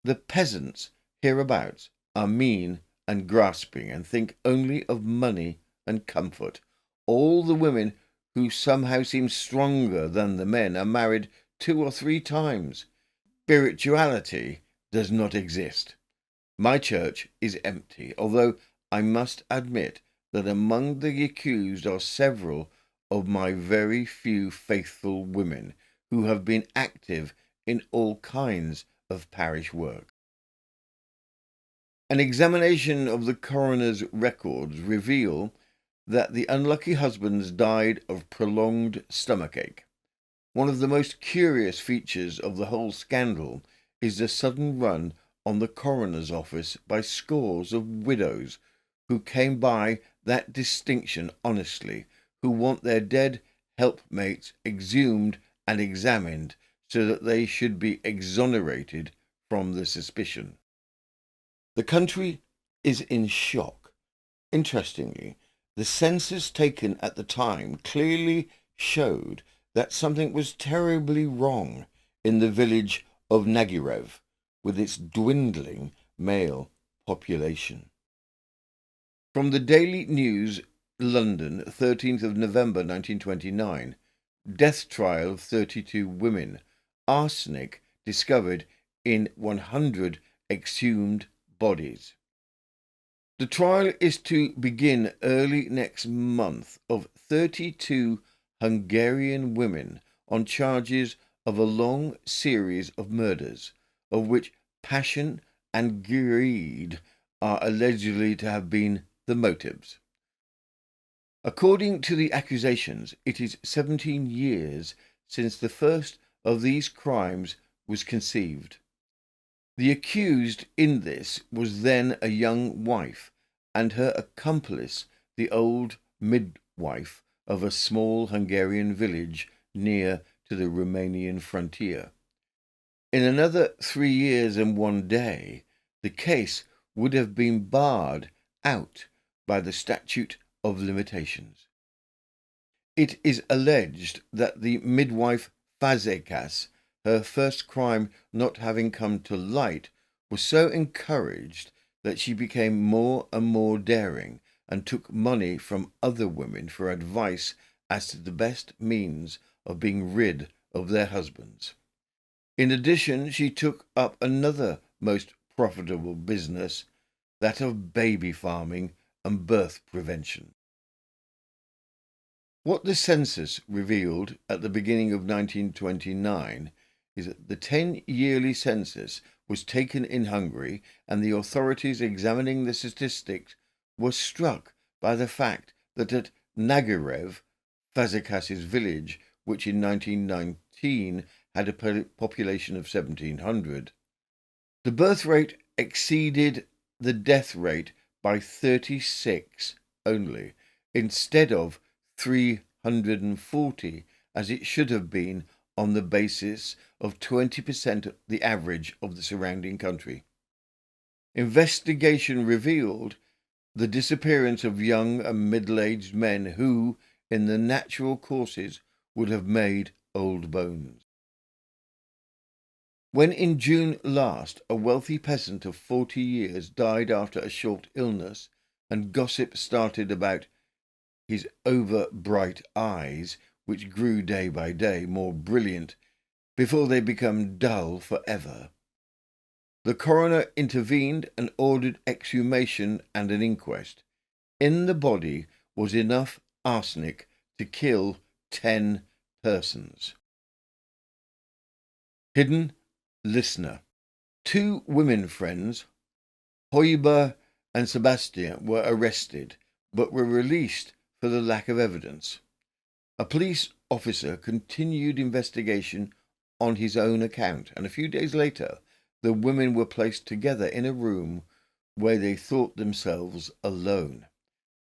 "The peasants hereabouts are mean and grasping and think only of money and comfort. All the women who somehow seem stronger than the men are married 2 or 3 times. Spirituality does not exist. My church is empty, although I must admit that among the accused are several of my very few faithful women who have been active in all kinds of parish work. An examination of the coroner's records reveal that the unlucky husbands died of prolonged stomachache. One of the most curious features of the whole scandal is the sudden run on the coroner's office by scores of widows who came by that distinction honestly, who want their dead helpmates exhumed and examined so that they should be exonerated from the suspicion. The country is in shock. Interestingly, the census taken at the time clearly showed that something was terribly wrong in the village of Nagyrev with its dwindling male population. From the Daily News, London, 13th of November 1929, death trial of 32 women, arsenic discovered in 100 exhumed bodies. The trial is to begin early next month of 32 Hungarian women on charges of a long series of murders, of which passion and greed are allegedly to have been the motives. According to the accusations, it is 17 years since the first of these crimes was conceived. The accused in this was then a young wife, and her accomplice the old midwife of a small Hungarian village near to the Romanian frontier. In another 3 years and 1 day, the case would have been barred out by the statute of limitations. It is alleged that the midwife Fazekas, her first crime not having come to light, was so encouraged that she became more and more daring and took money from other women for advice as to the best means of being rid of their husbands. In addition, she took up another most profitable business, that of baby farming and birth prevention. What the census revealed at the beginning of 1929 is that the 10-yearly census was taken in Hungary, and the authorities examining the statistics were struck by the fact that at Nagyrev, Fazekas's village, which in 1919 had a population of 1,700, the birth rate exceeded the death rate by 36 only, instead of 340 as it should have been on the basis of 20% the average of the surrounding country. Investigation revealed the disappearance of young and middle-aged men who, in the natural courses, would have made old bones. When in June last a wealthy peasant of 40 years died after a short illness, and gossip started about his over-bright eyes, which grew day by day more brilliant before they become dull forever, the coroner intervened and ordered exhumation and an inquest. In the body was enough arsenic to kill 10 persons. Hidden listener. 2 women friends, Hoiber and Sebastian, were arrested, but were released for the lack of evidence. A police officer continued investigation on his own account, and a few days later the women were placed together in a room where they thought themselves alone.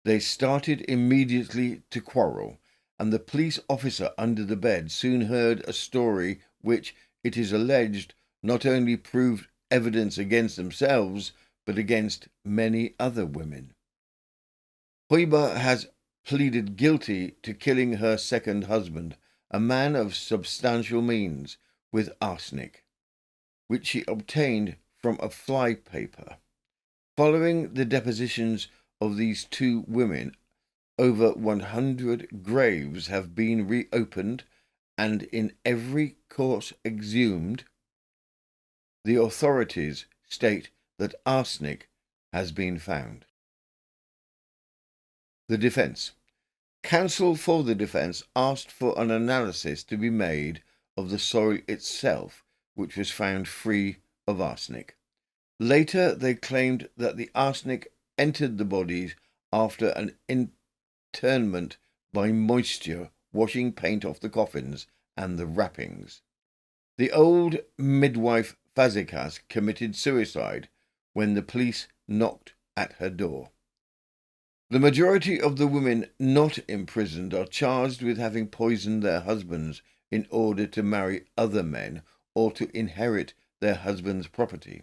They started immediately to quarrel, and the police officer under the bed soon heard a story which, it is alleged, not only proved evidence against themselves, but against many other women. Hoiber has pleaded guilty to killing her second husband, a man of substantial means, with arsenic, which she obtained from a fly paper. Following the depositions of these two women, over 100 graves have been reopened, and in every corpse exhumed, the authorities state that arsenic has been found. The defence. Counsel for the defence asked for an analysis to be made of the soil itself, which was found free of arsenic. Later, they claimed that the arsenic entered the bodies after an internment by moisture washing paint off the coffins and the wrappings. The old midwife Fazekas committed suicide when the police knocked at her door. The majority of the women not imprisoned are charged with having poisoned their husbands in order to marry other men or to inherit their husband's property.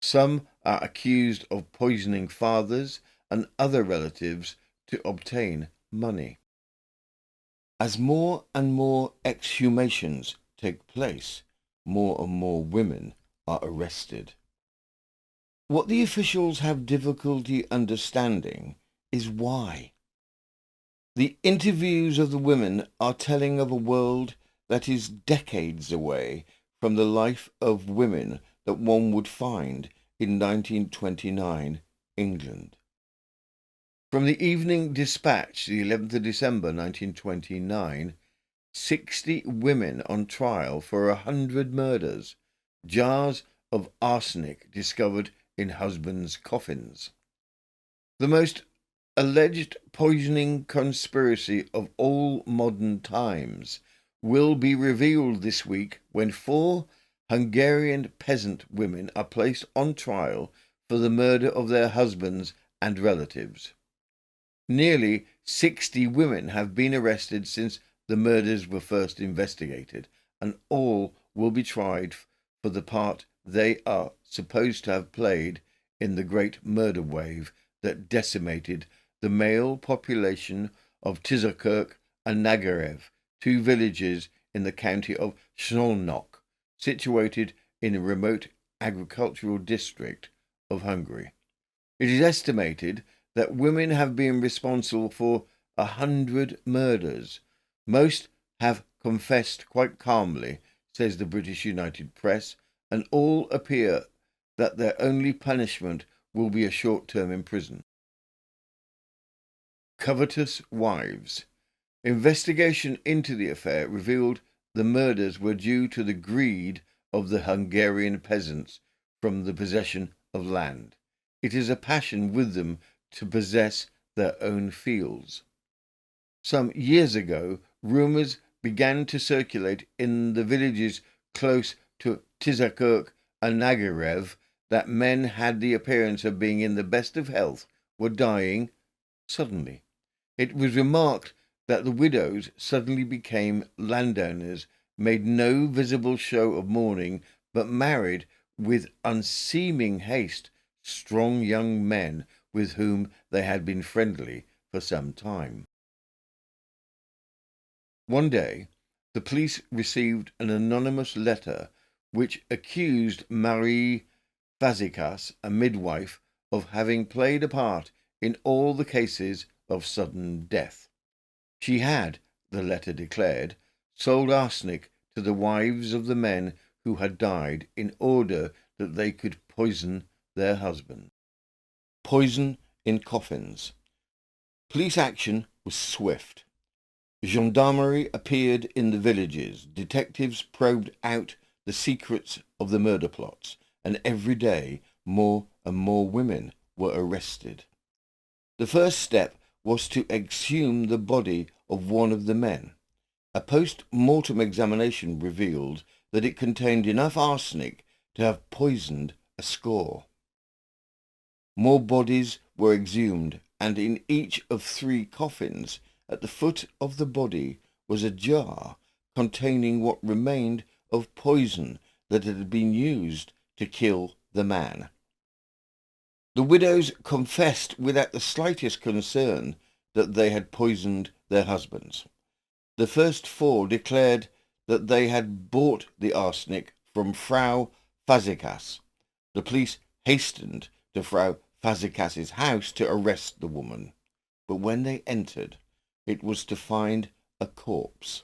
Some are accused of poisoning fathers and other relatives to obtain money. As more and more exhumations take place, more and more women are arrested. What the officials have difficulty understanding is why. The interviews of the women are telling of a world that is decades away from the life of women that one would find in 1929 England. From the Evening Dispatch, the 11th of December 1929, 60 women on trial for 100 murders, jars of arsenic discovered in husbands' coffins. The most alleged poisoning conspiracy of all modern times will be revealed this week when 4 Hungarian peasant women are placed on trial for the murder of their husbands and relatives. Nearly 60 women have been arrested since the murders were first investigated, and all will be tried for the part they are supposed to have played in the great murder wave that decimated the male population of Tizakirk and Nagyrev, 2 villages in the county of Szolnok, situated in a remote agricultural district of Hungary. It is estimated that women have been responsible for 100 murders. Most have confessed quite calmly, says the British United Press, and all appear that their only punishment will be a short term in prison. Covetous wives. Investigation into the affair revealed the murders were due to the greed of the Hungarian peasants from the possession of land. It is a passion with them to possess their own fields. Some years ago, rumours began to circulate in the villages close to Tizakirk and Nagyrev that men had the appearance of being in the best of health were dying suddenly. It was remarked that the widows suddenly became landowners, made no visible show of mourning, but married with unseeming haste strong young men with whom they had been friendly for some time. One day, the police received an anonymous letter which accused Marie Fazekas, a midwife, of having played a part in all the cases of sudden death. She had, the letter declared, sold arsenic to the wives of the men who had died in order that they could poison their husbands. Poison in coffins. Police action was swift. Gendarmerie appeared in the villages. Detectives probed out the secrets of the murder plots, and every day more and more women were arrested. The first step was to exhume the body of one of the men. A post-mortem examination revealed that it contained enough arsenic to have poisoned a score. More bodies were exhumed, and in each of 3 coffins, at the foot of the body, was a jar containing what remained of poison that had been used to kill the man. The widows confessed without the slightest concern that they had poisoned their husbands. The first 4 declared that they had bought the arsenic from Frau Fazekas. The police hastened to Frau Fazekas's house to arrest the woman, but when they entered, it was to find a corpse.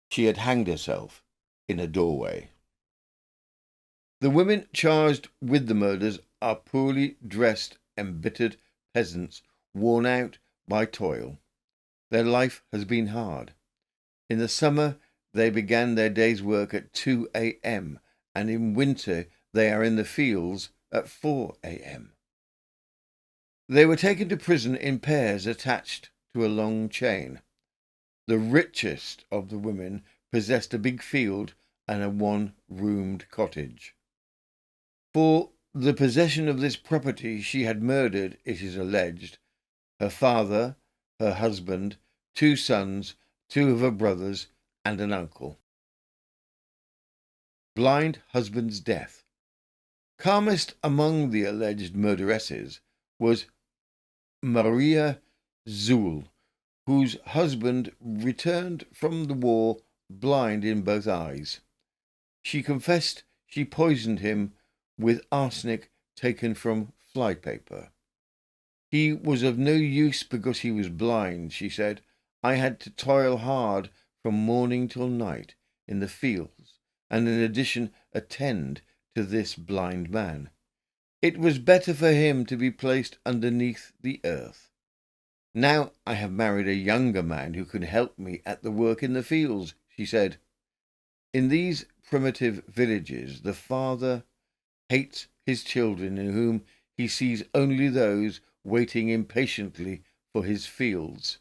She had hanged herself in a doorway. The women charged with the murders are poorly dressed, embittered peasants, worn out by toil. Their life has been hard. In the summer, they began their day's work at 2 a.m., and in winter they are in the fields at 4 a.m. They were taken to prison in pairs attached to a long chain. The richest of the women possessed a big field and a one-roomed cottage. For the possession of this property she had murdered, it is alleged, her father, her husband, 2 sons, 2 of her brothers, and an uncle. Blind husband's death. Calmest among the alleged murderesses was Maria Zuhl, whose husband returned from the war blind in both eyes. She confessed she poisoned him with arsenic taken from flypaper. He was of no use because he was blind, she said. I had to toil hard from morning till night in the fields, and in addition attend to this blind man. It was better for him to be placed underneath the earth. Now I have married a younger man who can help me at the work in the fields, she said. In these primitive villages, the father hates his children, in whom he sees only those waiting impatiently for his fields.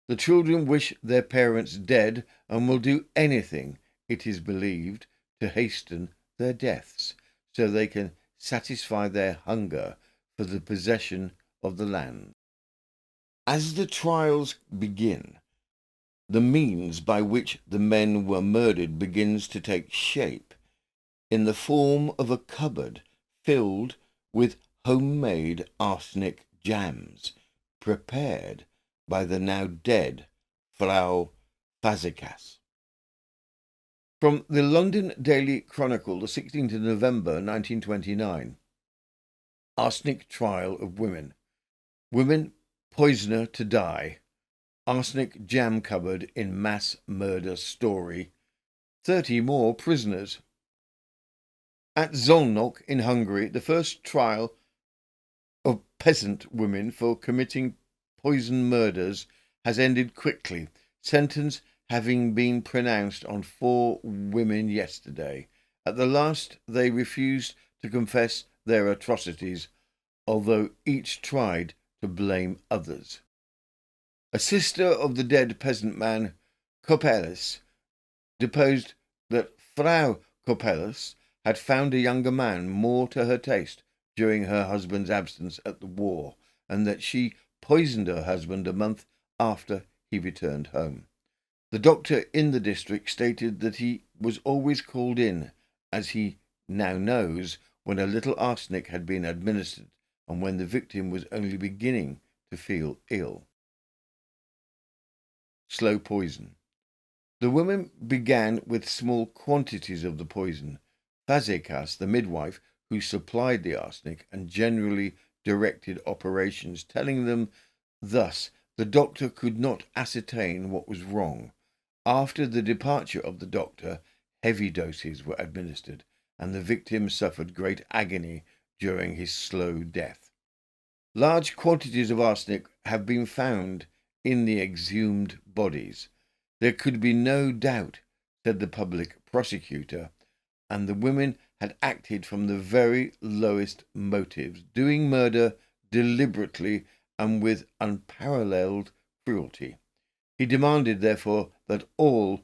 The children wish their parents dead and will do anything, it is believed, to hasten their deaths, so they can satisfy their hunger for the possession of the land. As the trials begin, the means by which the men were murdered begins to take shape in the form of a cupboard filled with homemade arsenic jams prepared by the now dead Frau Fazekas. From the London Daily Chronicle, the 16th of November 1929. Arsenic trial of women. Women poisoner to die. Arsenic jam cupboard in mass murder story. 30 more prisoners. At Szolnok in Hungary, the first trial of peasant women for committing poison murders has ended quickly, sentence having been pronounced on 4 women yesterday. At the last, they refused to confess their atrocities, although each tried to blame others. A sister of the dead peasant man, Kopellis, deposed that Frau Kopellis had found a younger man more to her taste during her husband's absence at the war, and that she poisoned her husband a month after he returned home. The doctor in the district stated that he was always called in, as he now knows, when a little arsenic had been administered and when the victim was only beginning to feel ill. Slow poison. The women began with small quantities of the poison. Fazekas, the midwife, who supplied the arsenic and generally directed operations, telling them thus the doctor could not ascertain what was wrong. After the departure of the doctor, heavy doses were administered, and the victim suffered great agony during his slow death. Large quantities of arsenic have been found in the exhumed bodies. There could be no doubt, said the public prosecutor, and the women had acted from the very lowest motives, doing murder deliberately and with unparalleled cruelty. He demanded, therefore, that all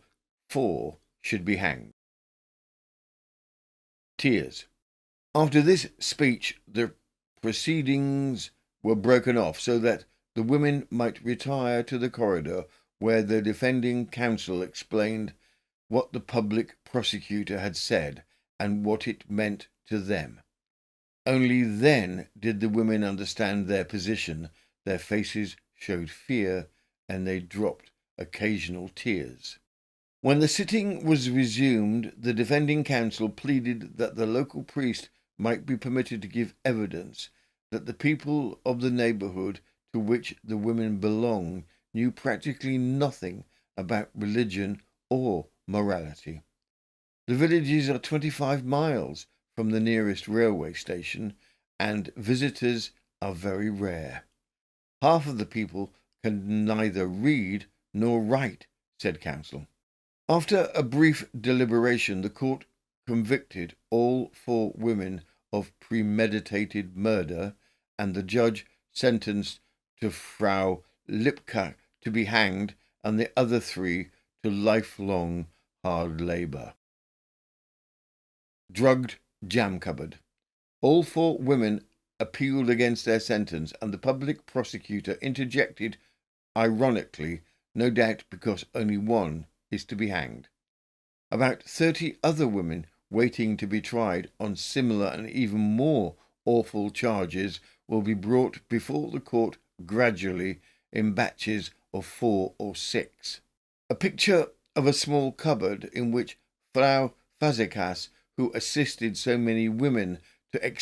4 should be hanged. Tears. After this speech, the proceedings were broken off so that the women might retire to the corridor, where the defending counsel explained what the public prosecutor had said and what it meant to them. Only then did the women understand their position. Their faces showed fear, and they dropped occasional tears. When the sitting was resumed, the defending counsel pleaded that the local priest might be permitted to give evidence, that the people of the neighbourhood to which the women belonged knew practically nothing about religion or morality. The villages are 25 miles from the nearest railway station, and visitors are very rare. Half of the people can neither read nor write, said counsel. After a brief deliberation, the court convicted all 4 women of premeditated murder, and the judge sentenced to Frau Lipka to be hanged and the other 3 to lifelong hard labour. Drugged jam cupboard. All 4 women appealed against their sentence, and the public prosecutor interjected, ironically, no doubt because only one is to be hanged. About 30 other women waiting to be tried on similar and even more awful charges will be brought before the court gradually in batches of 4 or 6. A picture of a small cupboard in which Frau Fazekas, who assisted so many women to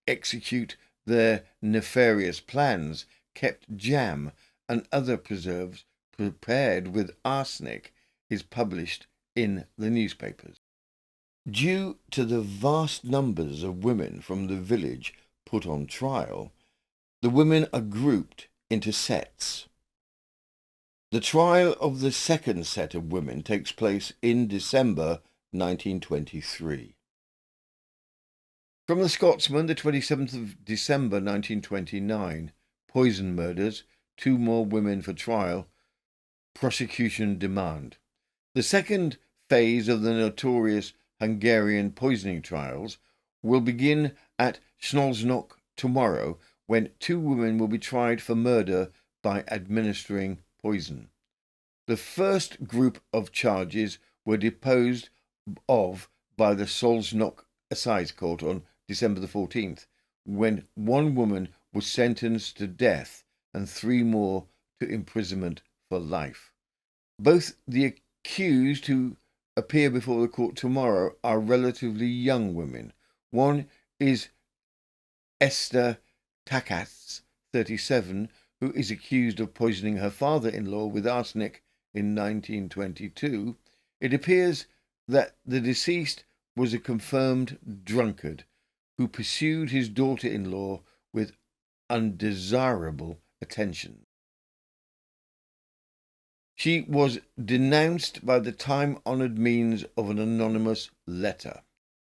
execute their nefarious plans, kept jam and other preserves prepared with arsenic, is published in the newspapers. Due to the vast numbers of women from the village put on trial, the women are grouped into sets. The trial of the second set of women takes place in December 1923. From the Scotsman, the 27th of December 1929, poison murders, 2 more women for trial, prosecution demand. The second phase of the notorious Hungarian poisoning trials will begin at Szolnok tomorrow, when 2 women will be tried for murder by administering poison. The first group of charges were disposed of by the Szolnok Assize Court on December the 14th, when 1 woman was sentenced to death and 3 more to imprisonment for life. Both the accused who appear before the court tomorrow are relatively young women. One is Esther Takats, 37, who is accused of poisoning her father-in-law with arsenic in 1922. It appears that the deceased was a confirmed drunkard who pursued his daughter-in-law with undesirable attention. She was denounced by the time-honoured means of an anonymous letter.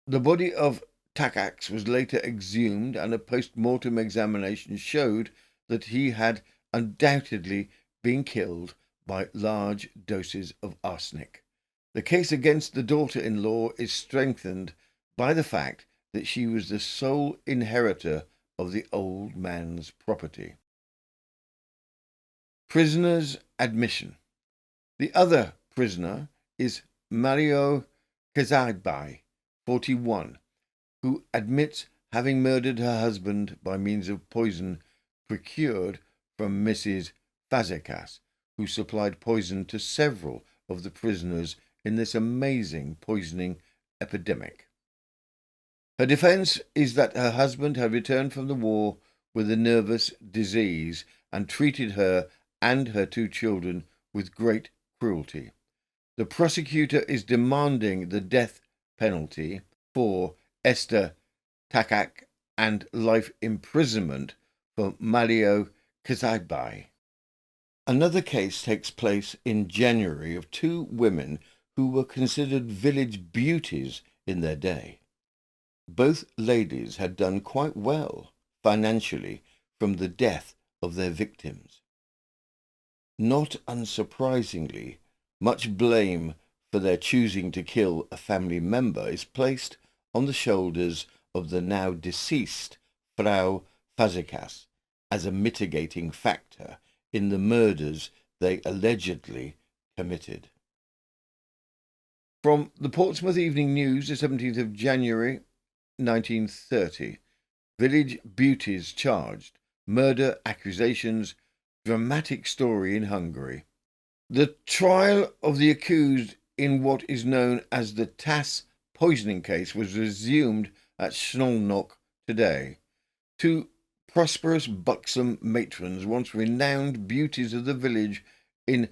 The body of Takacs was later exhumed, and a post-mortem examination showed that he had undoubtedly been killed by large doses of arsenic. The case against the daughter-in-law is strengthened by the fact that she was the sole inheritor of the old man's property. Prisoner's admission. The other prisoner is Mario Kazaibai, 41, who admits having murdered her husband by means of poison procured from Mrs. Fazekas, who supplied poison to several of the prisoners in this amazing poisoning epidemic. Her defence is that her husband had returned from the war with a nervous disease and treated her and her 2 children with great cruelty. The prosecutor is demanding the death penalty for Esther Takak and life imprisonment for Mario Kazaibai. Another case takes place in January of 2 women who were considered village beauties in their day. Both ladies had done quite well financially from the death of their victims. Not unsurprisingly, much blame for their choosing to kill a family member is placed on the shoulders of the now deceased Frau Fazekas as a mitigating factor in the murders they allegedly committed. From the Portsmouth Evening News, the 17th of January 1930, village beauties charged, murder accusations, dramatic story in Hungary. The trial of the accused in what is known as the Tass poisoning case was resumed at Szolnok today. 2 prosperous, buxom matrons, once renowned beauties of the village in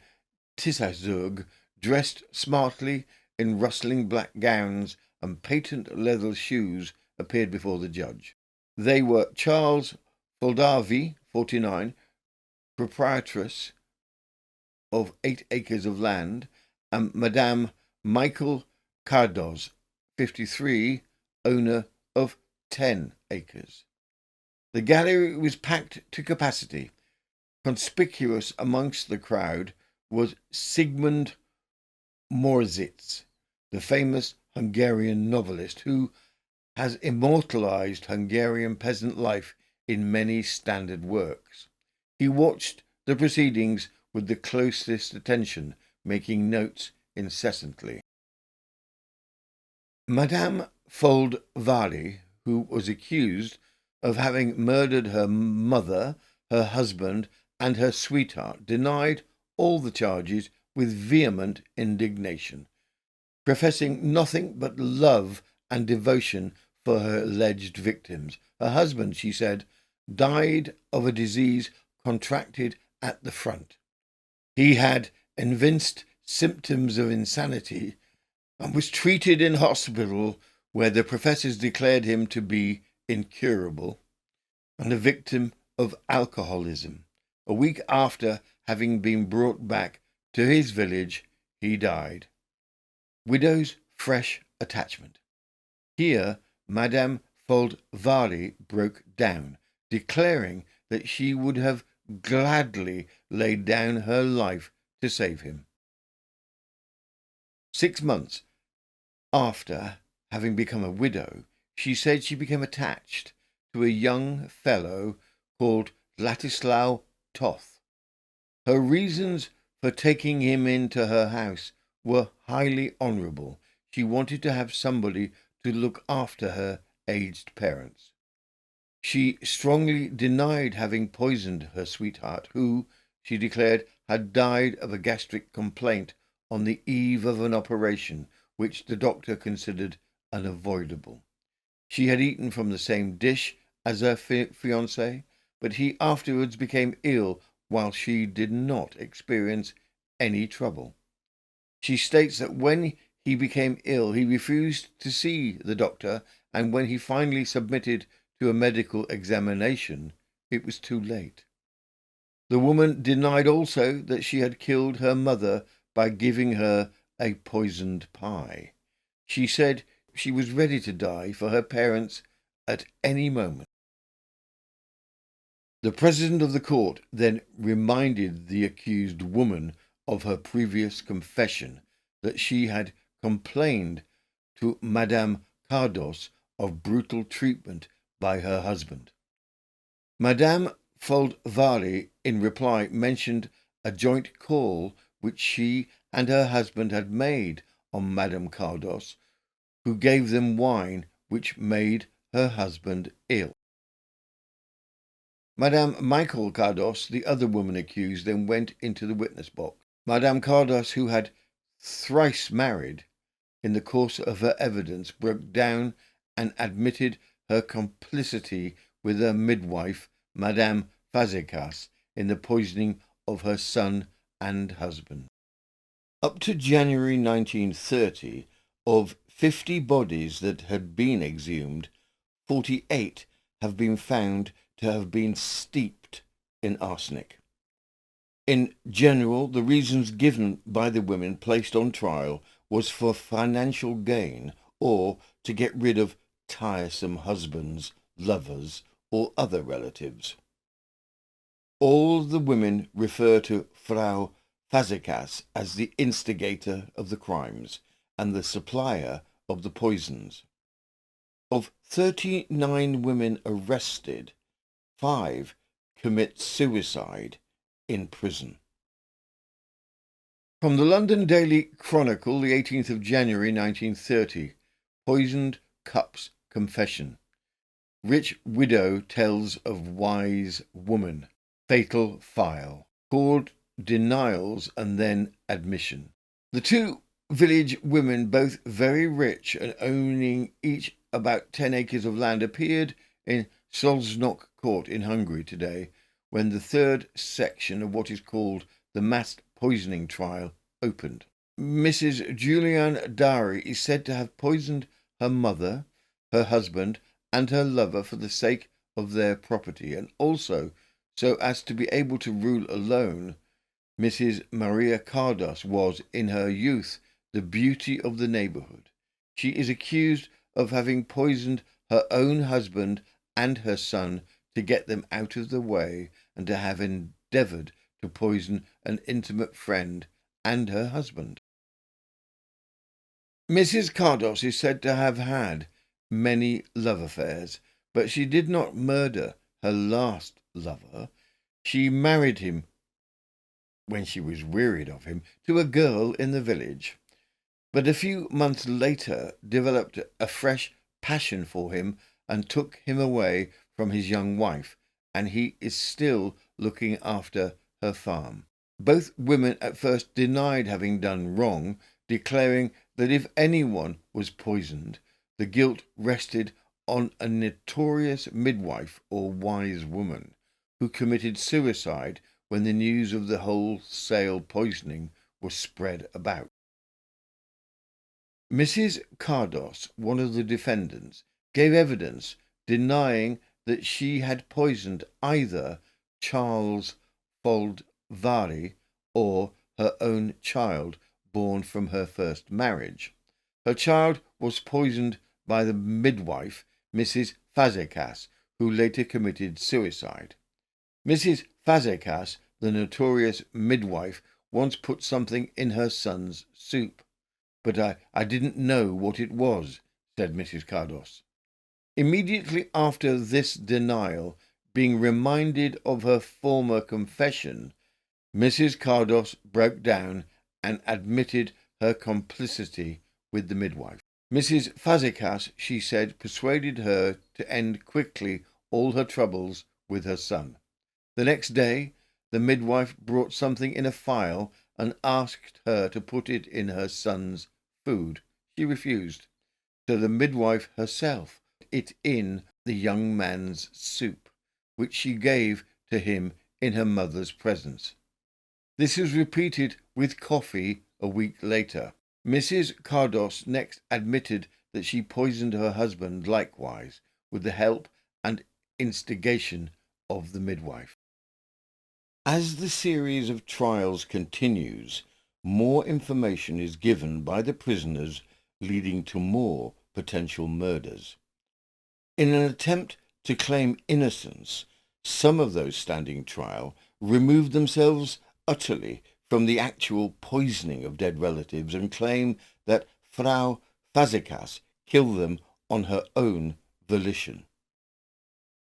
Tisazurg, dressed smartly in rustling black gowns and patent leather shoes, appeared before the judge. They were Charles Foldavi, 49, proprietress of 8 acres of land, and Madame Michael Cardoz, 53, owner of 10 acres. The gallery was packed to capacity. Conspicuous amongst the crowd was Sigmund Morzitz, the famous Hungarian novelist who has immortalized Hungarian peasant life in many standard works. He watched the proceedings with the closest attention, making notes incessantly. Madame Foldvari, who was accused of having murdered her mother, her husband, and her sweetheart, denied all the charges with vehement indignation, professing nothing but love and devotion for her alleged victims. Her husband, she said, died of a disease contracted at the front. He had evinced symptoms of insanity and was treated in hospital where the professors declared him to be incurable and a victim of alcoholism. A week after having been brought back to his village, he died. Widow's fresh attachment. Here, Madame Foldvari broke down, declaring that she would have gladly laid down her life to save him. 6 months after having become a widow, she said she became attached to a young fellow called Ladislaw Toth. Her reasons for taking him into her house were highly honourable. She wanted to have somebody to look after her aged parents. She strongly denied having poisoned her sweetheart, who, she declared, had died of a gastric complaint on the eve of an operation which the doctor considered unavoidable. She had eaten from the same dish as her fiancé, but he afterwards became ill while she did not experience any trouble. She states that when he became ill, he refused to see the doctor, and when he finally submitted to a medical examination, it was too late. The woman denied also that she had killed her mother by giving her a poisoned pie. She said she was ready to die for her parents at any moment. The president of the court then reminded the accused woman of her previous confession that she had complained to Madame Cardos of brutal treatment by her husband. Madame Foldvari, in reply, mentioned a joint call which she and her husband had made on Madame Cardos, who gave them wine which made her husband ill. Madame Michael Cardos, the other woman accused, then went into the witness box. Madame Cardos, who had thrice married, in the course of her evidence, broke down and admitted her complicity with her midwife, Madame Fazekas, in the poisoning of her son and husband. Up to January 1930, of 50 bodies that had been exhumed, 48 have been found to have been steeped in arsenic. In general, the reasons given by the women placed on trial was for financial gain or to get rid of tiresome husbands, lovers, or other relatives. All the women refer to Frau Fazekas as the instigator of the crimes and the supplier of the poisons. Of 39 women arrested, 5 commit suicide in prison. From the London Daily Chronicle, the 18th of January 1930, Poisoned Cup's Confession. Rich widow tells of wise woman. Fatal file. Court denials and then admission. The 2 village women, both very rich and owning each about 10 acres of land, appeared in Szolnok Court in Hungary today, when the third section of what is called the mass poisoning trial opened. Mrs. Julian Dowry is said to have poisoned her mother, her husband, and her lover for the sake of their property, and also so as to be able to rule alone. Mrs. Maria Cardos was, in her youth, the beauty of the neighbourhood. She is accused of having poisoned her own husband and her son to get them out of the way, and to have endeavoured to poison an intimate friend and her husband. Mrs. Cardos is said to have had many love affairs, but she did not murder her last lover. She married him, when she was wearied of him, to a girl in the village, but a few months later developed a fresh passion for him and took him away from his young wife, and he is still looking after her farm. Both women at first denied having done wrong, declaring that if anyone was poisoned, the guilt rested on a notorious midwife or wise woman who committed suicide when the news of the wholesale poisoning was spread about. Mrs. Cardos, one of the defendants, gave evidence denying that she had poisoned either Charles Foldvari or her own child born from her first marriage. Her child was poisoned by the midwife, Mrs. Fazekas, who later committed suicide. Mrs. Fazekas, the notorious midwife, once put something in her son's soup. But I didn't know what it was, said Mrs. Cardos. Immediately after this denial, being reminded of her former confession, Mrs. Cardos broke down and admitted her complicity with the midwife. Mrs. Fazekas, she said, persuaded her to end quickly all her troubles with her son. The next day, the midwife brought something in a phial and asked her to put it in her son's food. She refused, so the midwife herself put it in the young man's soup, which she gave to him in her mother's presence. This was repeated with coffee a week later. Mrs. Cardos next admitted that she poisoned her husband likewise, with the help and instigation of the midwife. As the series of trials continues, more information is given by the prisoners, leading to more potential murders. In an attempt to claim innocence, some of those standing trial remove themselves utterly from the actual poisoning of dead relatives and claim that Frau Fazekas killed them on her own volition.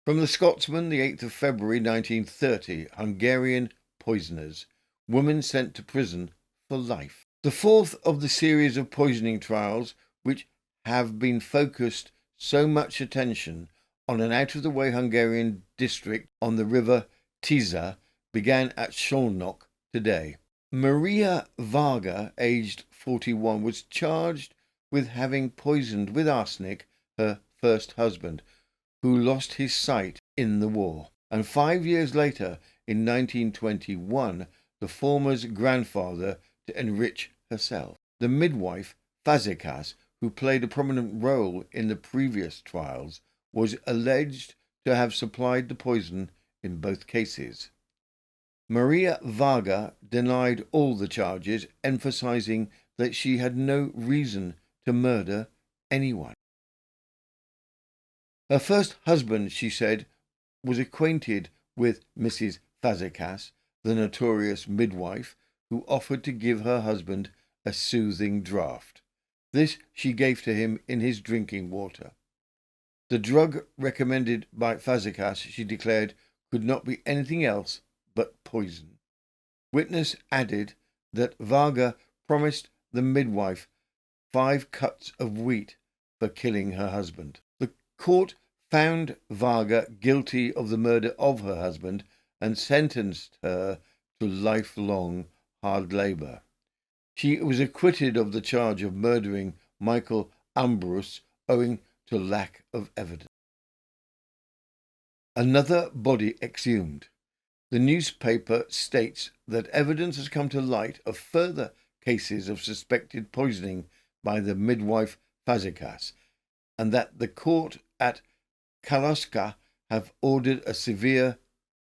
From the Scotsman, the 8th of February 1930, Hungarian poisoners, woman sent to prison for life. The fourth of the series of poisoning trials, which have been focused so much attention on an out-of-the-way Hungarian district on the river Tisza, began at Szolnok today. Maria Varga, aged 41, was charged with having poisoned with arsenic her first husband, who lost his sight in the war, and 5 years later, in 1921, the former's grandfather to enrich herself. The midwife, Fazekas, who played a prominent role in the previous trials, was alleged to have supplied the poison in both cases. Maria Varga denied all the charges, emphasizing that she had no reason to murder anyone. Her first husband, she said, was acquainted with Mrs. Fazekas, the notorious midwife, who offered to give her husband a soothing draught. This she gave to him in his drinking water. The drug recommended by Fazekas, she declared, could not be anything else but poison. Witness added that Varga promised the midwife 5 cuts of wheat for killing her husband. The court found Varga guilty of the murder of her husband and sentenced her to lifelong hard labour. She was acquitted of the charge of murdering Michael Ambrus owing to lack of evidence. Another body exhumed. The newspaper states that evidence has come to light of further cases of suspected poisoning by the midwife Fazekas, and that the court at Kaloska have ordered a severe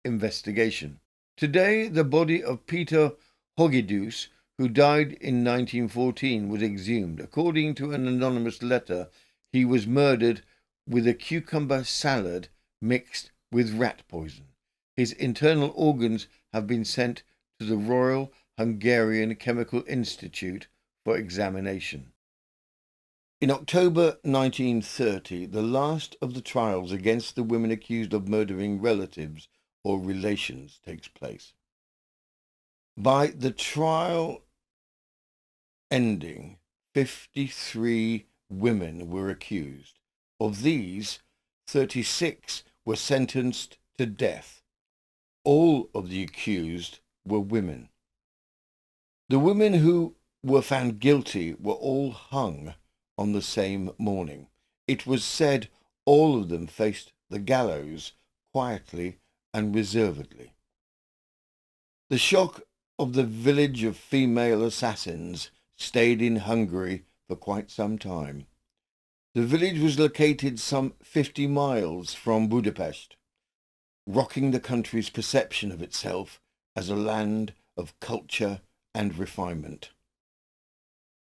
investigation. Today, the body of Peter Hogidus, who died in 1914, was exhumed. According to an anonymous letter, he was murdered with a cucumber salad mixed with rat poison. His internal organs have been sent to the Royal Hungarian Chemical Institute for examination. In October 1930, the last of the trials against the women accused of murdering relatives or relations takes place. By the trial ending, 53 women were accused. Of these, 36 were sentenced to death. All of the accused were women. The women who were found guilty were all hung on the same morning. It was said all of them faced the gallows quietly and reservedly. The shock of the village of female assassins stayed in Hungary for quite some time. The village was located some 50 miles from Budapest, rocking the country's perception of itself as a land of culture and refinement.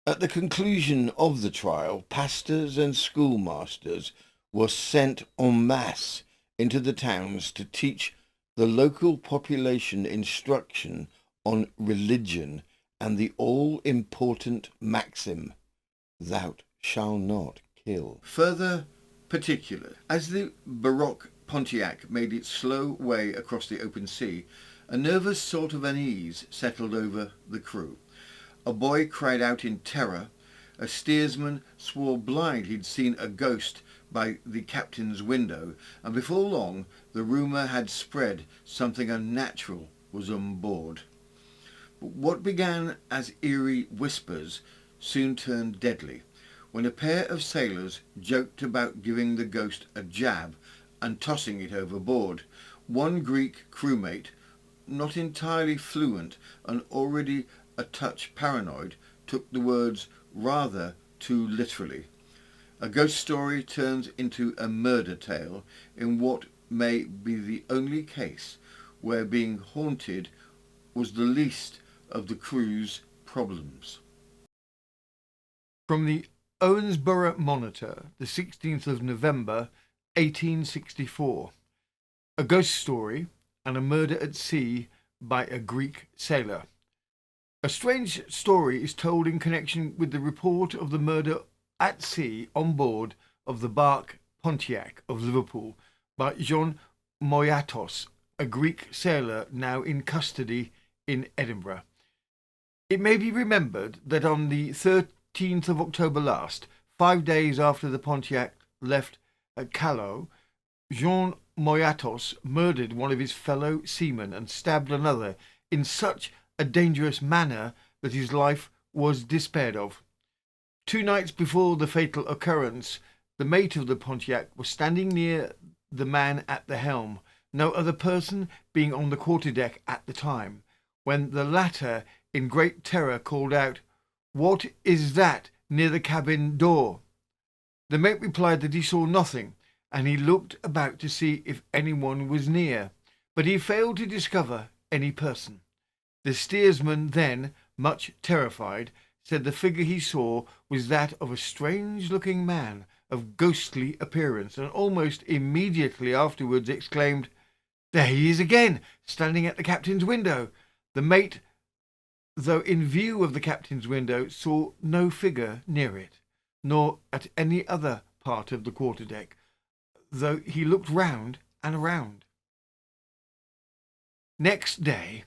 At the conclusion of the trial, pastors and schoolmasters were sent en masse into the towns to teach the local population instruction on religion and the all-important maxim, "Thou shalt not kill." Further particular, as the Baroque Pontiac made its slow way across the open sea, a nervous sort of unease settled over the crew. A boy cried out in terror. A steersman swore blind he'd seen a ghost by the captain's window, and before long the rumour had spread something unnatural was on board. But what began as eerie whispers soon turned deadly, when a pair of sailors joked about giving the ghost a jab and tossing it overboard. One Greek crewmate, not entirely fluent and already a touch paranoid, took the words rather too literally. A ghost story turns into a murder tale in what may be the only case where being haunted was the least of the crew's problems. From the Owensboro Monitor, the 16th of November, 1864. A ghost story and a murder at sea by a Greek sailor. A strange story is told in connection with the report of the murder at sea on board of the barque Pontiac of Liverpool by John Moyatos, a Greek sailor now in custody in Edinburgh. It may be remembered that on the 13th of October last, 5 days after the Pontiac left Callao, Jean Moyatos murdered one of his fellow seamen and stabbed another in such a dangerous manner that his life was despaired of. 2 nights before the fatal occurrence, the mate of the Pontiac was standing near the man at the helm, no other person being on the quarterdeck at the time, when the latter, in great terror, called out, "What is that near the cabin door?" The mate replied that he saw nothing, and he looked about to see if anyone was near, but he failed to discover any person. The steersman then, much terrified, said the figure he saw was that of a strange-looking man of ghostly appearance, and almost immediately afterwards exclaimed, "There he is again, standing at the captain's window." The mate, though in view of the captain's window, saw no figure near it, nor at any other part of the quarterdeck, though he looked round and around. Next day,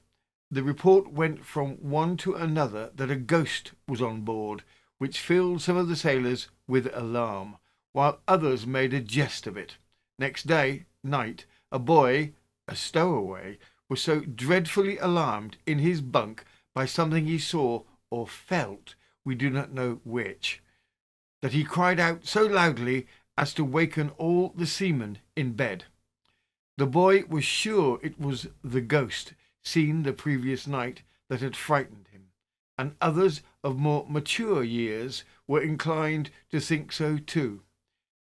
the report went from one to another that a ghost was on board, which filled some of the sailors with alarm, while others made a jest of it. Next day, night, a boy, a stowaway, was so dreadfully alarmed in his bunk by something he saw or felt, we do not know which, that he cried out so loudly as to waken all the seamen in bed. The boy was sure it was the ghost seen the previous night that had frightened him, and others of more mature years were inclined to think so too.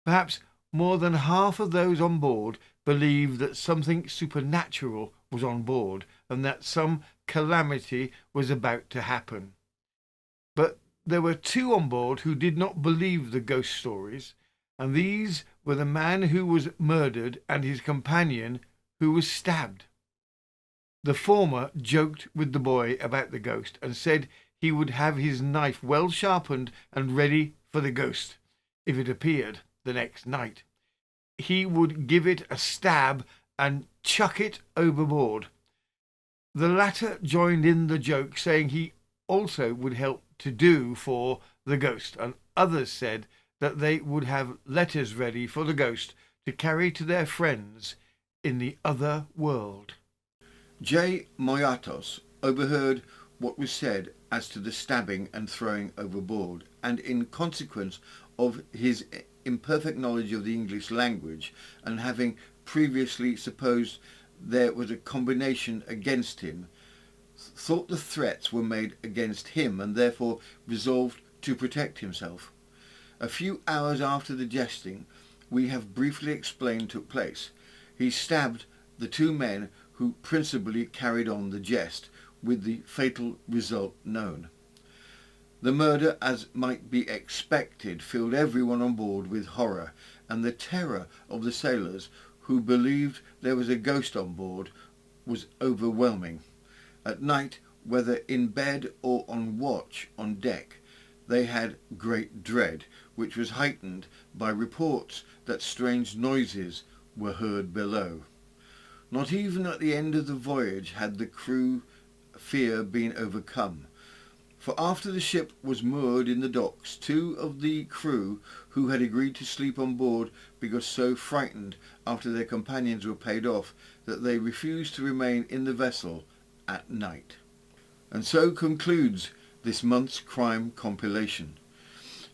Perhaps more than half of those on board believed that something supernatural was on board and that some calamity was about to happen. But there were two on board who did not believe the ghost stories, and these were the man who was murdered and his companion who was stabbed. The former joked with the boy about the ghost and said he would have his knife well sharpened and ready for the ghost if it appeared the next night. He would give it a stab and chuck it overboard. The latter joined in the joke, saying he also would help to do for the ghost, and others said that they would have letters ready for the ghost to carry to their friends in the other world. J. Moyatos overheard what was said as to the stabbing and throwing overboard, and in consequence of his imperfect knowledge of the English language, and having previously supposed there was a combination against him, thought the threats were made against him, and therefore resolved to protect himself. A few hours after the jesting we have briefly explained took place, he stabbed the two men who principally carried on the jest, with the fatal result known. The murder, as might be expected, filled everyone on board with horror, and the terror of the sailors, who believed there was a ghost on board, was overwhelming. At night, whether in bed or on watch on deck, they had great dread, which was heightened by reports that strange noises were heard below. Not even at the end of the voyage had the crew fear been overcome, for after the ship was moored in the docks, two of the crew who had agreed to sleep on board because so frightened after their companions were paid off that they refused to remain in the vessel at night. And so concludes this month's crime compilation.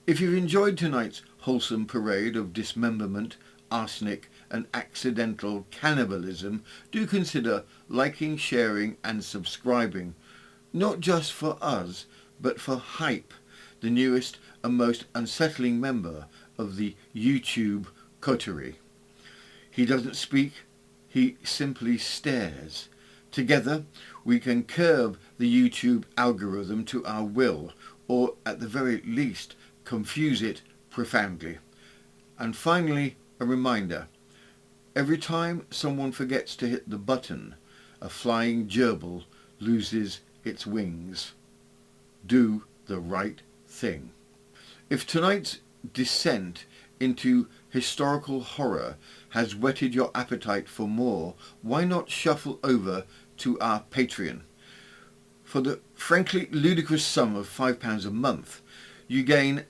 If you've enjoyed tonight's wholesome parade of dismemberment, arsenic and accidental cannibalism, do consider liking, sharing and subscribing, not just for us, but for Hype, the newest and most unsettling member of the YouTube coterie. He doesn't speak, he simply stares. Together we can curb the YouTube algorithm to our will, or at the very least confuse it profoundly. And finally, a reminder: every time someone forgets to hit the button, a flying gerbil loses its wings. Do the right thing. If tonight's descent into historical horror has whetted your appetite for more, why not shuffle over to our Patreon? For the frankly ludicrous sum of £5 a month, you gain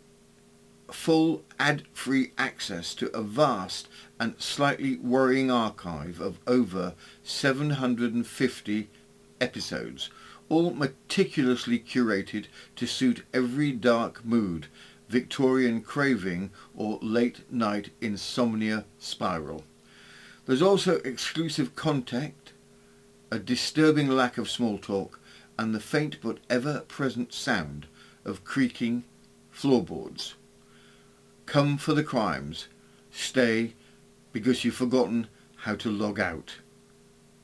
full ad-free access to a vast and slightly worrying archive of over 750 episodes, all meticulously curated to suit every dark mood, Victorian craving or late night insomnia spiral. There's also exclusive content, a disturbing lack of small talk, and the faint but ever-present sound of creaking floorboards. Come for the crimes. Stay because you've forgotten how to log out.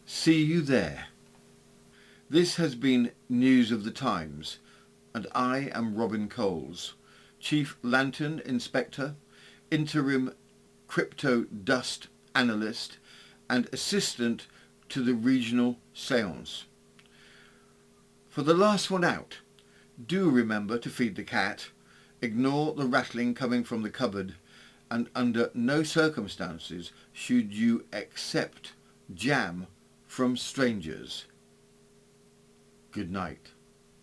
See you there. This has been News of the Times, and I am Robin Coles, Chief Lantern Inspector, Interim Crypto Dust Analyst, and Assistant to the Regional Séance. For the last one out, do remember to feed the cat, ignore the rattling coming from the cupboard, and under no circumstances should you accept jam from strangers. Good night.